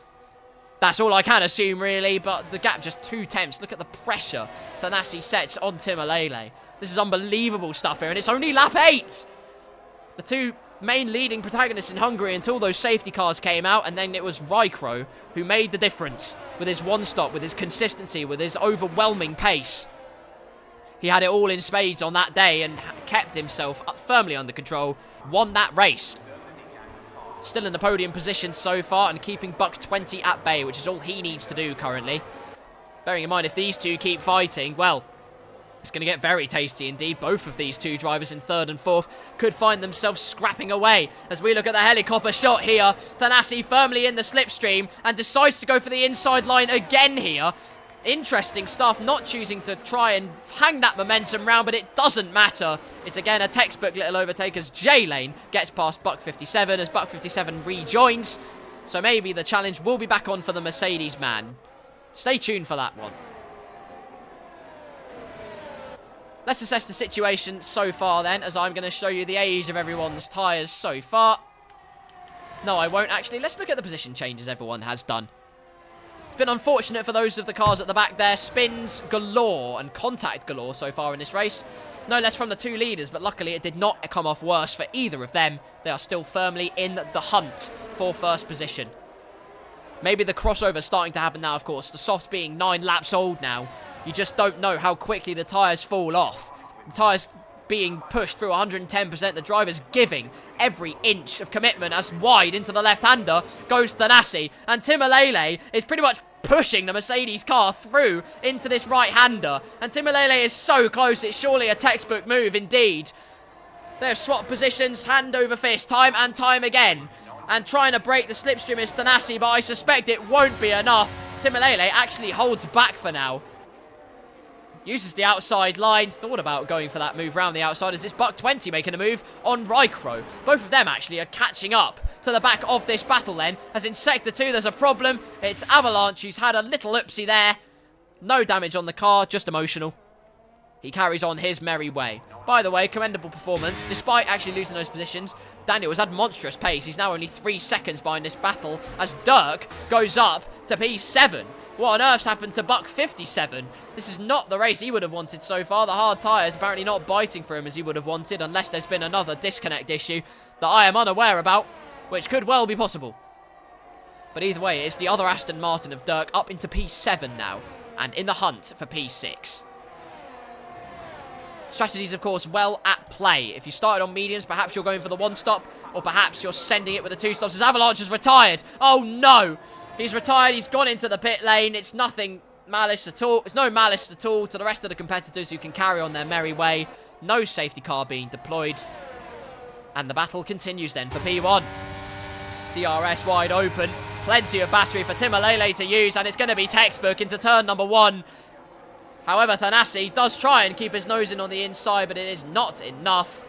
that's all I can assume, really. But the gap just 2 tenths. Look at the pressure Thanasi sets on Timalele. This is unbelievable stuff here, and it's only lap 8. The two main leading protagonists in Hungary until those safety cars came out, and then it was Raikkonen who made the difference with his one stop, with his consistency, with his overwhelming pace. He had it all in spades on that day and kept himself firmly under control, won that race. Still in the podium position so far and keeping Buck 20 at bay, which is all he needs to do currently. Bearing in mind, if these two keep fighting, well, it's going to get very tasty indeed. Both of these two drivers in 3rd and 4th could find themselves scrapping away. As we look at the helicopter shot here, Thanasi firmly in the slipstream and decides to go for the inside line again here. Interesting stuff, not choosing to try and hang that momentum round, but it doesn't matter. It's again a textbook little overtake as J-Lane gets past Buck 57 as Buck 57 rejoins. So maybe the challenge will be back on for the Mercedes man. Stay tuned for that one. Let's assess the situation so far then, as I'm going to show you the age of everyone's tyres so far. No, I won't actually. Let's look at the position changes everyone has done. It's been unfortunate for those of the cars at the back there. Spins galore and contact galore so far in this race. No less from the two leaders, but luckily it did not come off worse for either of them. They are still firmly in the hunt for first position. Maybe the crossover is starting to happen now, of course. The softs being 9 laps old now. You just don't know how quickly the tyres fall off. The tyres being pushed through 110%. The driver's giving every inch of commitment as wide into the left-hander goes Thanasi. And Timalele is pretty much pushing the Mercedes car through into this right-hander. And Timalele is so close, it's surely a textbook move indeed. They've swapped positions, hand over fist, time and time again. And trying to break the slipstream is Thanasi, but I suspect it won't be enough. Timalele actually holds back for now. Uses the outside line. Thought about going for that move round the outside. Is this Buck 20 making a move on Rykro? Both of them actually are catching up to the back of this battle then. As in Sector 2, there's a problem. It's Avalanche who's had a little oopsie there. No damage on the car, just emotional. He carries on his merry way. By the way, commendable performance. Despite actually losing those positions, Daniel has had monstrous pace. He's now only 3 seconds behind this battle as Dirk goes up to P7. What on earth's happened to Buck 57? This is not the race he would have wanted so far. The hard tyres apparently not biting for him as he would have wanted, unless there's been another disconnect issue that I am unaware about, which could well be possible. But either way, it's the other Aston Martin of Dirk up into P7 now, and in the hunt for P6. Strategies, of course, well at play. If you started on mediums, perhaps you're going for the one stop, or perhaps you're sending it with the two stops as Avalanche has retired. Oh no! He's retired, he's gone into the pit lane. It's nothing malice at all. It's no malice at all to the rest of the competitors who can carry on their merry way. No safety car being deployed. And the battle continues then for P1. DRS wide open. Plenty of battery for Timalele to use, and it's going to be textbook into turn number 1. However, Thanasi does try and keep his nose in on the inside, but it is not enough.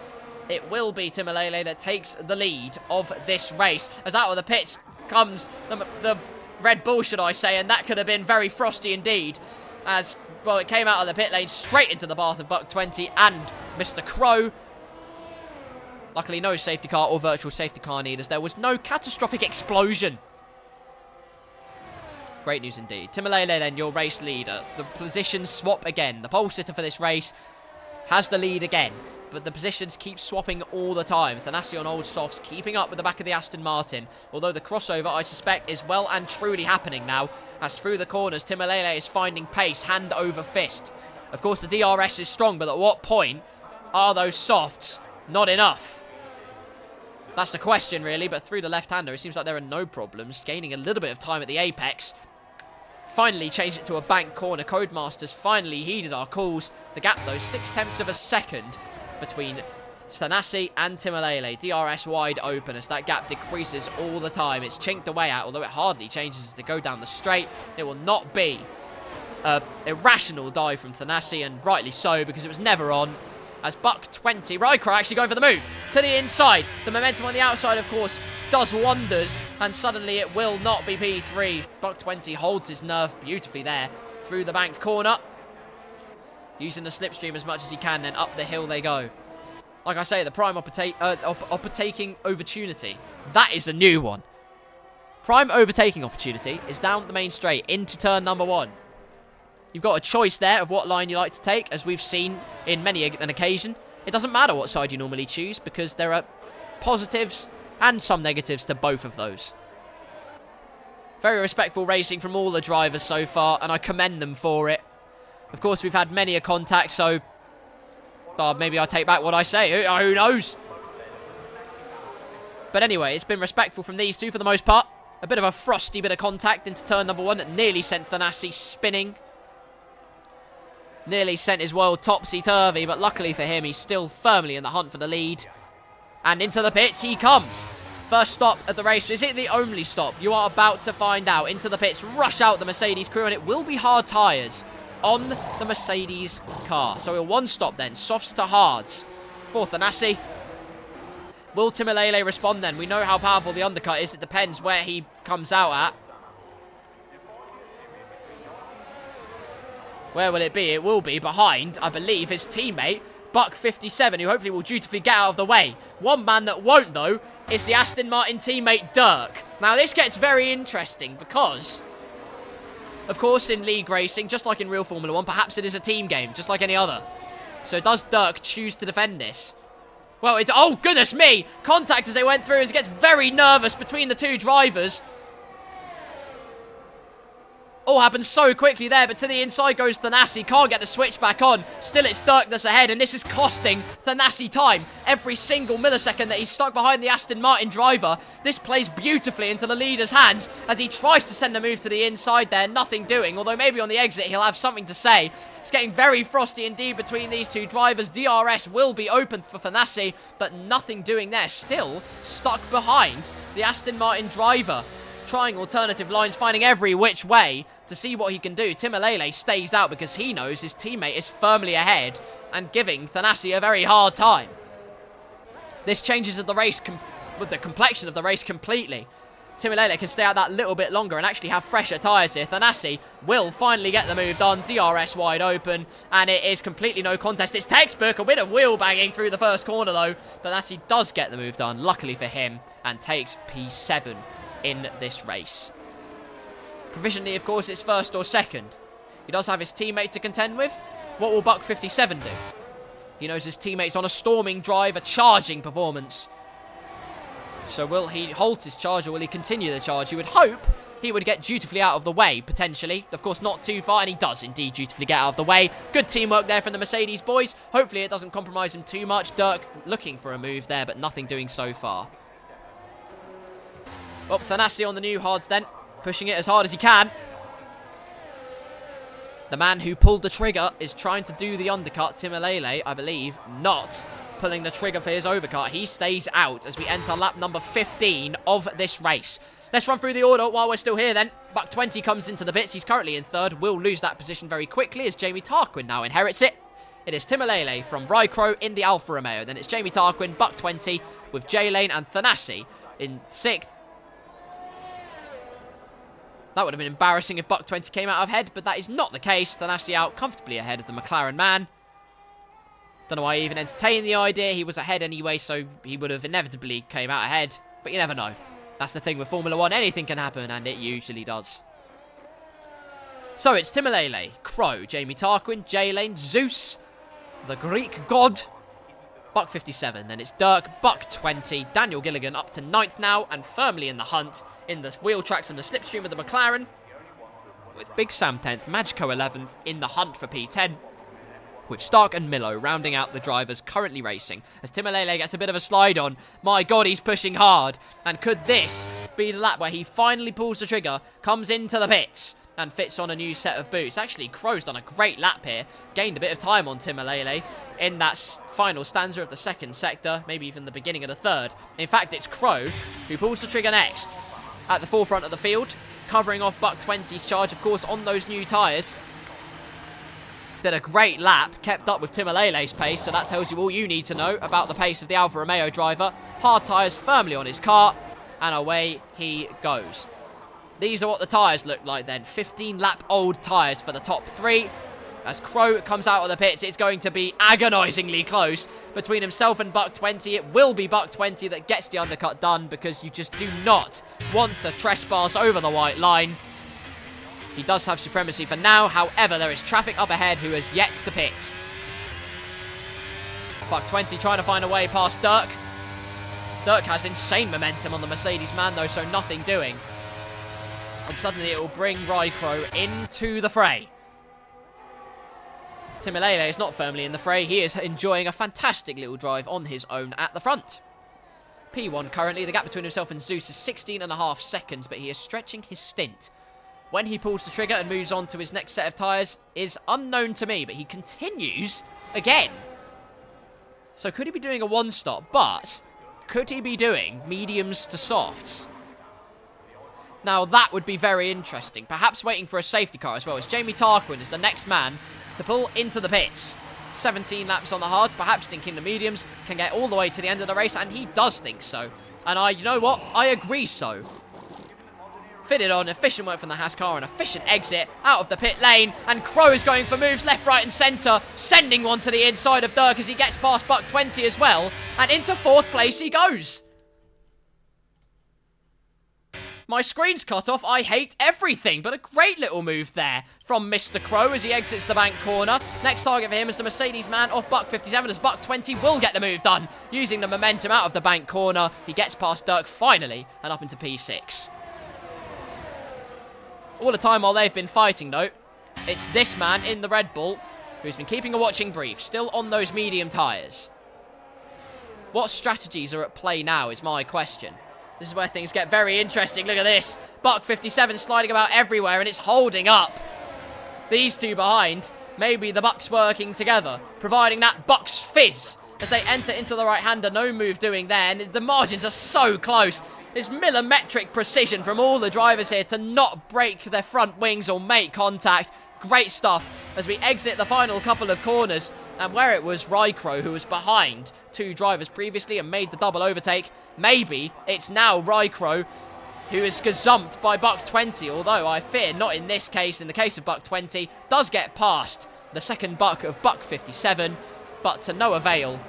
It will be Timalele that takes the lead of this race. As out of the pits comes the Red Bull, should I say, and that could have been very frosty indeed. As, well, it came out of the pit lane straight into the path of Buck 20 and Mr. Crow. Luckily, no safety car or virtual safety car needed, as there was no catastrophic explosion. Great news indeed. Timalele then, your race leader. The positions swap again. The pole sitter for this race has the lead again, but the positions keep swapping all the time. Thanasi on old softs keeping up with the back of the Aston Martin, although the crossover, I suspect, is well and truly happening now, as through the corners, Timalele is finding pace, hand over fist. Of course, the DRS is strong, but at what point are those softs not enough? That's the question, really, but through the left-hander, it seems like there are no problems, gaining a little bit of time at the apex. Finally changed it to a bank corner. Codemasters finally heeded our calls. The gap, though, 0.6 of a second between Thanasi and Timalele. DRS wide open as that gap decreases all the time. It's chinked away out, although it hardly changes as they go down the straight. It will not be an irrational dive from Thanasi, and rightly so, because it was never on. As Buck 20, Rykro actually going for the move to the inside. The momentum on the outside, of course, does wonders, and suddenly it will not be P3. Buck 20 holds his nerve beautifully there through the banked corner, using the slipstream as much as he can, then up the hill they go. Like I say, the prime overtaking opportunity, that is a new one. Prime overtaking opportunity is down the main straight into turn number 1. You've got a choice there of what line you like to take, as we've seen in many an occasion. It doesn't matter what side you normally choose, because there are positives and some negatives to both of those. Very respectful racing from all the drivers so far, and I commend them for it. Of course, we've had many a contact, so maybe I'll take back what I say. Who knows? But anyway, it's been respectful from these two for the most part. A bit of a frosty bit of contact into turn number 1 that nearly sent Thanasi spinning. Nearly sent his world topsy-turvy, but luckily for him, he's still firmly in the hunt for the lead. And into the pits he comes. First stop at the race. Is it the only stop? You are about to find out. Into the pits, rush out the Mercedes crew, and it will be hard tyres on the Mercedes car. So a one stop then, softs to hards for Thanasi. Will Timalele respond then? We know how powerful the undercut is. It depends where he comes out at. Where will it be? It will be behind, I believe, his teammate, Buck57, who hopefully will dutifully get out of the way. One man that won't, though, is the Aston Martin teammate, Dirk. Now, this gets very interesting because, of course, in league racing, just like in real Formula 1, perhaps it is a team game, just like any other. So does Dirk choose to defend this? Well, it's... Oh, goodness me! Contact as they went through as it gets very nervous between the two drivers. All happens so quickly there, but to the inside goes Thanasi. Can't get the switch back on. Still, it's Dirk that's ahead, and this is costing Thanasi time. Every single millisecond that he's stuck behind the Aston Martin driver, this plays beautifully into the leader's hands as he tries to send a move to the inside there. Nothing doing, although maybe on the exit he'll have something to say. It's getting very frosty indeed between these two drivers. DRS will be open for Thanasi, but nothing doing there. Still stuck behind the Aston Martin driver. Trying alternative lines, finding every which way to see what he can do. Timalele stays out because he knows his teammate is firmly ahead and giving Thanasi a very hard time. This changes the race with the complexion of the race completely. Timalele can stay out that little bit longer and actually have fresher tyres here. Thanasi will finally get the move done. DRS wide open, and it is completely no contest. It's textbook, a bit of wheel banging through the first corner though, but Thanasi does get the move done, luckily for him, and takes P7 in this race. Provisionally, of course, it's first or second. He does have his teammate to contend with. What will Buck57 do? He knows his teammate's on a storming drive, a charging performance. So will he halt his charge or will he continue the charge? You would hope he would get dutifully out of the way, potentially. Of course, not too far, and he does indeed dutifully get out of the way. Good teamwork there from the Mercedes boys. Hopefully it doesn't compromise him too much. Dirk looking for a move there, but nothing doing so far. Well, Thanasi on the new hards then, pushing it as hard as he can. The man who pulled the trigger is trying to do the undercut. Timalele, I believe, not pulling the trigger for his overcut. He stays out as we enter lap number 15 of this race. Let's run through the order while we're still here then. Buck20 comes into the pits. He's currently in third. Will lose that position very quickly as Jamie Tarquin now inherits it. It is Timalele from Rycro in the Alfa Romeo. Then it's Jamie Tarquin, Buck20 with J-Lane and Thanasi in 6th. That would have been embarrassing if Buck20 came out ahead, but that is not the case. Thanasi out comfortably ahead of the McLaren man. Don't know why I even entertained the idea. He was ahead anyway, so he would have inevitably came out ahead. But you never know. That's the thing with Formula 1. Anything can happen, and it usually does. So it's Timalele, Crow, Jamie Tarquin, J-Lane, Zeus, the Greek god, Buck57. Then it's Dirk, Buck20, Daniel Gilligan up to 9th now, and firmly in the hunt in the wheel tracks and the slipstream of the McLaren, with Big Sam 10th, Magico 11th in the hunt for P10, with Stark and Milo rounding out the drivers currently racing, as Timalele gets a bit of a slide on. My god, he's pushing hard, and could this be the lap where he finally pulls the trigger, comes into the pits, and fits on a new set of boots? Actually, Crow's done a great lap here, gained a bit of time on Timalele in that final stanza of the second sector, maybe even the beginning of the third. In fact, it's Crow who pulls the trigger next, at the forefront of the field, covering off Buck20's charge, of course, on those new tyres. Did a great lap, kept up with Timalele's pace, so that tells you all you need to know about the pace of the Alfa Romeo driver. Hard tyres firmly on his car, and away he goes. These are what the tyres look like then. 15-lap-old tyres for the top three. As Crow comes out of the pits, it's going to be agonisingly close between himself and Buck20. It will be Buck20 that gets the undercut done because you just do not want to trespass over the white line. He does have supremacy for now. However, there is traffic up ahead who has yet to pit. Buck20 trying to find a way past Dirk. Dirk has insane momentum on the Mercedes man though, so nothing doing. And suddenly it will bring Rycro into the fray. Timalele is not firmly in the fray. He is enjoying a fantastic little drive on his own at the front. P1 currently. The gap between himself and Zeus is 16.5 seconds, but he is stretching his stint. When he pulls the trigger and moves on to his next set of tyres is unknown to me, but he continues again. So could he be doing a one-stop? But Could he be doing mediums to softs? Now, that would be very interesting. Perhaps waiting for a safety car as well, as Jamie Tarquin is the next man to pull into the pits. 17 laps on the hards, perhaps thinking the mediums can get all the way to the end of the race, and he does think so. And you know what? I agree so. Fitted on, efficient work from the Haas car, an efficient exit out of the pit lane, and Crow is going for moves left, right and centre, sending one to the inside of Dirk as he gets past Buck 20 as well, and into 4th place he goes. My screen's cut off. I hate everything, but a great little move there from Mr. Crow as he exits the bank corner. Next target for him is the Mercedes man off Buck 57 as Buck 20 will get the move done. Using the momentum out of the bank corner, he gets past Dirk finally and up into P6. All the time while they've been fighting, though, it's this man in the Red Bull who's been keeping a watching brief, still on those medium tyres. What strategies are at play now is my question. This is where things get very interesting. Look at this. Buck 57 sliding about everywhere, and it's holding up. These two behind, maybe the Bucks working together, providing that Bucks fizz as they enter into the right-hander. No move doing there, and the margins are so close. It's millimetric precision from all the drivers here to not break their front wings or make contact. Great stuff as we exit the final couple of corners, and where it was Rycrow who was behind 2 drivers previously and made the double overtake, maybe it's now Rycrow who is gazumped by Buck 20, although I fear not in this case. In the case of Buck 20, does get past the second buck of Buck 57, but to no avail.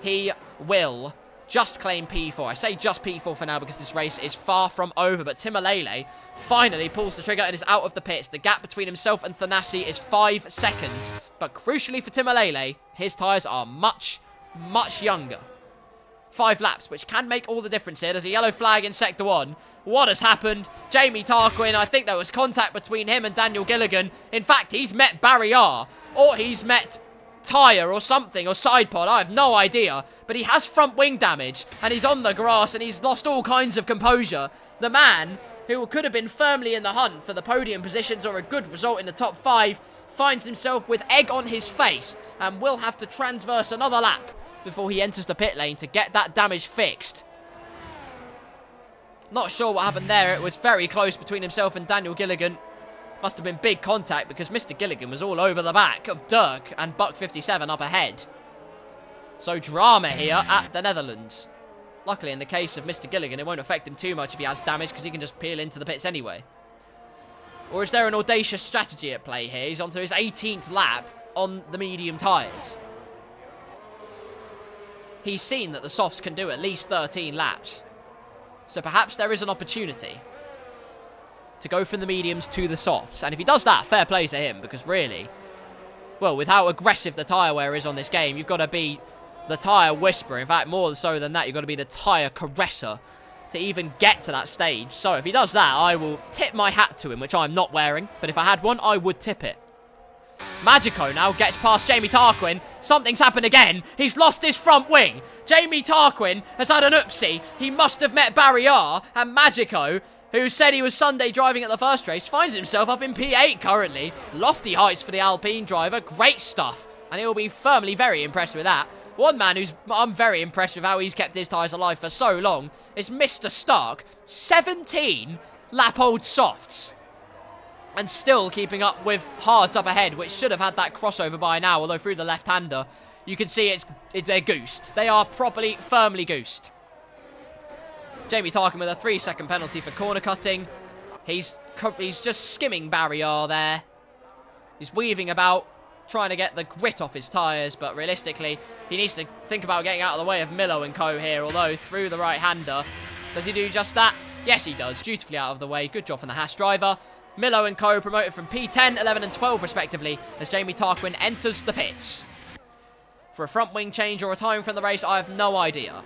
He will just claim P4. I say just P4 for now because this race is far from over, but Timalele finally pulls the trigger and is out of the pits. The gap between himself and Thanasi is 5 seconds, but crucially for Timalele, his tyres are much younger. 5 laps, which can make all the difference here. There's a yellow flag in Sector 1. What has happened? Jamie Tarquin, I think there was contact between him and Daniel Gilligan. In fact, he's met Barry R, or he's met tyre or something, or side pod, I have no idea. But he has front wing damage, and he's on the grass, and he's lost all kinds of composure. The man, who could have been firmly in the hunt for the podium positions or a good result in the top 5, finds himself with egg on his face, and will have to transverse another lap before he enters the pit lane to get that damage fixed. Not sure what happened there. It was very close between himself and Daniel Gilligan. Must have been big contact because Mr. Gilligan was all over the back of Dirk and Buck 57 up ahead. So drama here at the Netherlands. Luckily, in the case of Mr. Gilligan, it won't affect him too much if he has damage because he can just peel into the pits anyway. Or is there an audacious strategy at play here? He's onto his 18th lap on the medium tyres. He's seen that the softs can do at least 13 laps. So perhaps there is an opportunity to go from the mediums to the softs. And if he does that, fair play to him, because really, well, with how aggressive the tyre wear is on this game, you've got to be the tyre whisperer. In fact, more so than that, you've got to be the tyre caresser to even get to that stage. So if he does that, I will tip my hat to him, which I'm not wearing. But if I had one, I would tip it. Magico now gets past Jamie Tarquin. Something's happened again. He's lost his front wing. Jamie Tarquin has had an oopsie. He must have met Barry R. And Magico, who said he was Sunday driving at the first race, finds himself up in P8 currently. Lofty heights for the Alpine driver. Great stuff. And he'll be firmly very impressed with that. One man who's I'm very impressed with how he's kept his tyres alive for so long is Mr. Stark. 17 lap-old softs. And still keeping up with hards up ahead, which should have had that crossover by now, although through the left-hander, you can see they're goosed. They are properly, firmly goosed. Jamie Tarquin with a 3-second penalty for corner cutting. He's just skimming Barry R there. He's weaving about, trying to get the grit off his tyres, but realistically, he needs to think about getting out of the way of Milo and co here, although through the right-hander. Does he do just that? Yes, he does. Dutifully out of the way. Good job from the Haas driver. Milo and co promoted from P10, 11 and 12 respectively as Jamie Tarquin enters the pits. For a front wing change or a time from the race, I have no idea.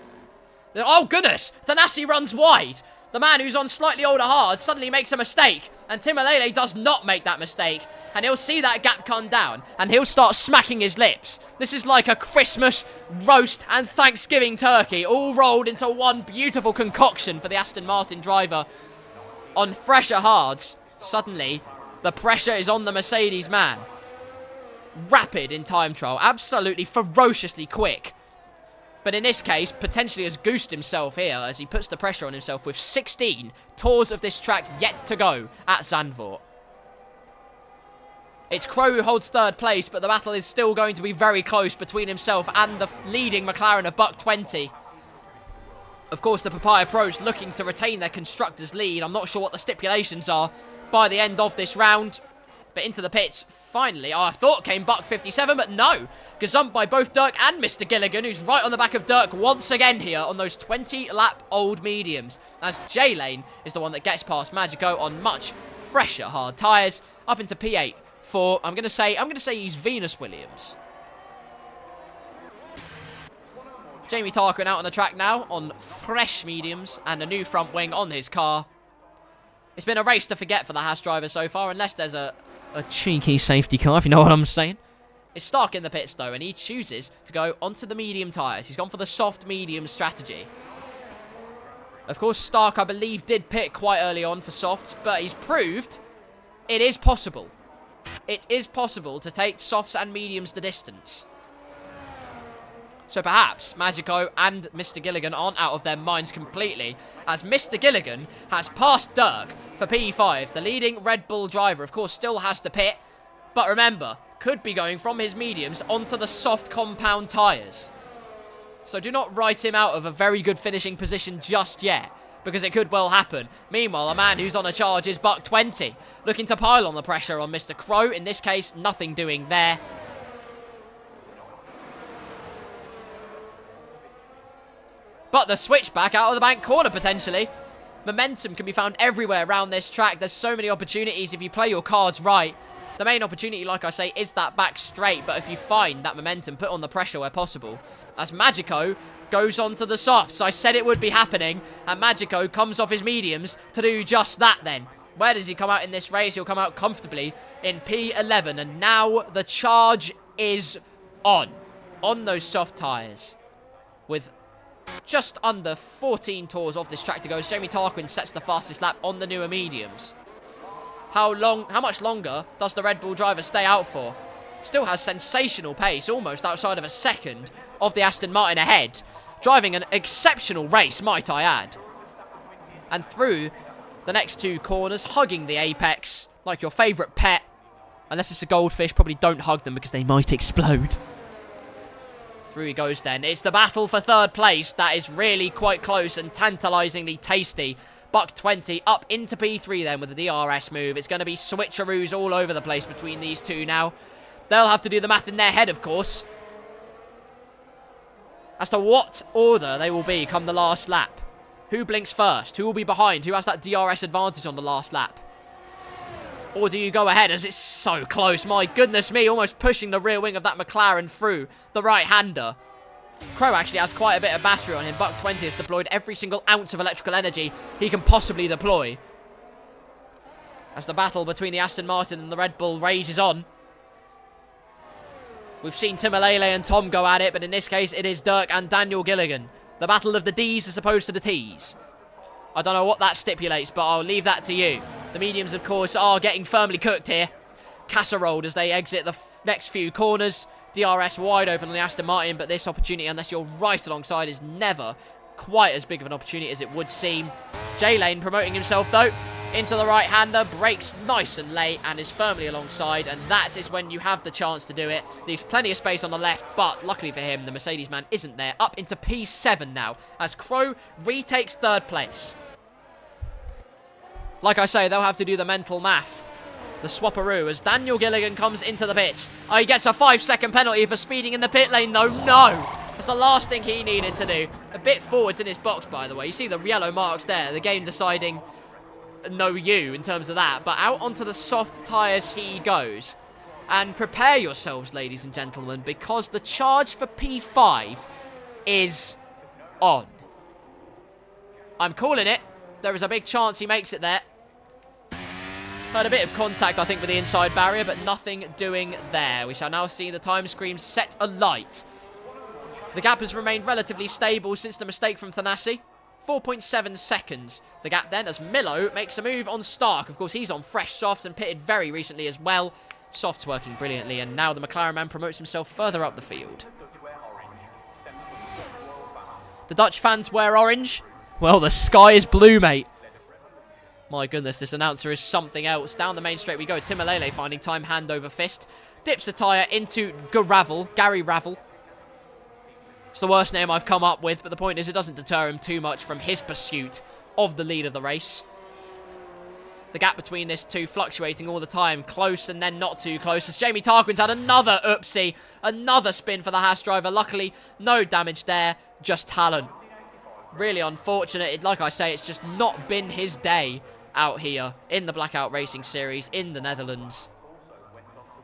Oh goodness! Thanasi runs wide! The man who's on slightly older hards suddenly makes a mistake, and Timalele does not make that mistake, and he'll see that gap come down, and he'll start smacking his lips. This is like a Christmas roast and Thanksgiving turkey, all rolled into one beautiful concoction for the Aston Martin driver. On fresher hards, suddenly, the pressure is on the Mercedes man. Rapid in time trial, absolutely ferociously quick. But in this case, potentially has goosed himself here as he puts the pressure on himself with 16 tours of this track yet to go at Zandvoort. It's Crow who holds third place, but the battle is still going to be very close between himself and the leading McLaren of Buck 20. Of course, the Papaya Pros looking to retain their constructors' lead. I'm not sure what the stipulations are by the end of this round. But into the pits, finally. Oh, I thought came Buck 57, but no. Gazumped by both Dirk and Mr. Gilligan, who's right on the back of Dirk once again here on those 20-lap old mediums. As J-Lane is the one that gets past Magico on much fresher hard tyres. Up into P8 for, I'm gonna say he's Venus Williams. Jamie Tarquin out on the track now on fresh mediums and a new front wing on his car. It's been a race to forget for the Haas driver so far, unless there's a cheeky safety car, if you know what I'm saying. It's Stark in the pits, though, and he chooses to go onto the medium tyres. He's gone for the soft medium strategy. Of course, Stark, I believe, did pit quite early on for softs, but he's proved it is possible. It is possible to take softs and mediums the distance. So perhaps Magico and Mr. Gilligan aren't out of their minds completely, as Mr. Gilligan has passed Dirk for P5. The leading Red Bull driver, of course, still has to pit, but remember, could be going from his mediums onto the soft compound tyres. So do not write him out of a very good finishing position just yet, because it could well happen. Meanwhile, a man who's on a charge is Buck 20, looking to pile on the pressure on Mr. Crow. In this case, nothing doing there. But the switchback out of the bank corner, potentially. Momentum can be found everywhere around this track. There's so many opportunities if you play your cards right. The main opportunity, like I say, is that back straight. But if you find that momentum, put on the pressure where possible. As Magico goes on to the softs. I said it would be happening. And Magico comes off his mediums to do just that then. Where does he come out in this race? He'll come out comfortably in P11. And now the charge is on those soft tyres. With just under 14 tours off this track to go as Jamie Tarquin sets the fastest lap on the newer mediums. How much longer does the Red Bull driver stay out for? Still has sensational pace, almost outside of a second of the Aston Martin ahead. Driving an exceptional race, might I add. And through the next two corners, hugging the apex like your favourite pet. Unless it's a goldfish, probably don't hug them because they might explode. Through he goes then. It's the battle for third place that is really quite close and tantalisingly tasty. Buck 20 up into P3 then with the DRS move. It's going to be switcheroos all over the place between these two now. They'll have to do the math in their head, of course, as to what order they will be come the last lap. Who blinks first? Who will be behind? Who has that DRS advantage on the last lap? Or do you go ahead as it's so close? My goodness me, almost pushing the rear wing of that McLaren through the right-hander. Crow actually has quite a bit of battery on him. Buck 20 has deployed every single ounce of electrical energy he can possibly deploy. As the battle between the Aston Martin and the Red Bull rages on. We've seen Timalele and Tom go at it, but in this case it is Dirk and Daniel Gilligan. The battle of the Ds as opposed to the Ts. I don't know what that stipulates, but I'll leave that to you. The mediums, of course, are getting firmly cooked here. Casseroled as they exit the next few corners. DRS wide open on the Aston Martin, but this opportunity, unless you're right alongside, is never quite as big of an opportunity as it would seem. J-Lane promoting himself, though, into the right-hander, brakes nice and late, and is firmly alongside, and that is when you have the chance to do it. Leaves plenty of space on the left, but luckily for him, the Mercedes man isn't there. Up into P7 now, as Crow retakes third place. Like I say, they'll have to do the mental math. The swapperoo as Daniel Gilligan comes into the pits. Oh, he gets a 5-second penalty for speeding in the pit lane, though. No! That's the last thing he needed to do. A bit forwards in his box, by the way. You see the yellow marks there. The game deciding no you in terms of that. But out onto the soft tyres he goes. And prepare yourselves, ladies and gentlemen, because the charge for P5 is on. I'm calling it. There is a big chance he makes it there. Heard a bit of contact, I think, with the inside barrier, but nothing doing there. We shall now see the time screen set alight. The gap has remained relatively stable since the mistake from Thanasi. 4.7 seconds. The gap then as Milo makes a move on Stark. Of course, he's on fresh softs and pitted very recently as well. Softs working brilliantly, and now the McLaren man promotes himself further up the field. The Dutch fans wear orange. Well, the sky is blue, mate. My goodness, this announcer is something else. Down the main straight we go. Timalele finding time, hand over fist. Dips a tyre into Gary Ravel. It's the worst name I've come up with, but the point is it doesn't deter him too much from his pursuit of the lead of the race. The gap between this two fluctuating all the time. Close and then not too close. As Jamie Tarquin's had another oopsie. Another spin for the Haas driver. Luckily, no damage there. Just talent. Really unfortunate. Like I say, it's just not been his day out here in the Blackout Racing Series in the Netherlands.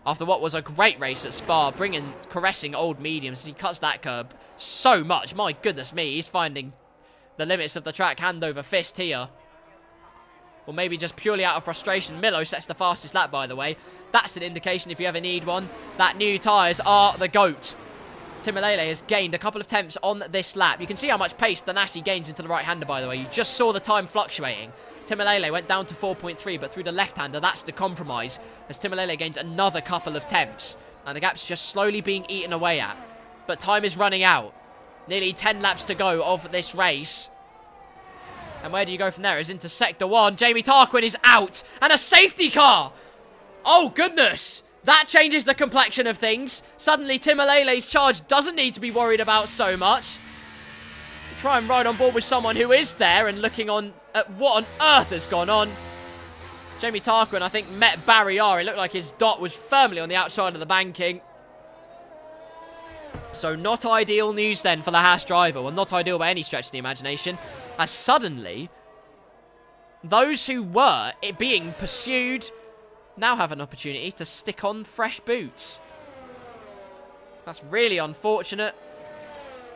After what was a great race at Spa, caressing old mediums, he cuts that curb so much. My goodness me, he's finding the limits of the track hand over fist here. Or maybe just purely out of frustration. Milo sets the fastest lap, by the way. That's an indication, if you ever need one, that new tyres are the GOAT. Timalele has gained a couple of temps on this lap. You can see how much pace Thanasi gains into the right-hander, by the way. You just saw the time fluctuating. Timalele went down to 4.3, but through the left-hander, that's the compromise, as Timalele gains another couple of temps. And the gap's just slowly being eaten away at. But time is running out. Nearly 10 laps to go of this race. And where do you go from there? Is into Sector 1. Jamie Tarquin is out. And a safety car! Oh, goodness! That changes the complexion of things. Suddenly, Timalele's charge doesn't need to be worried about so much. Try and ride on board with someone who is there and looking on at what on earth has gone on. Jamie Tarquin, I think, met barrier. It looked like his dot was firmly on the outside of the banking. So not ideal news then for the Haas driver. Well, not ideal by any stretch of the imagination. As suddenly, those who were being pursued now have an opportunity to stick on fresh boots. That's really unfortunate.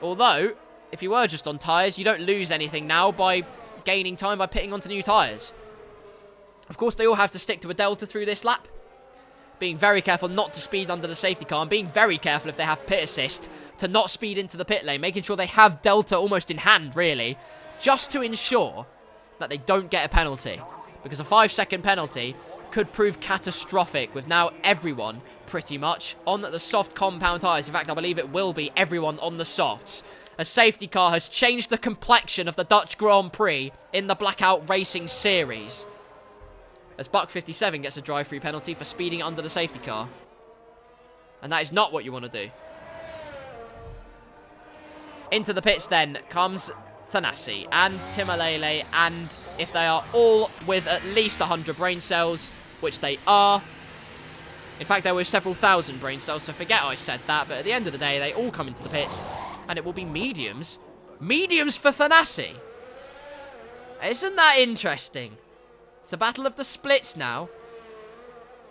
Although, if you were just on tyres, you don't lose anything now by gaining time by pitting onto new tyres. Of course, they all have to stick to a delta through this lap. Being very careful not to speed under the safety car, and being very careful if they have pit assist to not speed into the pit lane, making sure they have delta almost in hand, really, just to ensure that they don't get a penalty. Because a 5-second penalty could prove catastrophic, with now everyone, pretty much, on the soft compound tyres. In fact, I believe it will be everyone on the softs. A safety car has changed the complexion of the Dutch Grand Prix in the Blackout Racing Series. As Buck57 gets a drive-through penalty for speeding under the safety car. And that is not what you want to do. Into the pits then comes Thanasi and Timalele, and if they are all with at least 100 brain cells, which they are. In fact, there were several thousand brain cells, so forget I said that, but at the end of the day, they all come into the pits, and it will be mediums. Mediums for Thanasi. Isn't that interesting? It's a battle of the splits now.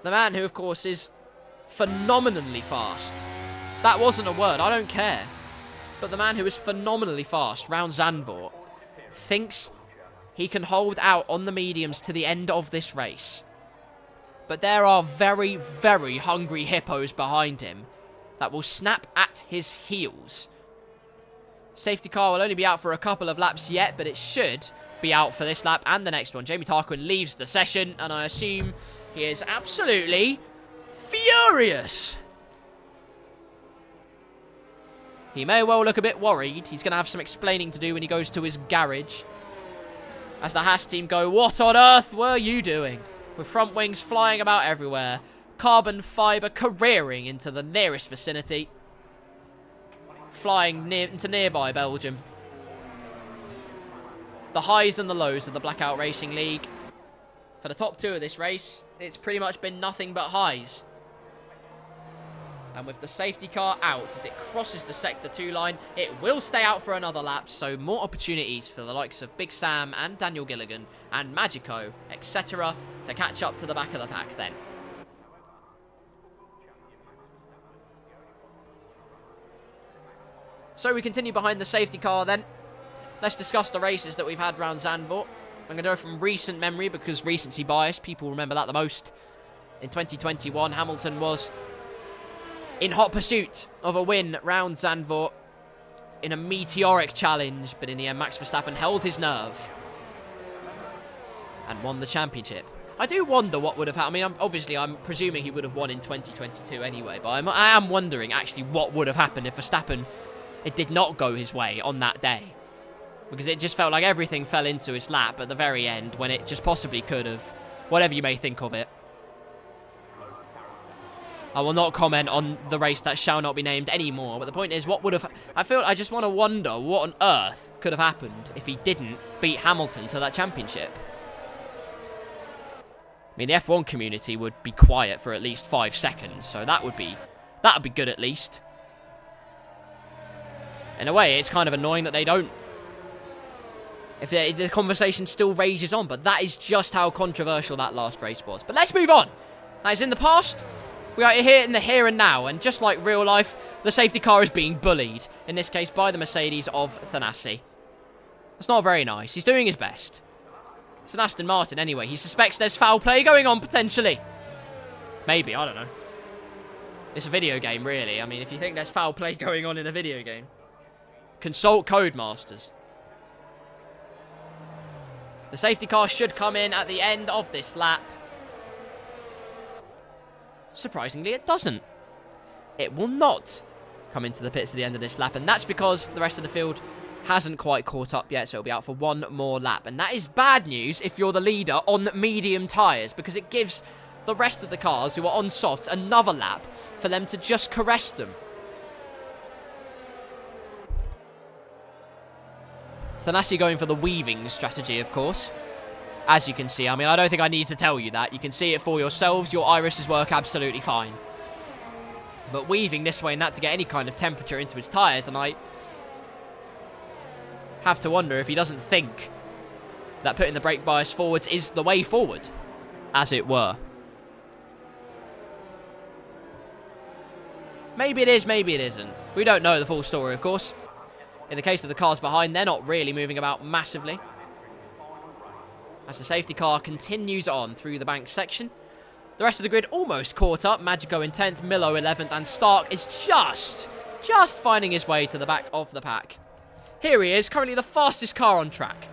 The man who, of course, is phenomenally fast. That wasn't a word, I don't care. But the man who is phenomenally fast round Zandvoort thinks he can hold out on the mediums to the end of this race. But there are very, very hungry hippos behind him that will snap at his heels. Safety car will only be out for a couple of laps yet, but it should be out for this lap and the next one. Jamie Tarquin leaves the session, and I assume he is absolutely furious. He may well look a bit worried. He's going to have some explaining to do when he goes to his garage. As the Haas team go, what on earth were you doing? With front wings flying about everywhere. Carbon fibre careering into the nearest vicinity. Flying into nearby Belgium. The highs and the lows of the Blackout Racing League. For the top two of this race, it's pretty much been nothing but highs. And with the safety car out as it crosses the Sector 2 line, it will stay out for another lap, so more opportunities for the likes of Big Sam and Daniel Gilligan and Magico, etc. to catch up to the back of the pack then. So we continue behind the safety car then. Let's discuss the races that we've had around Zandvoort. I'm going to go from recent memory because recency bias, people remember that the most. In 2021, Hamilton was in hot pursuit of a win round Zandvoort in a meteoric challenge, but in the end Max Verstappen held his nerve and won the championship. I do wonder what would have happened. I mean, obviously I'm presuming he would have won in 2022 anyway, but I am wondering actually what would have happened if Verstappen, it did not go his way on that day. Because it just felt like everything fell into his lap at the very end when it just possibly could have. Whatever you may think of it. I will not comment on the race that shall not be named anymore. But the point is, what would have... I just want to wonder what on earth could have happened if he didn't beat Hamilton to that championship. I mean, the F1 community would be quiet for at least 5 seconds. So that would be good at least. In a way, it's kind of annoying that they don't. If the conversation still rages on, but that is just how controversial that last race was. But let's move on. That is in the past. We are here in the here and now, and just like real life, the safety car is being bullied. In this case, by the Mercedes of Thanasi. That's not very nice. He's doing his best. It's an Aston Martin anyway. He suspects there's foul play going on, potentially. Maybe, I don't know. It's a video game, really. I mean, if you think there's foul play going on in a video game, consult Codemasters. The safety car should come in at the end of this lap. Surprisingly, it doesn't. It will not come into the pits at the end of this lap, and that's because the rest of the field hasn't quite caught up yet, so it'll be out for one more lap. And that is bad news if you're the leader on medium tyres, because it gives the rest of the cars who are on softs another lap for them to just caress them. Thanasi going for the weaving strategy, of course. As you can see, I mean, I don't think I need to tell you that. You can see it for yourselves. Your irises work absolutely fine. But weaving this way and that to get any kind of temperature into his tyres, and I have to wonder if he doesn't think that putting the brake bias forwards is the way forward, as it were. Maybe it is, maybe it isn't. We don't know the full story, of course. In the case of the cars behind, they're not really moving about massively. As the safety car continues on through the bank section. The rest of the grid almost caught up. Magico in 10th, Milo 11th, and Stark is just finding his way to the back of the pack. Here he is, currently the fastest car on track.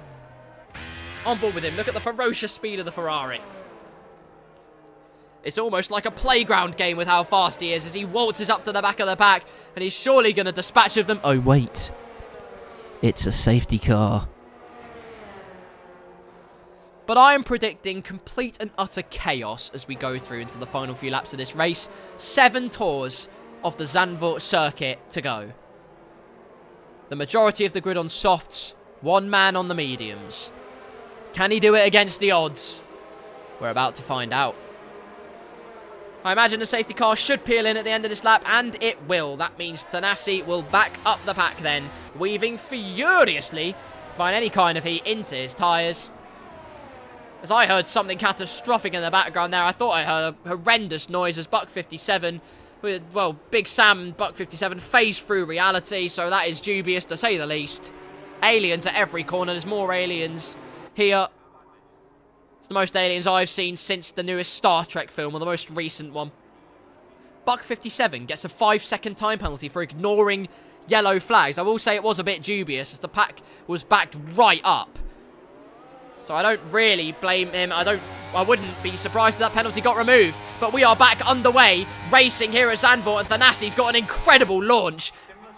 On board with him, look at the ferocious speed of the Ferrari. It's almost like a playground game with how fast he is as he waltzes up to the back of the pack, and he's surely going to dispatch of them. Oh, wait. It's a safety car. But I am predicting complete and utter chaos as we go through into the final few laps of this race. 7 tours of the Zandvoort circuit to go. The majority of the grid on softs, 1 man on the mediums. Can he do it against the odds? We're about to find out. I imagine the safety car should peel in at the end of this lap, and it will. That means Thanasi will back up the pack then, weaving furiously to find any kind of heat into his tyres. As I heard something catastrophic in the background there, I thought I heard a horrendous noise as Buck 57, well, Big Sam and Buck 57 phased through reality, so that is dubious to say the least. Aliens at every corner, there's more aliens here. It's the most aliens I've seen since the newest Star Trek film, or the most recent one. Buck 57 gets a 5-second time penalty for ignoring yellow flags. I will say it was a bit dubious as the pack was backed right up. So I don't really blame him. I wouldn't be surprised if that penalty got removed. But we are back underway, racing here at Zandvoort, and Thanasi's got an incredible launch.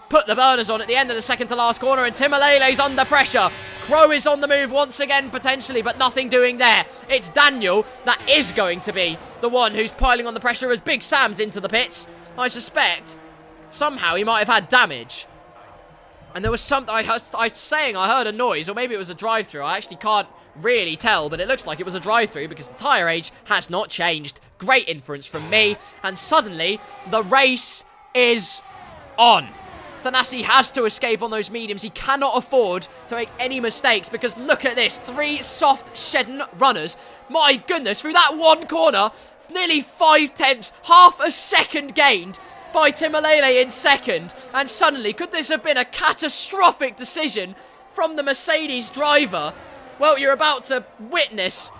Put the burners on at the end of the second to last corner, and Timalele's under pressure. Crow is on the move once again, potentially, but nothing doing there. It's Daniel that is going to be the one who's piling on the pressure as Big Sam's into the pits. I suspect somehow he might have had damage. And there was something, I heard a noise, or maybe it was a drive-through. I actually can't really tell, but it looks like it was a drive-through because the tyre age has not changed. Great inference from me. And suddenly, the race is on. Thanasi has to escape on those mediums. He cannot afford to make any mistakes because look at this. 3 soft Shedden runners. My goodness, through that one corner, nearly 5 tenths, half a second gained by Timalele in second. And suddenly, could this have been a catastrophic decision from the Mercedes driver? Well, you're about to witness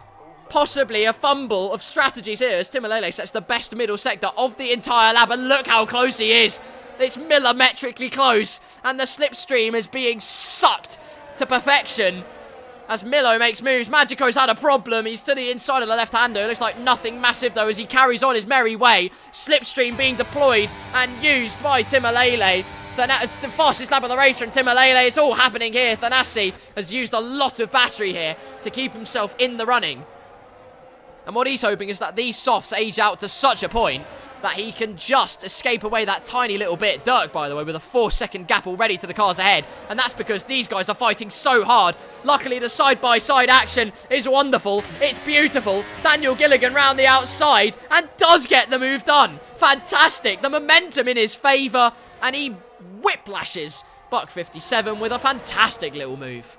possibly a fumble of strategies here as Timalele sets the best middle sector of the entire lap. And look how close he is. It's millimetrically close, and the slipstream is being sucked to perfection as Milo makes moves. Magico's had a problem. He's to the inside of the left-hander. It looks like nothing massive, though, as he carries on his merry way. Slipstream being deployed and used by Timalele. The fastest lap of the race from Timalele. It's all happening here. Thanasi has used a lot of battery here to keep himself in the running. And what he's hoping is that these softs age out to such a point that he can just escape away that tiny little bit. Dirk, by the way, with a 4-second gap already to the cars ahead. And that's because these guys are fighting so hard. Luckily, the side-by-side action is wonderful. It's beautiful. Daniel Gilligan round the outside and does get the move done. Fantastic. The momentum in his favour. And he whiplashes Buck 57 with a fantastic little move.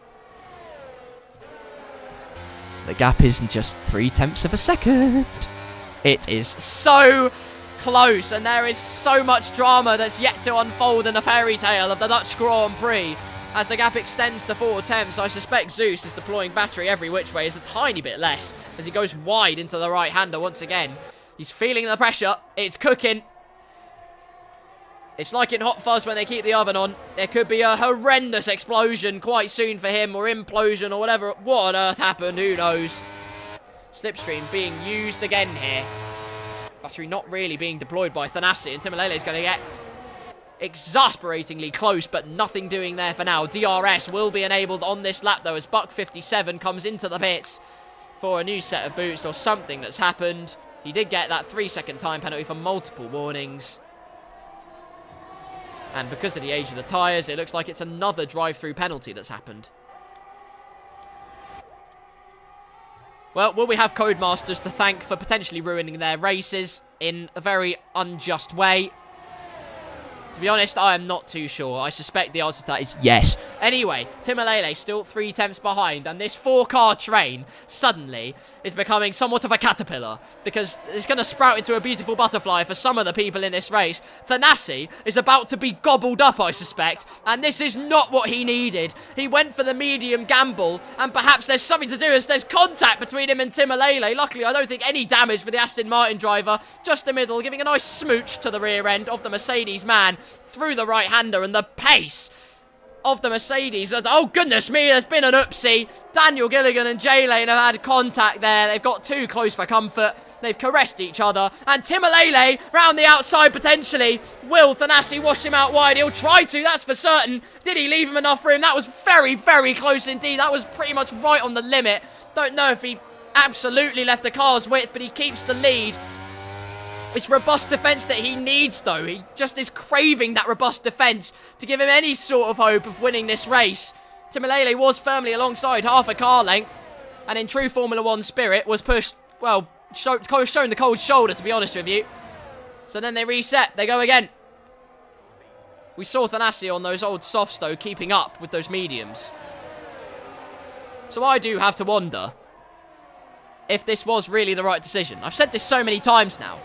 The gap isn't just 0.3 of a second. It is so close, and there is so much drama that's yet to unfold in the fairy tale of the Dutch Grand Prix. As the gap extends to 0.4, I suspect Zeus is deploying battery every which way. Is a tiny bit less as he goes wide into the right-hander once again. He's feeling the pressure. It's cooking. It's like in Hot Fuzz when they keep the oven on. There could be a horrendous explosion quite soon for him, or implosion, or whatever. What on earth happened? Who knows? Slipstream being used again here. Battery not really being deployed by Thanasi, and Timalele is going to get exasperatingly close, but nothing doing there for now. DRS will be enabled on this lap, though, as Buck 57 comes into the pits for a new set of boots or something that's happened. He did get that 3-second time penalty for multiple warnings. And because of the age of the tyres, it looks like it's another drive-through penalty that's happened. Well, will we have Codemasters to thank for potentially ruining their races in a very unjust way? To be honest, I am not too sure. I suspect the answer to that is yes. Anyway, Timalele still 0.3 behind, and this 4-car train suddenly is becoming somewhat of a caterpillar, because it's going to sprout into a beautiful butterfly for some of the people in this race. Thanasi is about to be gobbled up, I suspect, and this is not what he needed. He went for the medium gamble, and perhaps there's something to do as there's contact between him and Timalele. Luckily, I don't think any damage for the Aston Martin driver. Just the middle, giving a nice smooch to the rear end of the Mercedes man through the right-hander, and the pace of the Mercedes. Oh, goodness me, there's been an oopsie. Daniel Gilligan and J-Lane have had contact there. They've got too close for comfort. They've caressed each other. And Timalele round the outside potentially. Will Thanasi wash him out wide? He'll try to, that's for certain. Did he leave him enough room? That was very, very close indeed. That was pretty much right on the limit. Don't know if he absolutely left the car's width, but he keeps the lead. It's robust defence that he needs, though. He just is craving that robust defence to give him any sort of hope of winning this race. Timalele was firmly alongside half a car length, and in true Formula 1 spirit was pushed, well, shown the cold shoulder, to be honest with you. So then they reset. They go again. We saw Thanasi on those old softs, though, keeping up with those mediums. So I do have to wonder if this was really the right decision. I've said this so many times now.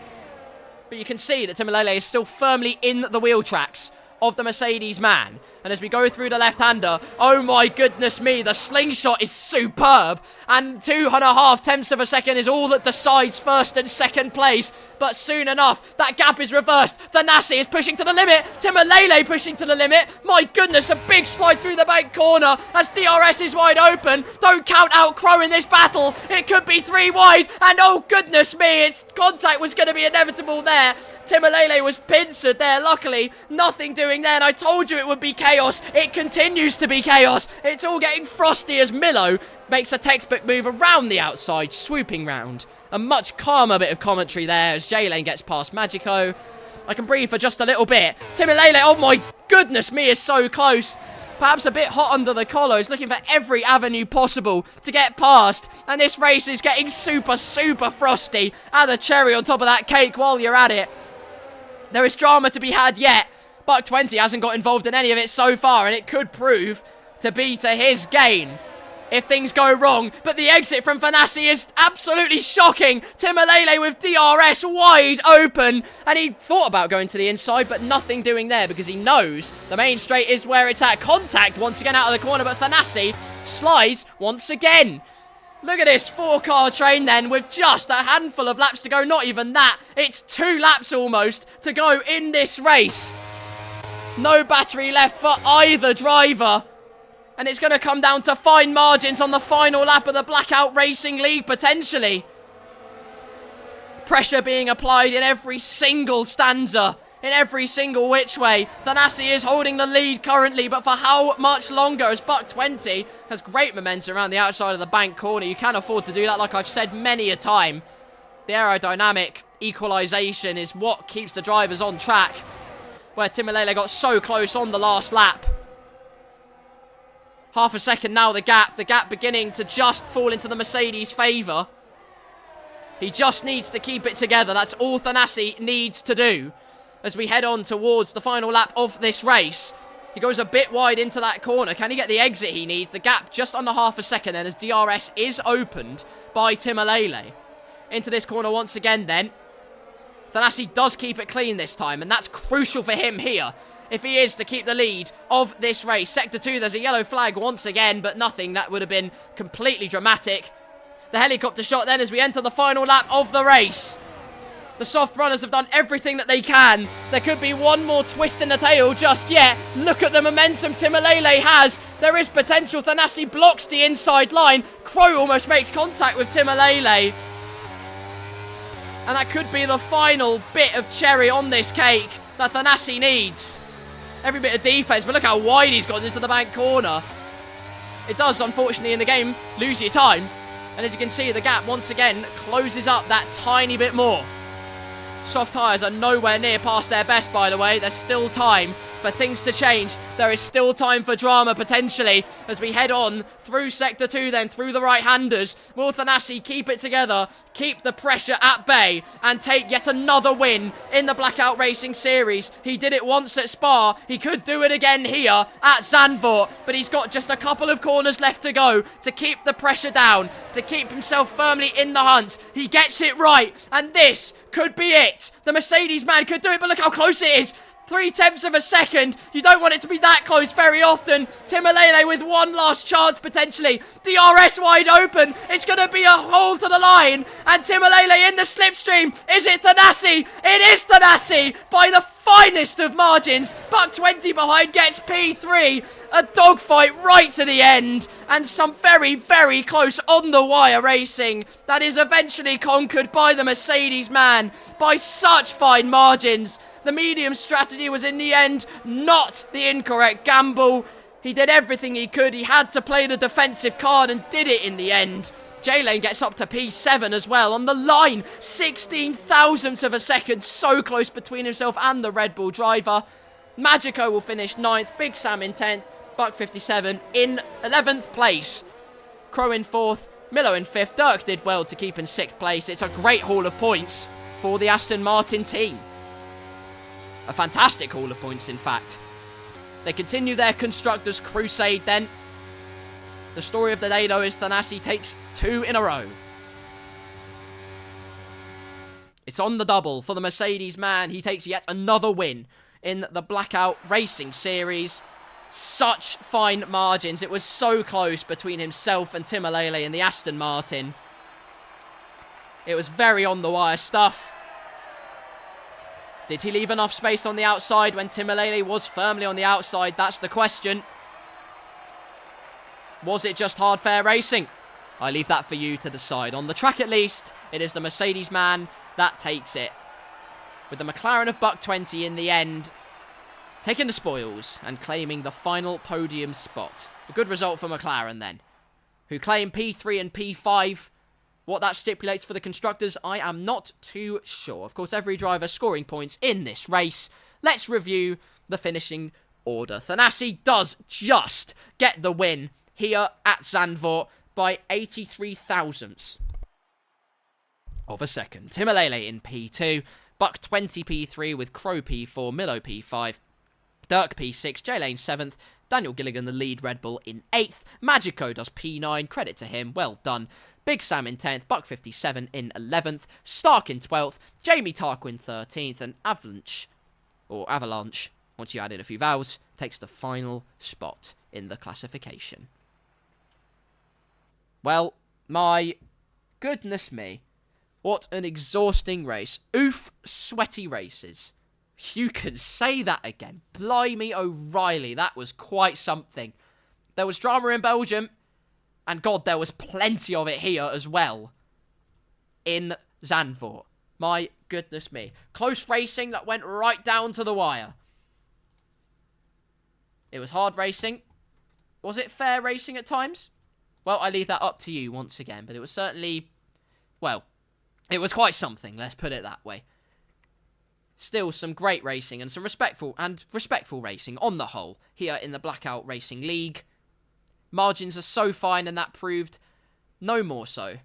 But you can see that Timalele is still firmly in the wheel tracks of the Mercedes man. And as we go through the left-hander, oh my goodness me, the slingshot is superb. And 2.5 of a second is all that decides first and second place. But soon enough, that gap is reversed. Thanasi is pushing to the limit. Timalele pushing to the limit. My goodness, a big slide through the bank corner as DRS is wide open. Don't count out Crow in this battle. It could be 3 wide. And oh goodness me, its contact was going to be inevitable there. Timalele was pincered there. Luckily, nothing doing there. And I told you it would be chaos. It continues to be chaos. It's all getting frosty as Milo makes a textbook move around the outside, swooping round. A much calmer bit of commentary there as J-Lane gets past Magico. I can breathe for just a little bit. Timalele, oh my goodness me, is so close. Perhaps a bit hot under the collar. He's looking for every avenue possible to get past. And this race is getting super, super frosty. Add a cherry on top of that cake while you're at it. There is drama to be had yet. Buck 20 hasn't got involved in any of it so far, and it could prove to be to his gain if things go wrong. But the exit from Thanasi is absolutely shocking. Timalele with DRS wide open, and he thought about going to the inside, but nothing doing there because he knows the main straight is where it's at. Contact once again out of the corner, but Thanasi slides once again. Look at this 4-car train then with just a handful of laps to go. Not even that. It's 2 laps almost to go in this race. No battery left for either driver. And it's going to come down to fine margins on the final lap of the Blackout Racing League, potentially. Pressure being applied in every single stanza in every single which way. Thanasi is holding the lead currently, but for how much longer? As Buck 20 has great momentum around the outside of the bank corner. You can afford to do that, like I've said many a time. The aerodynamic equalisation is what keeps the drivers on track, where Timalele got so close on the last lap. Half a second now, the gap beginning to just fall into the Mercedes' favour. He just needs to keep it together. That's all Thanasi needs to do as we head on towards the final lap of this race. He goes a bit wide into that corner. Can he get the exit he needs? The gap just under half a second then, as DRS is opened by Timalele. Into this corner once again then. Thanasi does keep it clean this time, and that's crucial for him here if he is to keep the lead of this race. Sector 2, there's a yellow flag once again, but nothing that would have been completely dramatic. The helicopter shot then as we enter the final lap of the race. The soft runners have done everything that they can. There could be one more twist in the tail just yet. Look at the momentum Timalele has. There is potential. Thanasi blocks the inside line. Crow almost makes contact with Timalele. And that could be the final bit of cherry on this cake that Thanasi needs. Every bit of defense, but look how wide he's gone into the bank corner. It does, unfortunately, in the game, lose you time. And as you can see, the gap, once again, closes up that tiny bit more. Soft tyres are nowhere near past their best, by the way. There's still time for things to change. There is still time for drama, potentially, as we head on through Sector 2, then through the right-handers. Will Thanasi keep it together, keep the pressure at bay, and take yet another win in the Blackout Racing Series? He did it once at Spa. He could do it again here at Zandvoort, but he's got just a couple of corners left to go to keep the pressure down, to keep himself firmly in the hunt. He gets it right, and this could be it. The Mercedes man could do it, but look how close it is. 0.3 of a second. You don't want it to be that close very often. Timalele with one last chance, potentially. DRS wide open. It's going to be a hole to the line. And Timalele in the slipstream. Is it Thanasi? It is Thanasi by the finest of margins. Buck 20 behind gets P3. A dogfight right to the end. And some very, very close on the wire racing that is eventually conquered by the Mercedes man by such fine margins. The medium strategy was in the end not the incorrect gamble. He did everything he could. He had to play the defensive card and did it in the end. J-Lane gets up to P7 as well on the line. 16 thousandths of a second. So close between himself and the Red Bull driver. Magico will finish 9th. Big Sam in 10th. Buck 57 in 11th place. Crow in 4th. Milo in 5th. Dirk did well to keep in 6th place. It's a great haul of points for the Aston Martin team. A fantastic haul of points, in fact. They continue their Constructors' crusade then. The story of the day, though, is Thanasi takes 2 in a row. It's on the double for the Mercedes man. He takes yet another win in the Blackout Racing Series. Such fine margins. It was so close between himself and Timalele in the Aston Martin. It was very on-the-wire stuff. Did he leave enough space on the outside when Timalele was firmly on the outside? That's the question. Was it just hard fair racing? I leave that for you to decide. On the track at least, it is the Mercedes man that takes it. With the McLaren of Buck 20 in the end, taking the spoils and claiming the final podium spot. A good result for McLaren then, who claim P3 and P5. What that stipulates for the Constructors, I am not too sure. Of course, every driver scoring points in this race. Let's review the finishing order. Thanasi does just get the win here at Zandvoort by 83 thousandths of a second. Timalele in P2, Buck 20 P3 with Crow P4, Milo P5, Dirk P6, J-Lane 7th, Daniel Gilligan, the lead Red Bull, in 8th. Magico does P9, credit to him, well done. Big Sam in 10th, Buck 57 in 11th, Stark in 12th, Jamie Tarquin 13th, and Avalanche, once you add in a few vowels, takes the final spot in the classification. Well, my goodness me, what an exhausting race. Oof, sweaty races. You can say that again. Blimey O'Reilly, that was quite something. There was drama in Belgium, and God, there was plenty of it here as well in Zandvoort. My goodness me. Close racing that went right down to the wire. It was hard racing. Was it fair racing at times? Well, I leave that up to you once again, but it was certainly, well, it was quite something, let's put it that way. Still some great racing and some respectful racing on the whole here in the Blackout Racing League. Margins are so fine, and that proved no more so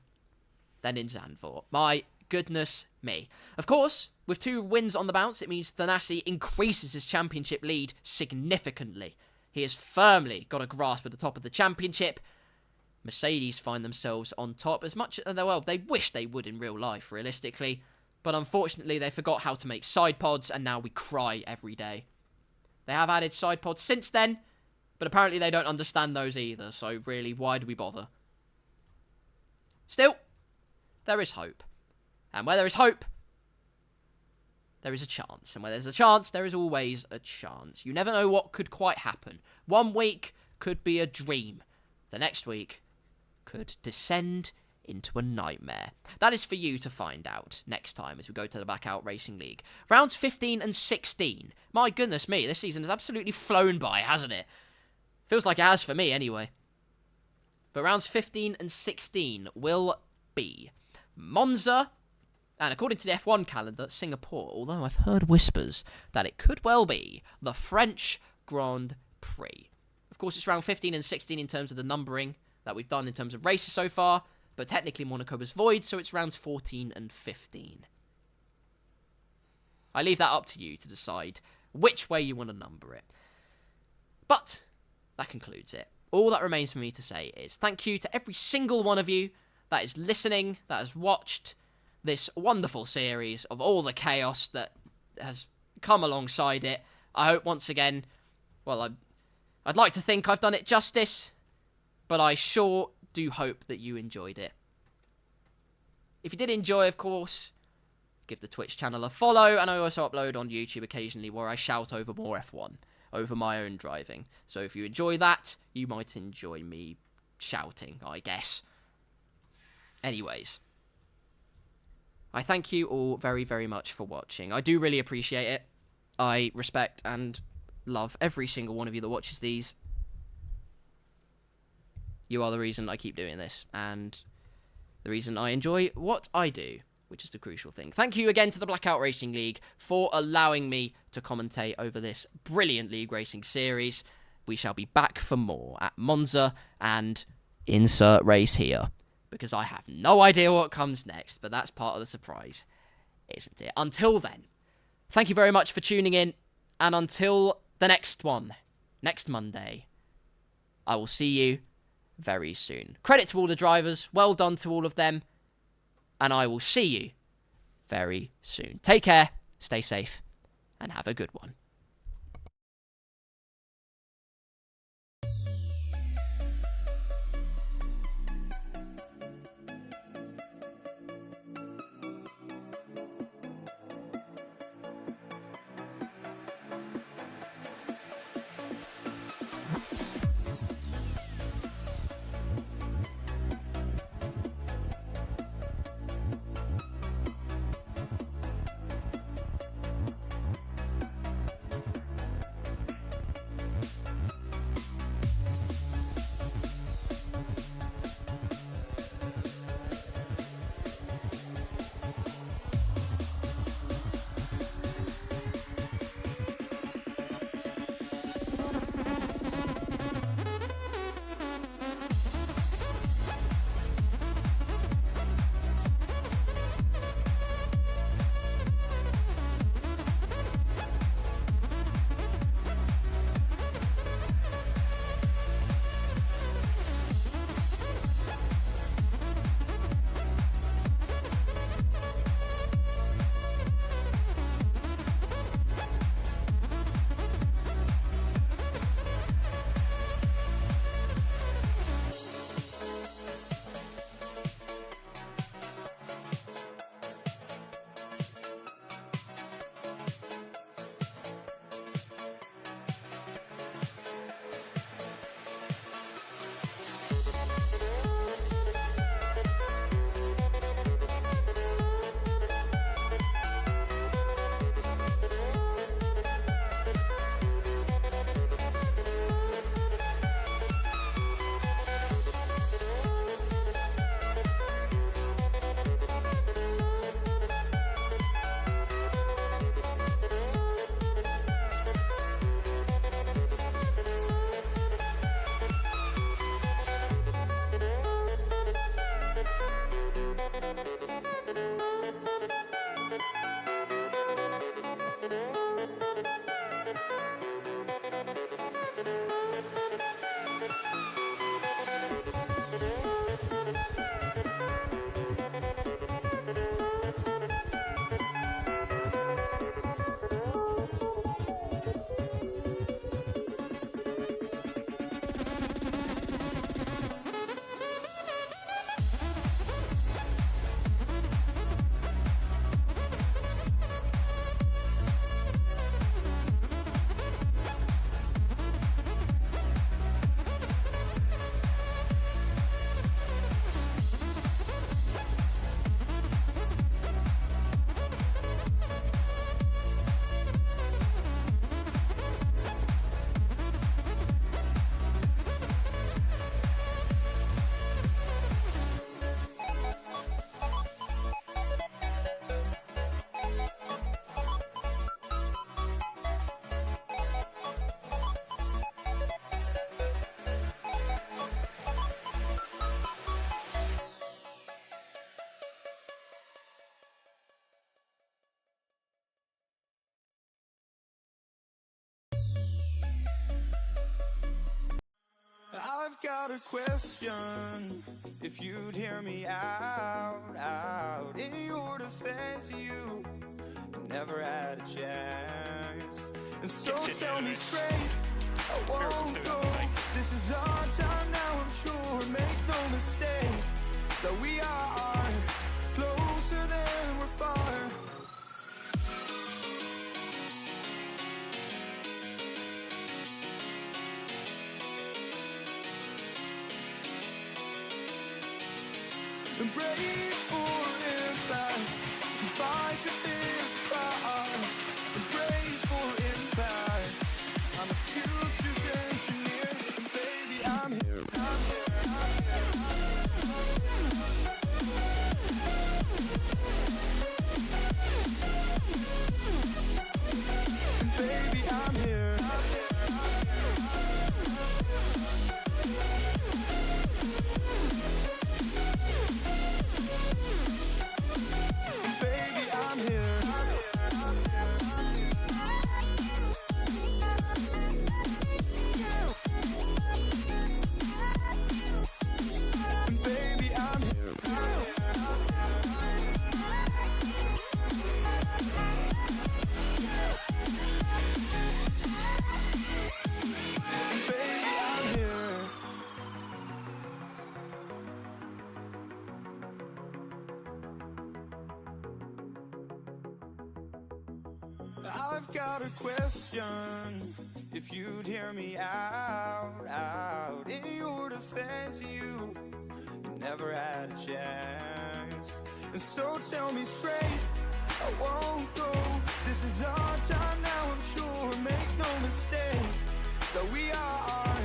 than in Zandvoort. My goodness me. Of course, with 2 wins on the bounce, it means Thanasi increases his championship lead significantly. He has firmly got a grasp at the top of the championship. Mercedes find themselves on top as much as, well, they wish they would in real life, realistically. But unfortunately, they forgot how to make side pods, and now we cry every day. They have added side pods since then, but apparently they don't understand those either, so really, why do we bother? Still, there is hope. And where there is hope, there is a chance. And where there's a chance, there is always a chance. You never know what could quite happen. One week could be a dream. The next week could descend into a nightmare. That is for you to find out next time as we go to the Blackout Racing League. Rounds 15 and 16. My goodness me, this season has absolutely flown by, hasn't it? Feels like it has for me, anyway. But rounds 15 and 16 will be Monza, and according to the F1 calendar, Singapore, although I've heard whispers that it could well be the French Grand Prix. Of course, it's round 15 and 16 in terms of the numbering that we've done in terms of races so far, but technically Monaco was void, so it's rounds 14 and 15. I leave that up to you to decide which way you want to number it. But that concludes it. All that remains for me to say is thank you to every single one of you that is listening, that has watched this wonderful series of all the chaos that has come alongside it. I hope once again, well, I'd like to think I've done it justice, but I sure do hope that you enjoyed it. If you did enjoy, of course, give the Twitch channel a follow, and I also upload on YouTube occasionally where I shout over more F1, over my own driving. So if you enjoy that, you might enjoy me shouting, I guess. Anyways, I thank you all very, very much for watching. I do really appreciate it. I respect and love every single one of you that watches these. You are the reason I keep doing this, and the reason I enjoy what I do, which is the crucial thing. Thank you again to the Blackout Racing League for allowing me to commentate over this brilliant league racing series. We shall be back for more at Monza and insert race here, because I have no idea what comes next, but that's part of the surprise, isn't it? Until then, thank you very much for tuning in, and until the next one, next Monday, I will see you very soon. Credit to all the drivers, well done to all of them, and I will see you very soon. Take care, stay safe, and have a good one. got a question. If you'd hear me out. In your defense, you never had a chance. And so tell me straight, I won't go. This is our time now, I'm sure. Make no mistake that we are closer than we're far. Embrace for impact, and fight your fears far. Embrace for impact, I'm a future's engineer, and baby I'm here, I'm here, I'm here, and baby I'm here, I'm here. I've got a question. If you'd hear me out. In your defense, you never had a chance. And so tell me straight, I won't go. This is our time now, I'm sure. Make no mistake that we are